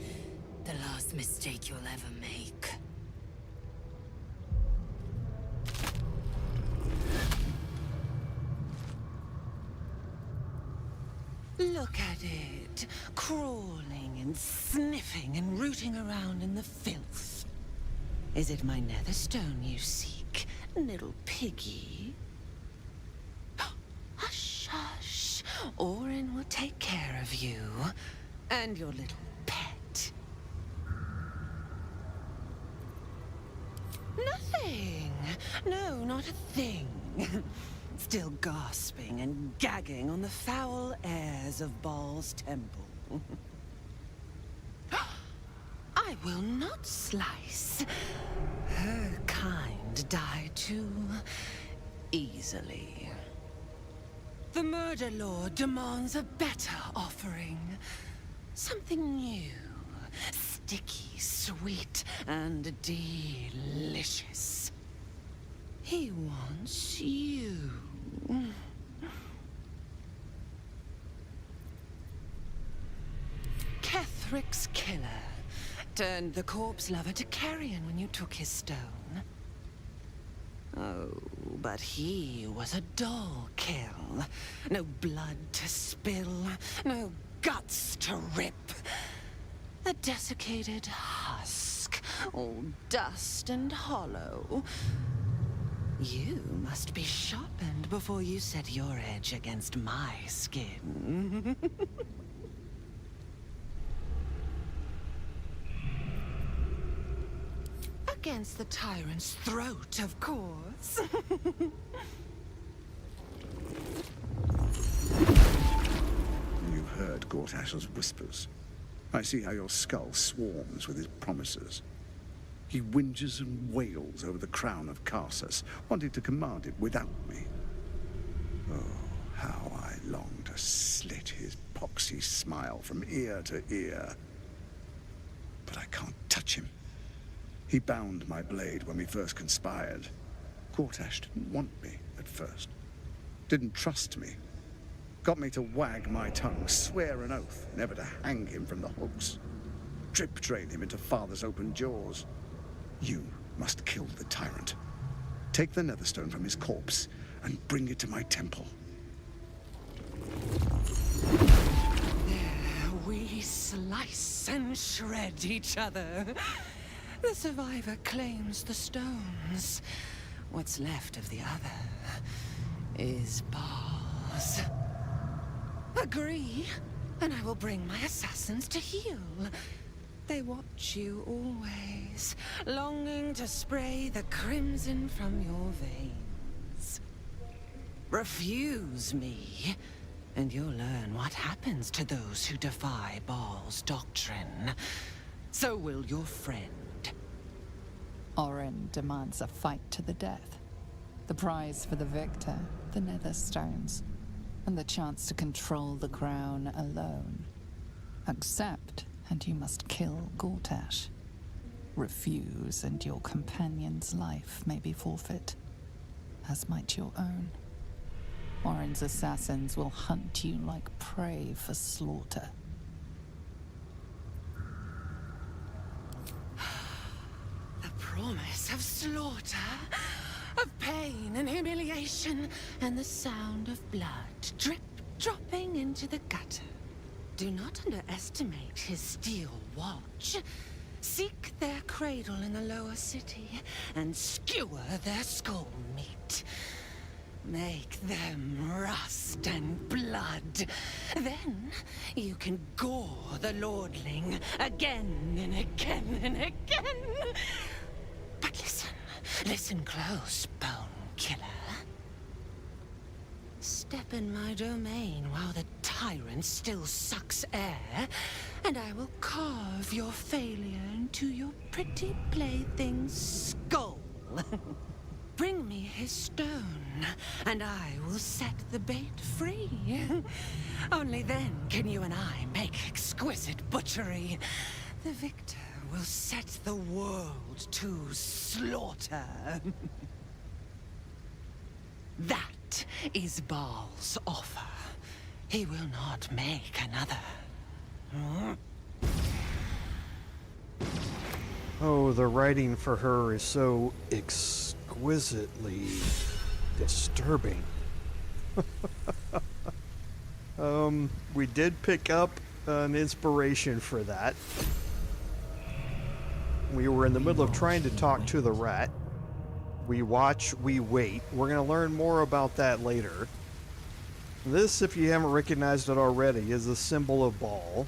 The last mistake you'll ever make. Look at it, crawling and sniffing and rooting around in the filth. Is it my netherstone you seek, little piggy? Hush, hush. Orin will take care of you and your little pet. Nothing. No, not a thing. Still gasping and gagging on the foul airs of Baal's temple. I will not slice. Her kind die too easily. The Murder Lord demands a better offering. Something new, sticky, sweet, and delicious. He wants you. Ketherick's killer turned the corpse lover to Carrion when you took his stone. Oh, but he was a dull kill. No blood to spill, no guts to rip. A desiccated husk, all dust and hollow. You must be sharpened before you set your edge against my skin. Against the tyrant's throat, of course. You've heard Gortash's whispers. I see how your skull swarms with his promises. He whinges and wails over the crown of Karsus, wanting to command it without me. Oh, how I long to slit his poxy smile from ear to ear. But I can't touch him. He bound my blade when we first conspired. Gortash didn't want me at first. Didn't trust me. Got me to wag my tongue, swear an oath, never to hang him from the hooks. Drip train him into father's open jaws. You must kill the tyrant. Take the netherstone from his corpse and bring it to my temple. There we slice and shred each other. The survivor claims the stones. What's left of the other is bars. Agree, and I will bring my assassins to heal. They watch you always, longing to spray the crimson from your veins. Refuse me, and you'll learn what happens to those who defy Baal's doctrine. So will your friend. Orin demands a fight to the death. The prize for the victor, the netherstones, and the chance to control the crown alone. Accept, and you must kill Gortash. Refuse, and your companion's life may be forfeit, as might your own. Orin's assassins will hunt you like prey for slaughter. Promise of slaughter, of pain and humiliation, and the sound of blood dropping into the gutter. Do not underestimate his steel watch. Seek their cradle in the lower city and skewer their skull meat. Make them rust and blood. Then you can gore the lordling again and again and again. But listen close, Bone Killer. Step in my domain while the tyrant still sucks air, and I will carve your failure into your pretty plaything's skull. Bring me his stone, and I will set the bait free. Only then can you and I make exquisite butchery. The victor will set the world to slaughter. That is Baal's offer. He will not make another. Oh, the writing for her is so exquisitely disturbing. We did pick up an inspiration for that. We were in the middle of trying to talk to the rat. We watch, we wait. We're going to learn more about that later. This, if you haven't recognized it already, is a symbol of Baal.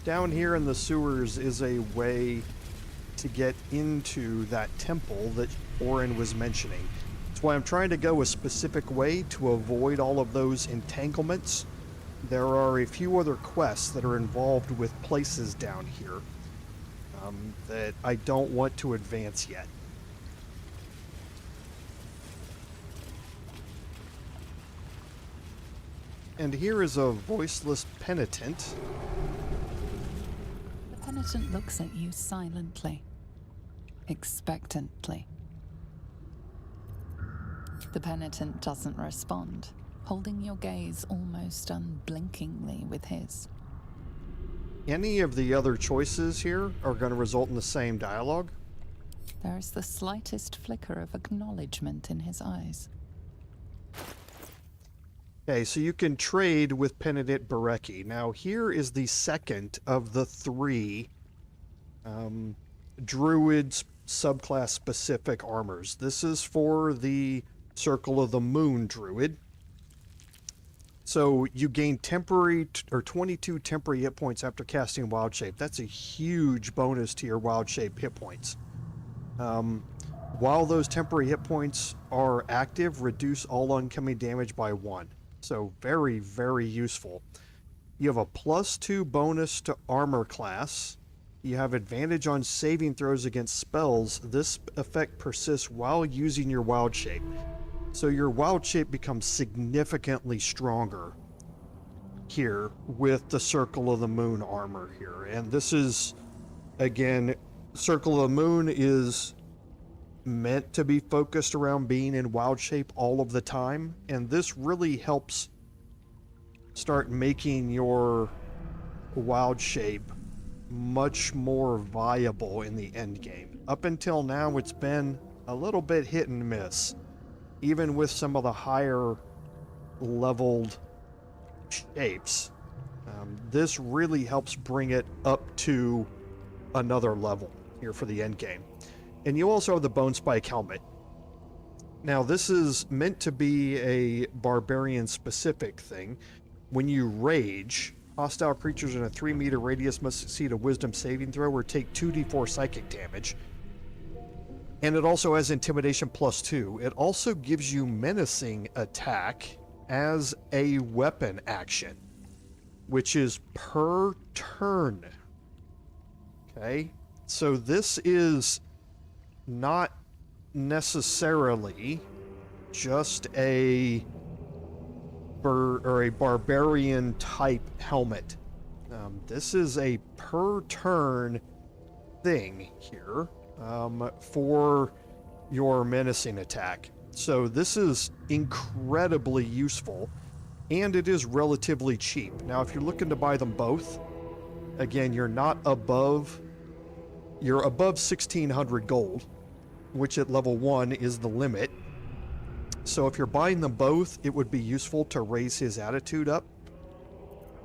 Down here in the sewers is a way to get into that temple that Orin was mentioning. That's why I'm trying to go a specific way to avoid all of those entanglements. There are a few other quests that are involved with places down here that I don't want to advance yet. And here is a voiceless penitent. The penitent looks at you silently, expectantly. The penitent doesn't respond, holding your gaze almost unblinkingly with his. Any of the other choices here are going to result in the same dialogue. There is the slightest flicker of acknowledgement in his eyes. Okay, so you can trade with Penitent Bereki. Now, here is the second of the 3 Druid subclass-specific armors. This is for the Circle of the Moon Druid. So you gain temporary or 22 temporary hit points after casting Wild Shape. That's a huge bonus to your Wild Shape hit points. While those temporary hit points are active, reduce all oncoming damage by 1. So very, very useful. You have a +2 bonus to armor class. You have advantage on saving throws against spells. This effect persists while using your Wild Shape. So your Wild Shape becomes significantly stronger here with the Circle of the Moon armor here. And this is, again, Circle of the Moon is meant to be focused around being in Wild Shape all of the time. And this really helps start making your Wild Shape much more viable in the end game. Up until now, it's been a little bit hit and miss. Even with some of the higher leveled shapes, this really helps bring it up to another level here for the end game. And you also have the Bone Spike helmet. Now, this is meant to be a barbarian specific thing. When you rage, hostile creatures in a 3-meter radius must succeed a wisdom saving throw or take 2d4 psychic damage. And it also has intimidation +2. It also gives you menacing attack as a weapon action, which is per turn. Okay, so this is not necessarily just a barbarian type helmet. This is a per turn thing here for your menacing attack. So this is incredibly useful, and it is relatively cheap. Now, if you're looking to buy them both, again, you're above 1,600 gold, which at level 1 is the limit. So if you're buying them both, it would be useful to raise his attitude up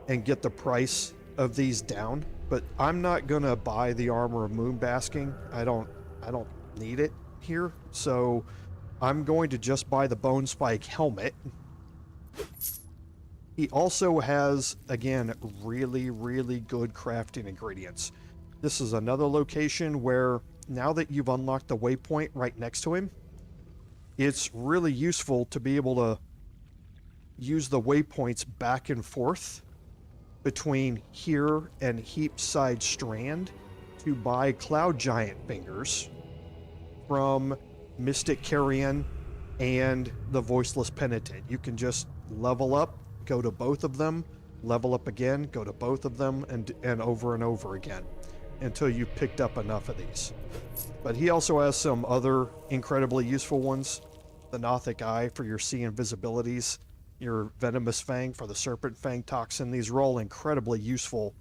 and get the price of these down. But I'm not gonna buy the Armor of Moonbasking. I don't need it here. So I'm going to just buy the Bone Spike helmet. He also has, again, really, really good crafting ingredients. This is another location where, now that you've unlocked the waypoint right next to him, it's really useful to be able to use the waypoints back and forth between here and Heapside Strand to buy Cloud Giant Fingers from Mystic Carrion and the Voiceless Penitent. You can just level up, go to both of them, level up again, go to both of them, and over and over again until you've picked up enough of these. But he also has some other incredibly useful ones. The Nothic Eye for your sea invisibilities, your Venomous Fang for the Serpent Fang Toxin. These are all incredibly useful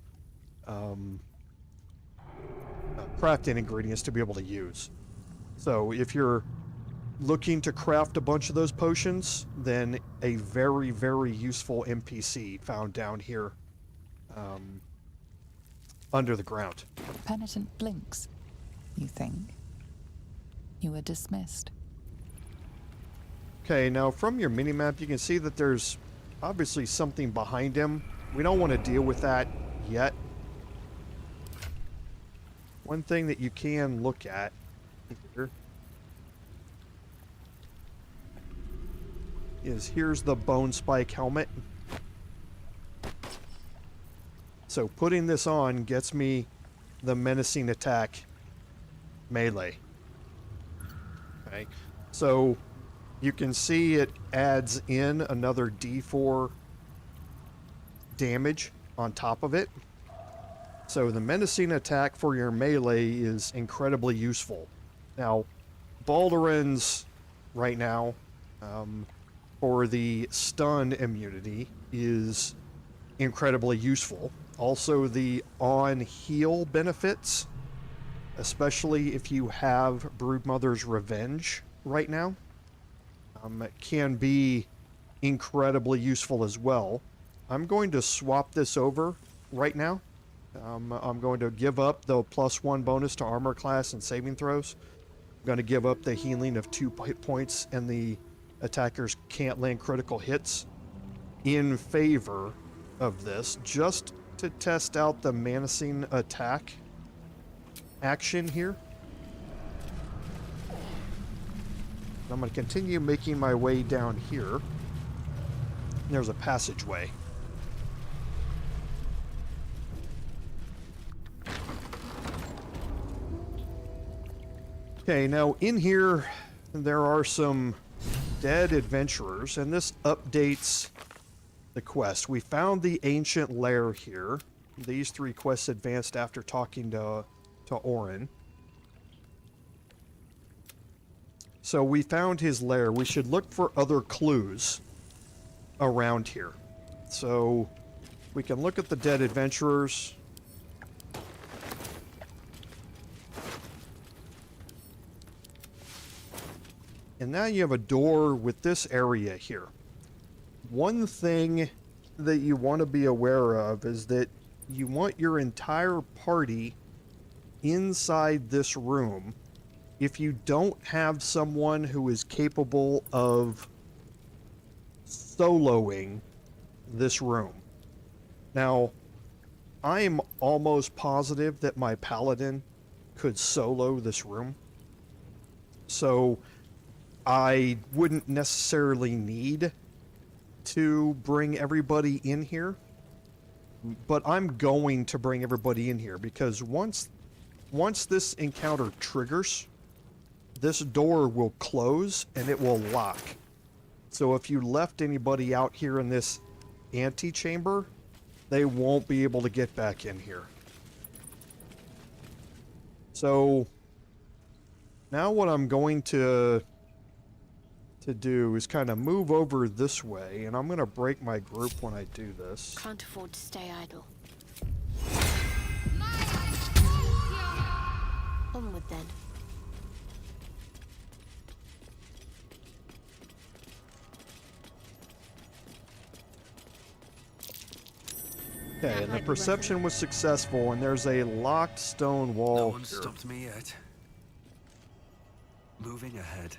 crafting ingredients to be able to use. So if you're looking to craft a bunch of those potions, then a very, very useful NPC found down here under the ground. Penitent blinks. You think? You were dismissed. Okay, now from your minimap, you can see that there's obviously something behind him. We don't want to deal with that yet. One thing that you can look at here is here's the Bone Spike helmet. So putting this on gets me the menacing attack melee. Okay, so you can see it adds in another D4 damage on top of it. So the menacing attack for your melee is incredibly useful. Now, Baldurins right now, for the stun immunity is incredibly useful. Also, the on heal benefits, especially if you have Broodmother's Revenge right now, can be incredibly useful as well. I'm going to swap this over right now. I'm going to give up the +1 bonus to armor class and saving throws. I'm going to give up the healing of 2 hit points and the attackers can't land critical hits in favor of this, just to test out the menacing attack action here. I'm going to continue making my way down here. There's a passageway. Okay, now in here there are some dead adventurers, and this updates the quest. We found the ancient lair here. These 3 quests advanced after talking to Orin. So we found his lair. We should look for other clues around here. So we can look at the dead adventurers. And now you have a door with this area here. One thing that you want to be aware of is that you want your entire party inside this room if you don't have someone who is capable of soloing this room. Now, I am almost positive that my Paladin could solo this room. So I wouldn't necessarily need to bring everybody in here, but I'm going to bring everybody in here because once this encounter triggers, this door will close and it will lock. So if you left anybody out here in this antechamber, they won't be able to get back in here. So now what I'm going to do is kind of move over this way, and I'm going to break my group when I do this. Can't afford to stay idle. Onward then. Okay, and the perception was successful, and there's a locked stone wall No one here. stopped me yet. Moving ahead.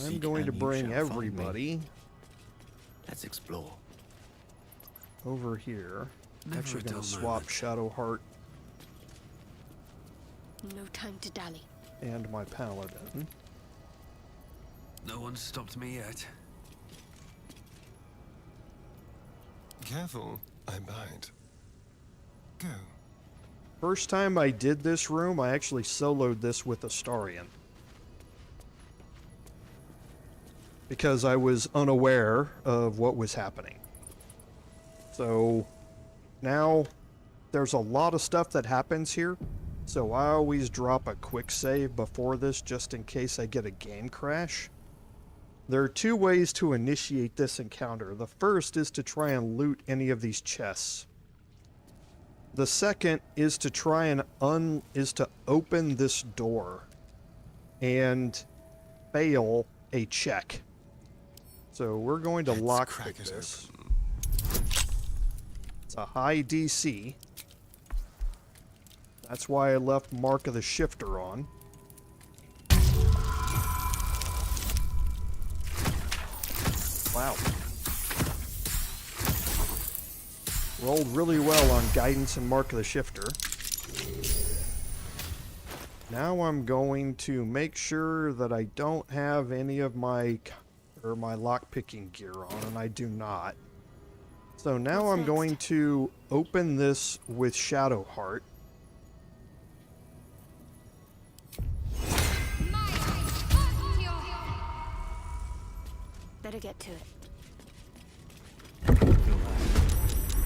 I'm going to bring everybody Let's explore. over here. Never Actually a going dull to swap moment. Shadowheart No time to dally. and my Paladin. No one stopped me yet. Careful, I'm behind. Go. First time I did this room, I actually soloed this with Astarion. Because I was unaware of what was happening. So now there's a lot of stuff that happens here. So I always drop a quick save before this just in case I get a game crash. There are 2 ways to initiate this encounter. The first is to try and loot any of these chests. The second is to try and open this door and fail a check. So we're going to lockpick this. It's a high DC. That's why I left Mark of the Shifter on. Wow. Rolled really well on Guidance and Mark of the Shifter. Now I'm going to make sure that I don't have any of my lockpicking gear on, and I do not. So now I'm going to open this with Shadowheart. Better get to it.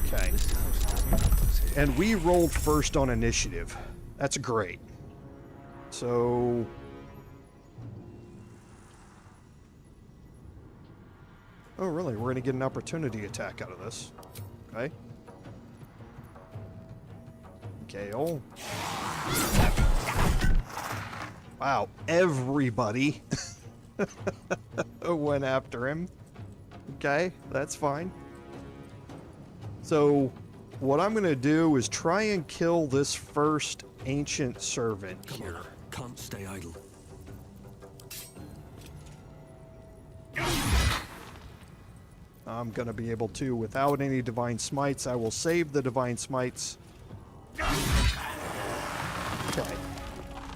Okay. And we rolled first on initiative. That's great. So Oh, really? We're gonna get an opportunity attack out of this. Okay. Gale. Wow, everybody went after him. Okay, that's fine. So, what I'm gonna do is try and kill this first ancient servant here. Can't stay idle. I'm gonna be able to without any divine smites. I will save the divine smites. Okay.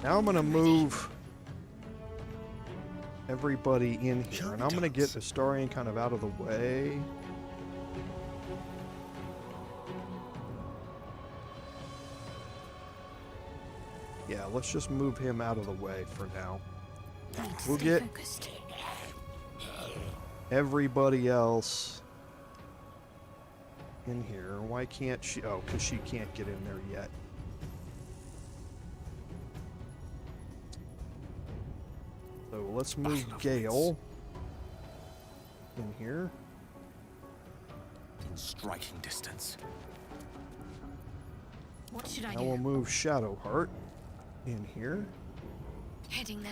Now I'm gonna move everybody in here, and I'm gonna get Historian kind of out of the way. Yeah, let's just move him out of the way for now. We'll get everybody else in here. Why can't she? Oh, because she can't get in there yet. So let's move Gale in here. In striking distance. What should I Now do? we'll move Shadowheart in here. Heading there.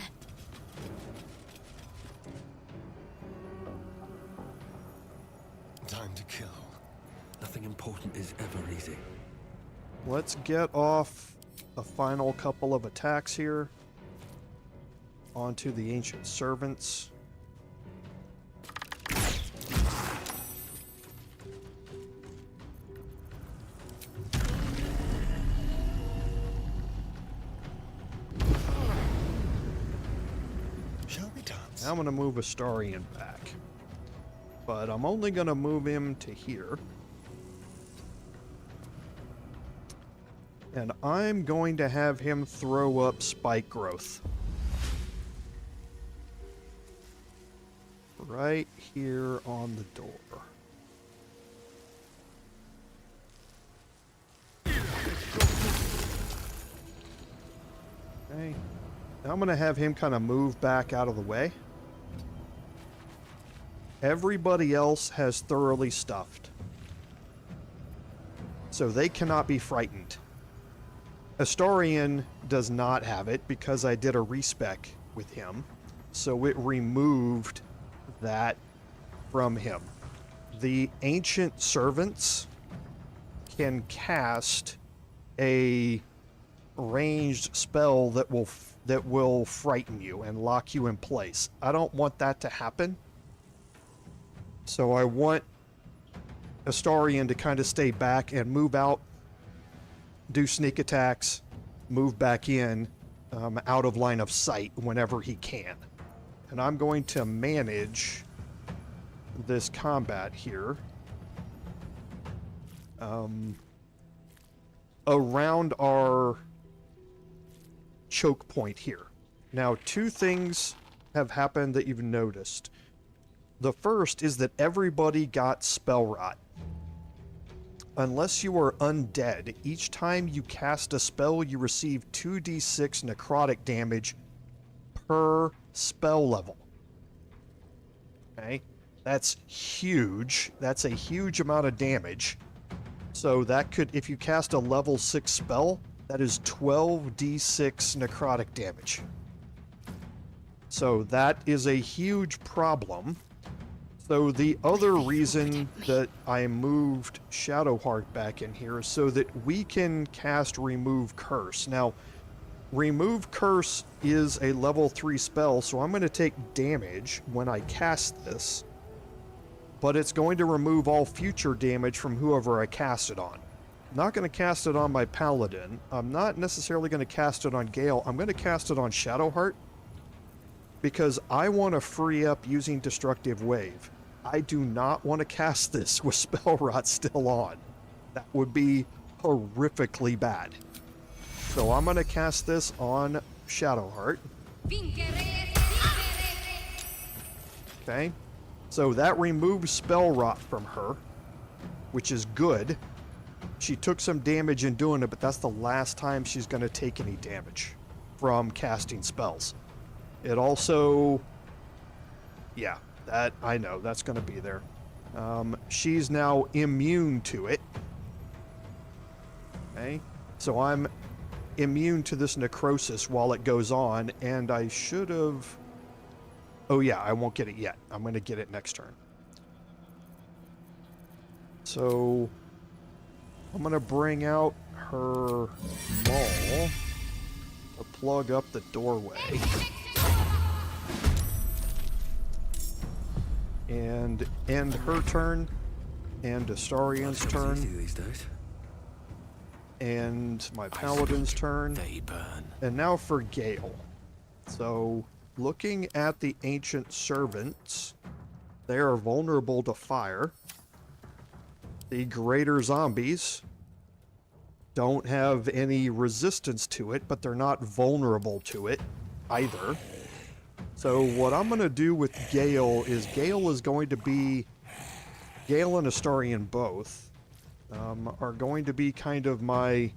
Time to kill. Nothing important is ever easy. Let's get off a final couple of attacks here onto the ancient servants. Shall we dance? Now I'm going to move Astarion back. But I'm only going to move him to here. And I'm going to have him throw up spike growth. Right here on the door. Okay. Now I'm going to have him kind of move back out of the way. Everybody else has thoroughly stuffed. So they cannot be frightened. Astarion does not have it because I did a respec with him. So it removed that from him. The ancient servants can cast a ranged spell that will frighten you and lock you in place. I don't want that to happen. So I want Astarion to kind of stay back and move out, do sneak attacks, move back in, out of line of sight whenever he can. And I'm going to manage this combat here around our choke point here. Now, two things have happened that you've noticed. The first is that everybody got spell rot. Unless you are undead, each time you cast a spell, you receive 2d6 necrotic damage per spell level. Okay? That's huge. That's a huge amount of damage. So that could, if you cast a level 6 spell, that is 12d6 necrotic damage. So that is a huge problem. So the other reason that I moved Shadowheart back in here is so that we can cast Remove Curse. Now, Remove Curse is a level 3 spell, so I'm going to take damage when I cast this, but it's going to remove all future damage from whoever I cast it on. I'm not going to cast it on my Paladin. I'm not necessarily going to cast it on Gale. I'm going to cast it on Shadowheart because I want to free up using Destructive Wave. I do not want to cast this with Spell Rot still on. That would be horrifically bad. So I'm going to cast this on Shadowheart. Okay. So that removes Spell Rot from her, which is good. She took some damage in doing it, but that's the last time she's going to take any damage from casting spells. It also... yeah. That, I know, that's going to be there. She's now immune to it. Okay, so I'm immune to this necrosis while it goes on, and I should have... Oh yeah, I won't get it yet. I'm going to get it next turn. So I'm going to bring out her maul to plug up the doorway. And end her turn, and Astarian's turn, these days. and my Paladin's turn. They burn. And now for Gale. So, looking at the Ancient Servants, they are vulnerable to fire. The Greater Zombies don't have any resistance to it, but they're not vulnerable to it either. So what I'm going to do with Gale is going to be... Gale and Astarian both are going to be kind of my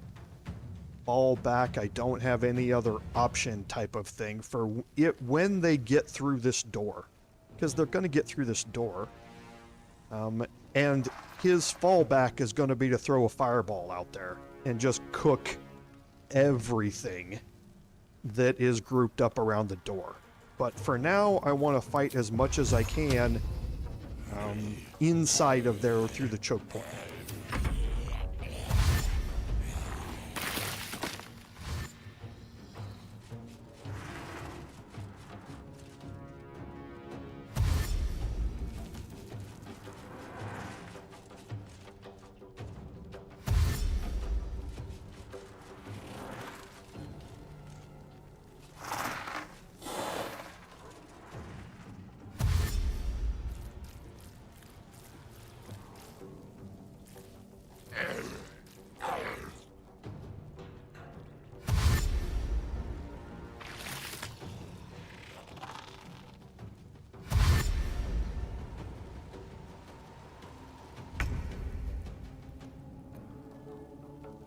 fall back, I don't have any other option type of thing for it when they get through this door. Because they're going to get through this door. And his fallback is going to be to throw a fireball out there and just cook everything that is grouped up around the door. But for now, I want to fight as much as I can inside of there through the choke point.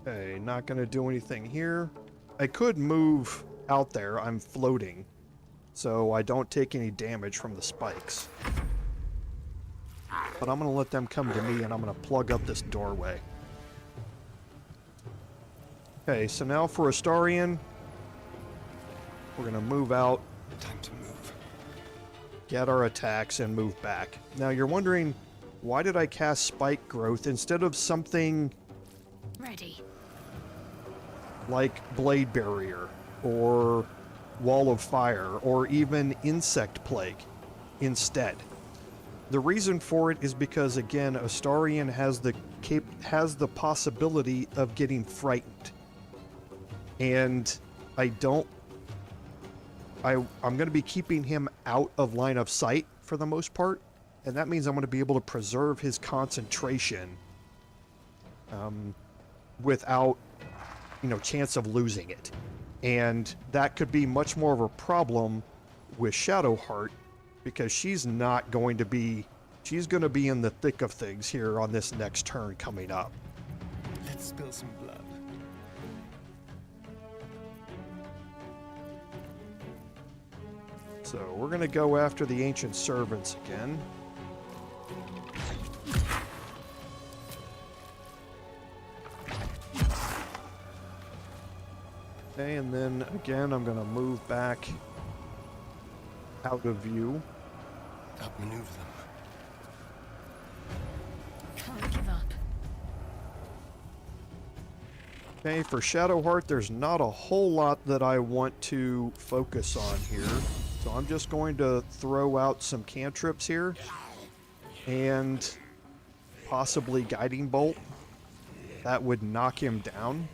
Okay, not going to do anything here. I could move out there. I'm floating, so I don't take any damage from the spikes. But I'm going to let them come to me, and I'm going to plug up this doorway. Okay, so now for Astarian, we're going to move out. Time to move. Get our attacks and move back. Now you're wondering, why did I cast Spike Growth instead of something... Ready. Like Blade Barrier, or Wall of Fire, or even Insect Plague instead? The reason for it is because, again, Astarian has the possibility of getting frightened. And I'm going to be keeping him out of line of sight for the most part, and that means I'm going to be able to preserve his concentration without, chance of losing it. And that could be much more of a problem with Shadowheart, because she's going to be in the thick of things here on this next turn coming up. Let's spill some blood. So we're going to go after the Ancient Servants again. Okay, and then again, I'm going to move back out of view. Outmaneuver them. Can't give up. Okay, for Shadowheart, there's not a whole lot that I want to focus on here. So I'm just going to throw out some cantrips here. And possibly Guiding Bolt. That would knock him down.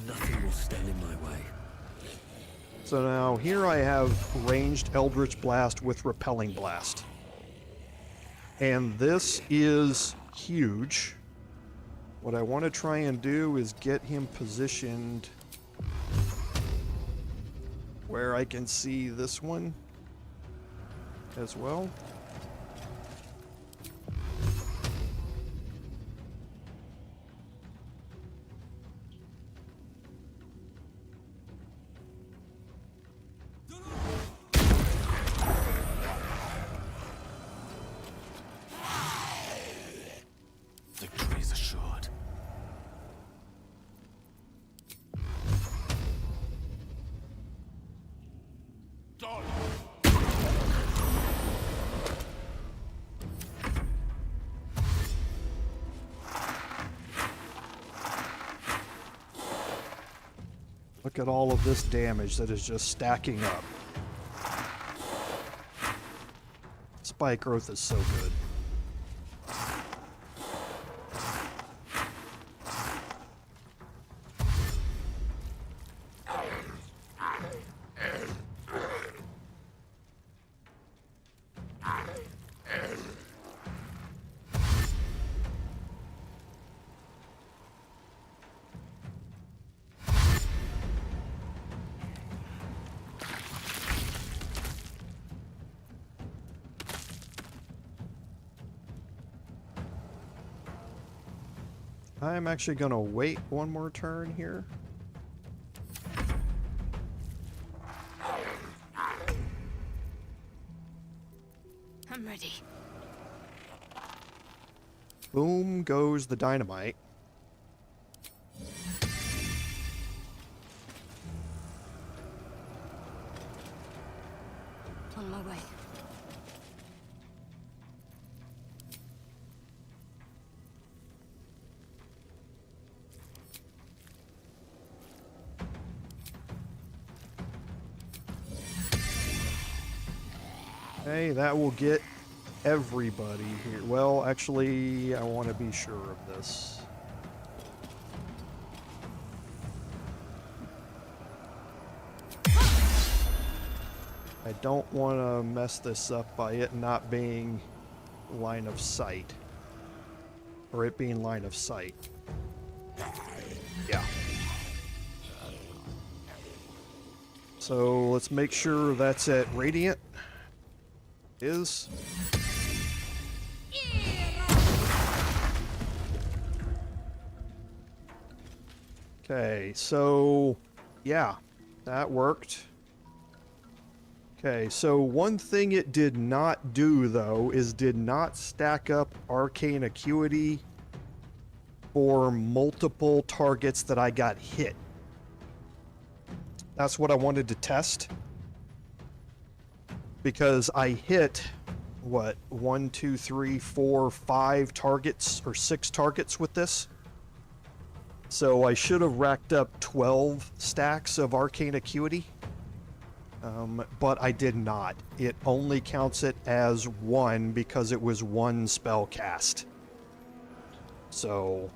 Nothing will stand in my way. So now here I have ranged Eldritch Blast with Repelling Blast. And this is huge. What I want to try and do is get him positioned where I can see this one as well. Look at all of this damage that is just stacking up. Spike growth is so good. I'm actually going to wait one more turn here. I'm ready. Boom goes the dynamite. On my way. Okay, that will get everybody here. Well, actually, I want to be sure of this. I don't want to mess this up by it not being line of sight. Or it being line of sight. Yeah. So let's make sure that's at Radiant. Is. Okay, so yeah, that worked. Okay, so one thing it did not do though is did not stack up arcane acuity for multiple targets that I got hit. That's what I wanted to test. Because I hit, what, 1, 2, 3, 4, 5 targets, or 6 targets with this. So I should have racked up 12 stacks of arcane acuity. But I did not. It only counts it as 1 because it was 1 spell cast. So,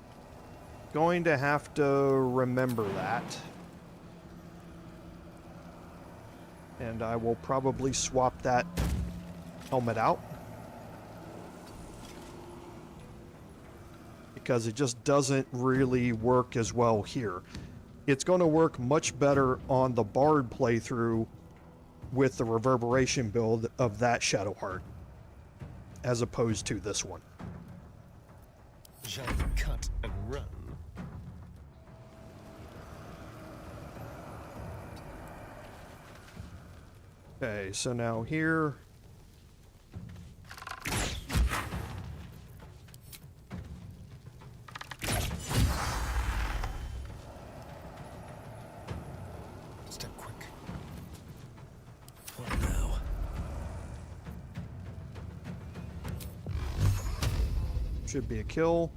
going to have to remember that. And I will probably swap that helmet out. Because it just doesn't really work as well here. It's going to work much better on the Bard playthrough with the reverberation build of that Shadowheart, as opposed to this one. Shall we cut and run? Okay, so now here. Step quick. What now? Should be a kill.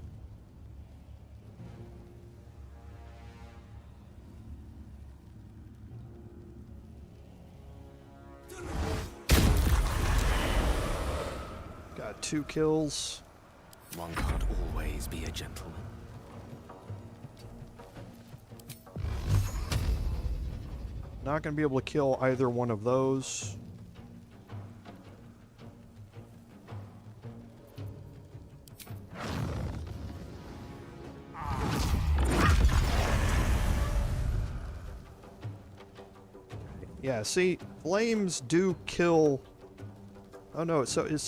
Got 2 kills. One can't always be a gentleman. Not going to be able to kill either one of those. Yeah, see, flames do kill. Oh no, so it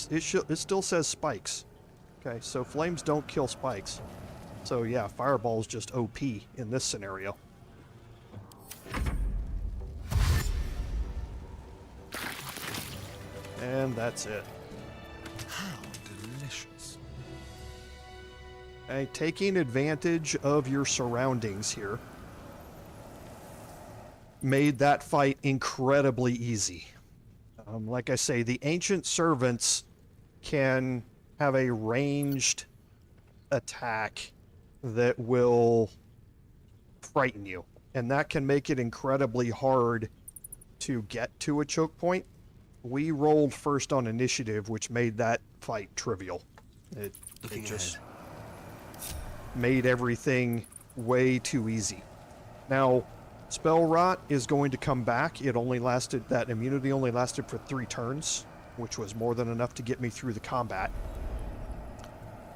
still says spikes. Okay, so flames don't kill spikes. So yeah, fireball's just OP in this scenario. And that's it. How delicious. Okay, taking advantage of your surroundings here made that fight incredibly easy. Like I say, the ancient servants can have a ranged attack that will frighten you. and that can make it incredibly hard to get to a choke point. We rolled first on initiative, which made that fight trivial. It just made everything way too easy. Now, Spell Rot is going to come back. It only lasted, that immunity only lasted for 3 turns, which was more than enough to get me through the combat.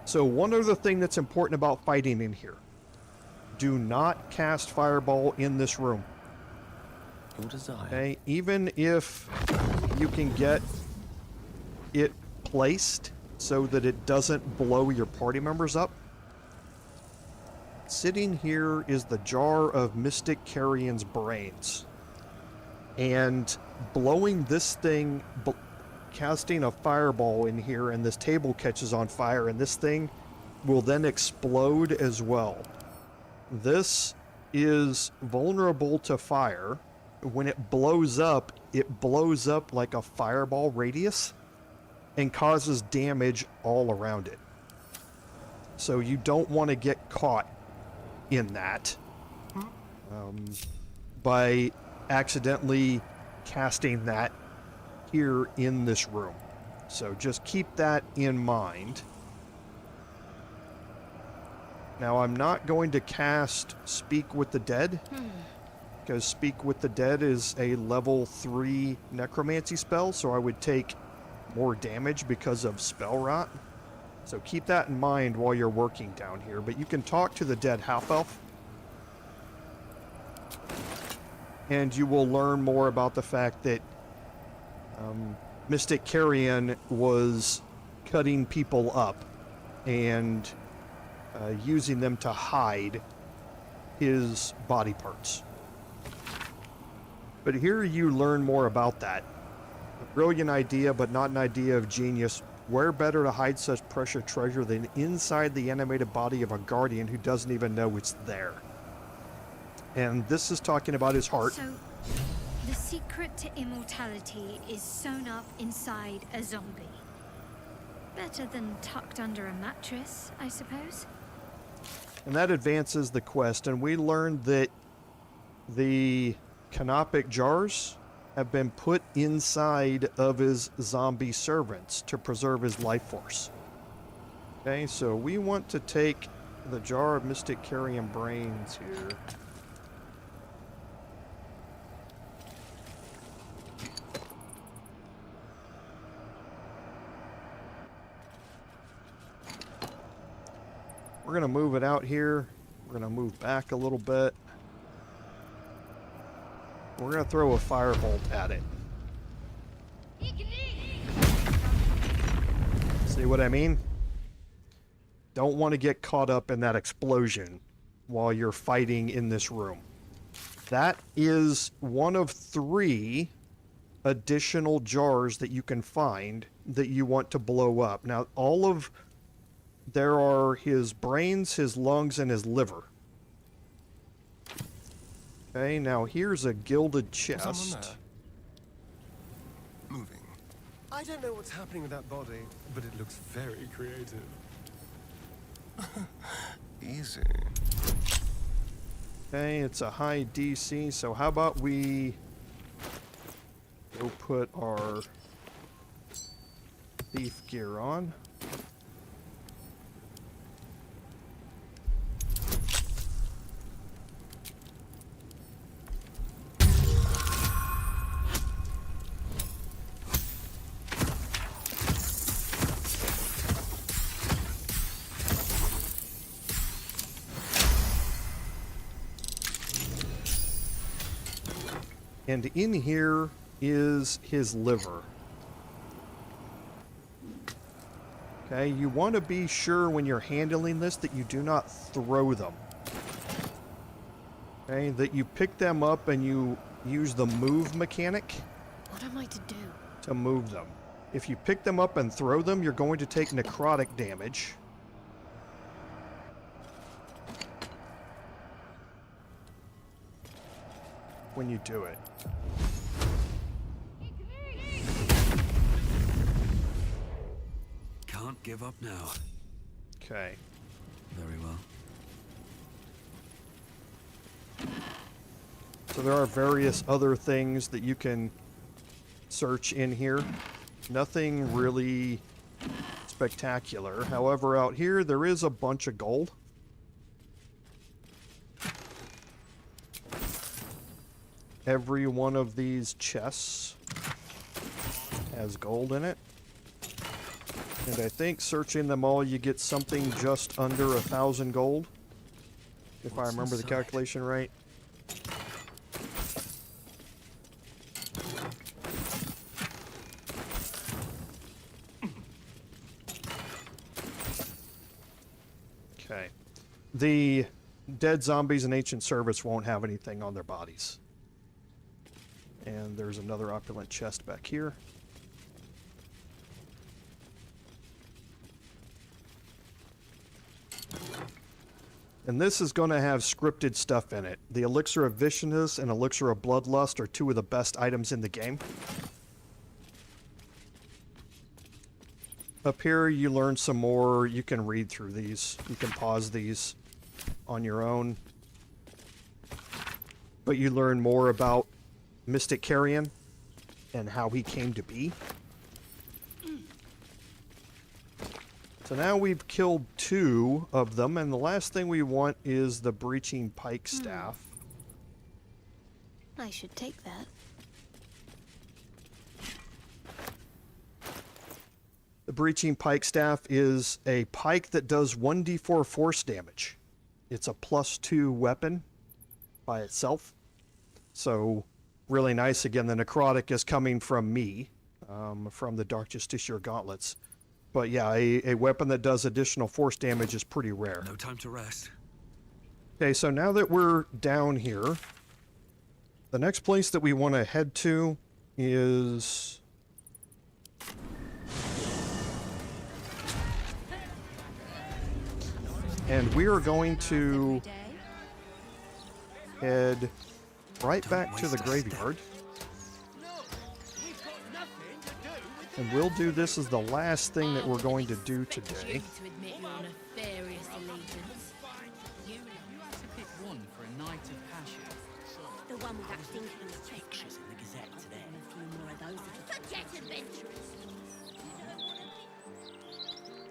So one other thing that's important about fighting in here. Do not cast Fireball in this room. Your desire. Okay, even if you can get it placed so that it doesn't blow your party members up. Sitting here is the jar of Mystic Carrion's brains. And blowing this thing, casting a fireball in here, and this table catches on fire, and this thing will then explode as well. This is vulnerable to fire. When it blows up like a fireball radius and causes damage all around it. So you don't want to get caught in that by accidentally casting that here in this room. So just keep that in mind. Now I'm not going to cast Speak with the Dead, because Speak with the Dead is a level 3 necromancy spell, so I would take more damage because of Spell Rot. So keep that in mind while you're working down here. But you can talk to the dead half-elf, and you will learn more about the fact that Mystic Carrion was cutting people up and using them to hide his body parts. But here you learn more about that. A brilliant idea, but not an idea of genius. Where better to hide such precious treasure than inside the animated body of a guardian who doesn't even know it's there? And this is talking about his heart. So, the secret to immortality is sewn up inside a zombie. Better than tucked under a mattress, I suppose. And that advances the quest, and we learned that the canopic jars have been put inside of his zombie servants to preserve his life force. Okay, so we want to take the jar of Mystic Carrion brains here. We're going to move it out here. We're going to move back a little bit. We're going to throw a firebolt at it. See what I mean? Don't want to get caught up in that explosion while you're fighting in this room. That is one of 3 additional jars that you can find that you want to blow up. Now, there are his brains, his lungs, and his liver. Okay, now here's a gilded chest. Moving. I don't know what's happening with that body, but it looks very creative. Easy. Okay, it's a high DC, so how about we go put our thief gear on. And in here is his liver. Okay, you want to be sure when you're handling this that you do not throw them. Okay, that you pick them up and you use the move mechanic. What am I to do? To move them. If you pick them up and throw them, you're going to take necrotic damage. When you do it. Can't give up now. Okay. Very well. So there are various other things that you can search in here. Nothing really spectacular. However, out here there is a bunch of gold. Every one of these chests has gold in it. And I think searching them all you get something just under 1,000 gold. If I remember the calculation right. Okay. The dead zombies and ancient servants won't have anything on their bodies. And there's another opulent chest back here. And this is going to have scripted stuff in it. The Elixir of Viciousness and Elixir of Bloodlust are two of the best items in the game. Up here you learn some more. You can read through these. You can pause these on your own. But you learn more about Mystic Carrion and how he came to be. So now we've killed 2 of them, and the last thing we want is the Breaching Pike Staff. I should take that. The Breaching Pike Staff is a pike that does 1d4 force damage. It's a +2 weapon by itself. So, really nice. Again, the necrotic is coming from me, from the Dark Justiciar Gauntlets. But yeah, a weapon that does additional force damage is pretty rare. No time to rest. Okay, so now that we're down here, the next place that we want to head to is... And we are going to head right back to the graveyard. And we'll do this as the last thing that we're going to do today. The one with that stinking pictures in the Gazette today. A few more of those. Forget adventurers.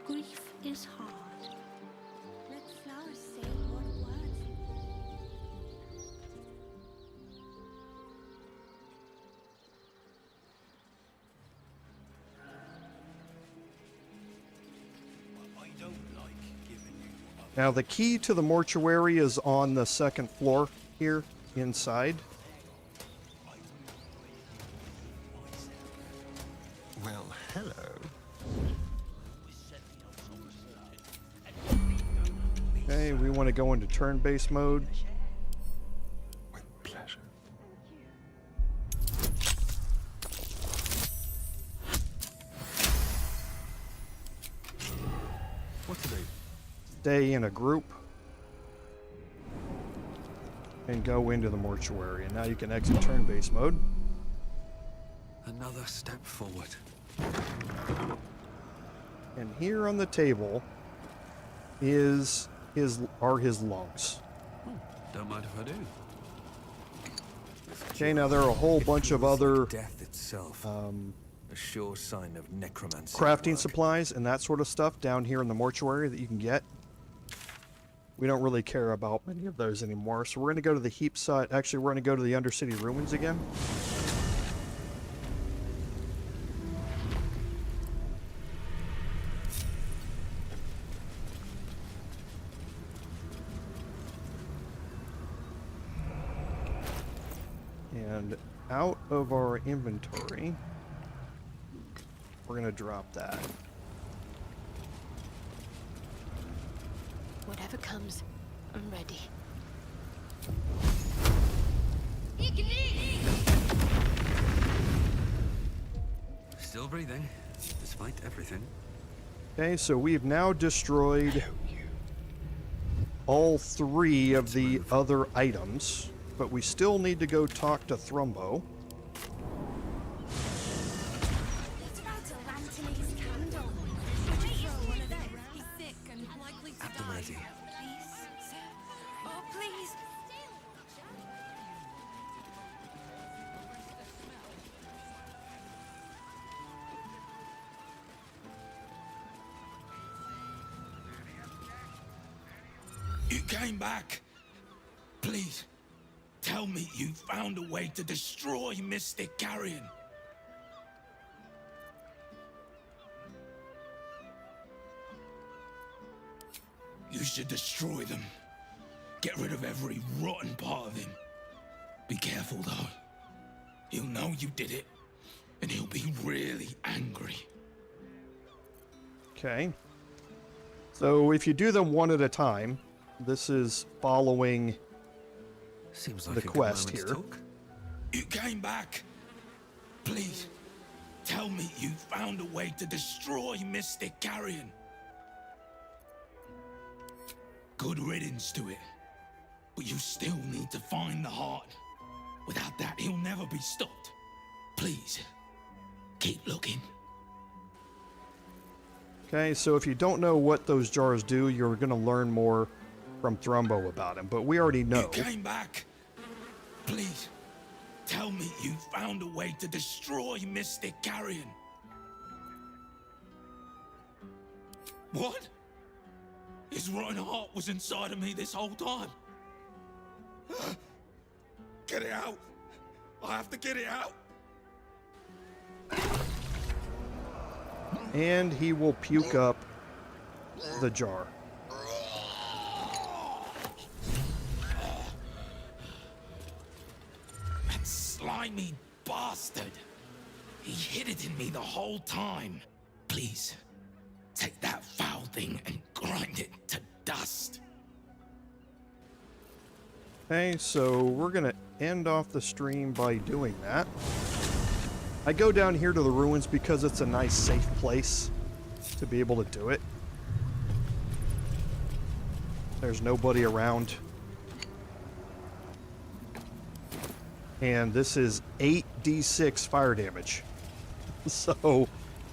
Grief is hard. Let flowers say what words. Now the key to the mortuary is on the second floor here inside. Well, hello. Okay, we want to go into turn-based mode. With pleasure. What to do? Stay in a group and go into the mortuary. And now you can exit turn-based mode. Another step forward. And here on the table are his lungs. Don't mind if I do. Okay, now there are a whole bunch of other Death itself. A sure sign of necromancy. crafting supplies and that sort of stuff down here in the mortuary that you can get. We don't really care about many of those anymore, so we're going to go to the heap site. Actually, we're going to go to the Undercity Ruins again. And out of our inventory, we're going to drop that. Whatever comes, I'm ready. Still breathing, despite everything. Okay, so we've now destroyed all 3 of the other items, but we still need to go talk to Thrumbo. At the ready. You came back. Please, tell me you found a way to destroy Mystic Carrion. You should destroy them. Get rid of every rotten part of him. Be careful, though. He'll know you did it, and he'll be really angry. Okay. So if you do them one at a time, this is following Seems like the a good quest moment to here. talk. You came back. Please, tell me you found a way to destroy Mystic Carrion. Good riddance to it. But you still need to find the heart. Without that, he'll never be stopped. Please, keep looking. Okay, so if you don't know what those jars do, you're going to learn more from Thrumbo about him, but we already know. You came back. Please, tell me you found a way to destroy Mystic Carrion. What? His rotten heart was inside of me this whole time. Get it out. I have to get it out. And he will puke up the jar. That slimy bastard. He hid it in me the whole time. Please, take that foul thing and grind it to dust. Okay, so we're going to end off the stream by doing that. I go down here to the ruins because it's a nice, safe place to be able to do it. There's nobody around. And this is 8d6 fire damage. So,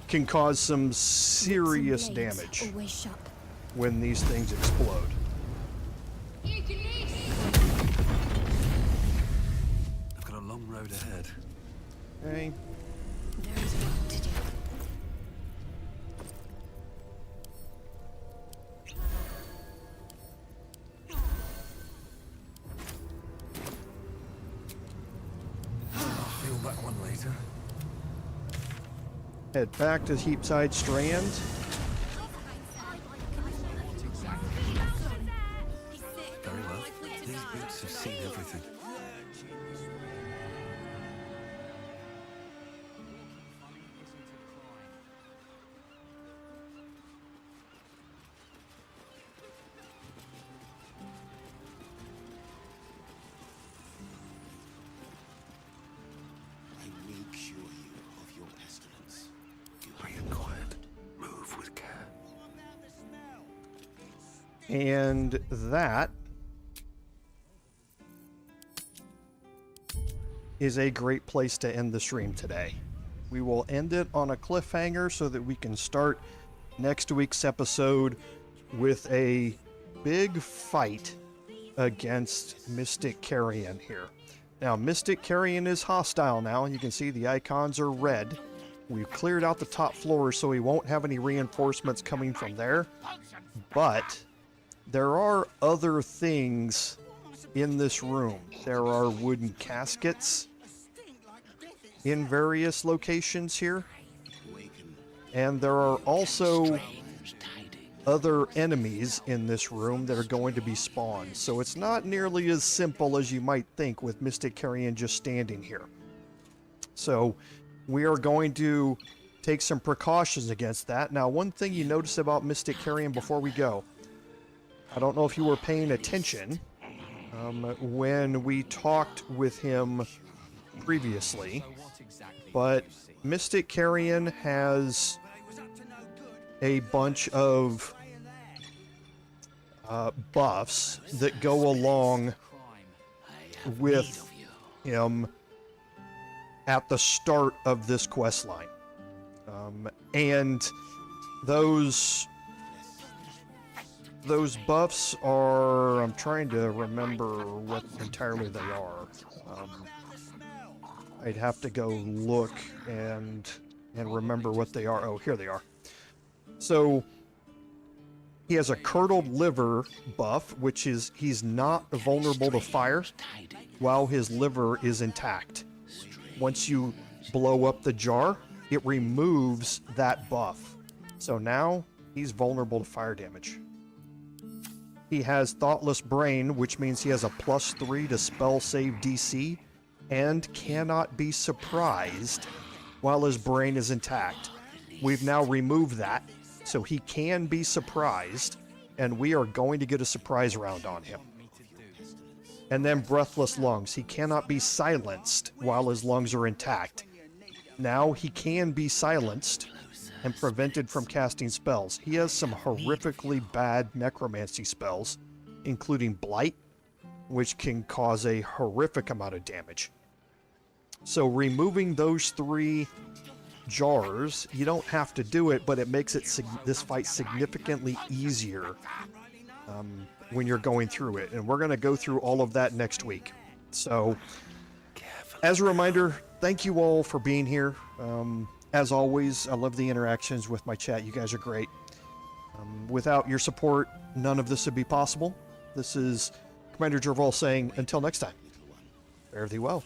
can cause some serious damage when these things explode. I've got a long road ahead. Okay. There is work to do. I'll feel that one later. Head back to Heapside Strand. Very well. These boots have seen everything. And that is a great place to end the stream today. We will end it on a cliffhanger so that we can start next week's episode with a big fight against Mystic Carrion here. Now, Mystic Carrion is hostile now. You can see the icons are red. We've cleared out the top floors so we won't have any reinforcements coming from there. But there are other things in this room. There are wooden caskets in various locations here. And there are also other enemies in this room that are going to be spawned. So it's not nearly as simple as you might think with Mystic Carrion just standing here. So we are going to take some precautions against that. Now, one thing you notice about Mystic Carrion before we go, I don't know if you were paying attention when we talked with him previously, but Mystic Carrion has a bunch of buffs that go along with him at the start of this quest line. And those buffs are, I'm trying to remember what entirely they are. I'd have to go look and remember what they are. Oh, here they are. So He has a curdled liver buff, which is he's not vulnerable to fire while his liver is intact. Once you blow up the jar, it removes that buff. So now he's vulnerable to fire damage. He has Thoughtless Brain, which means he has a +3 to spell save DC and cannot be surprised while his brain is intact. We've now removed that, so he can be surprised, and we are going to get a surprise round on him. And then Breathless Lungs. He cannot be silenced while his lungs are intact. Now he can be silenced and prevented from casting spells. He has some horrifically bad necromancy spells, including Blight, which can cause a horrific amount of damage. So removing those 3 jars, you don't have to do it, but it makes it this fight significantly easier when you're going through it. And we're going to go through all of that next week. So as a reminder, thank you all for being here. As always, I love the interactions with my chat. You guys are great. Without your support, none of this would be possible. This is Commander Jerval saying, until next time, fare thee well.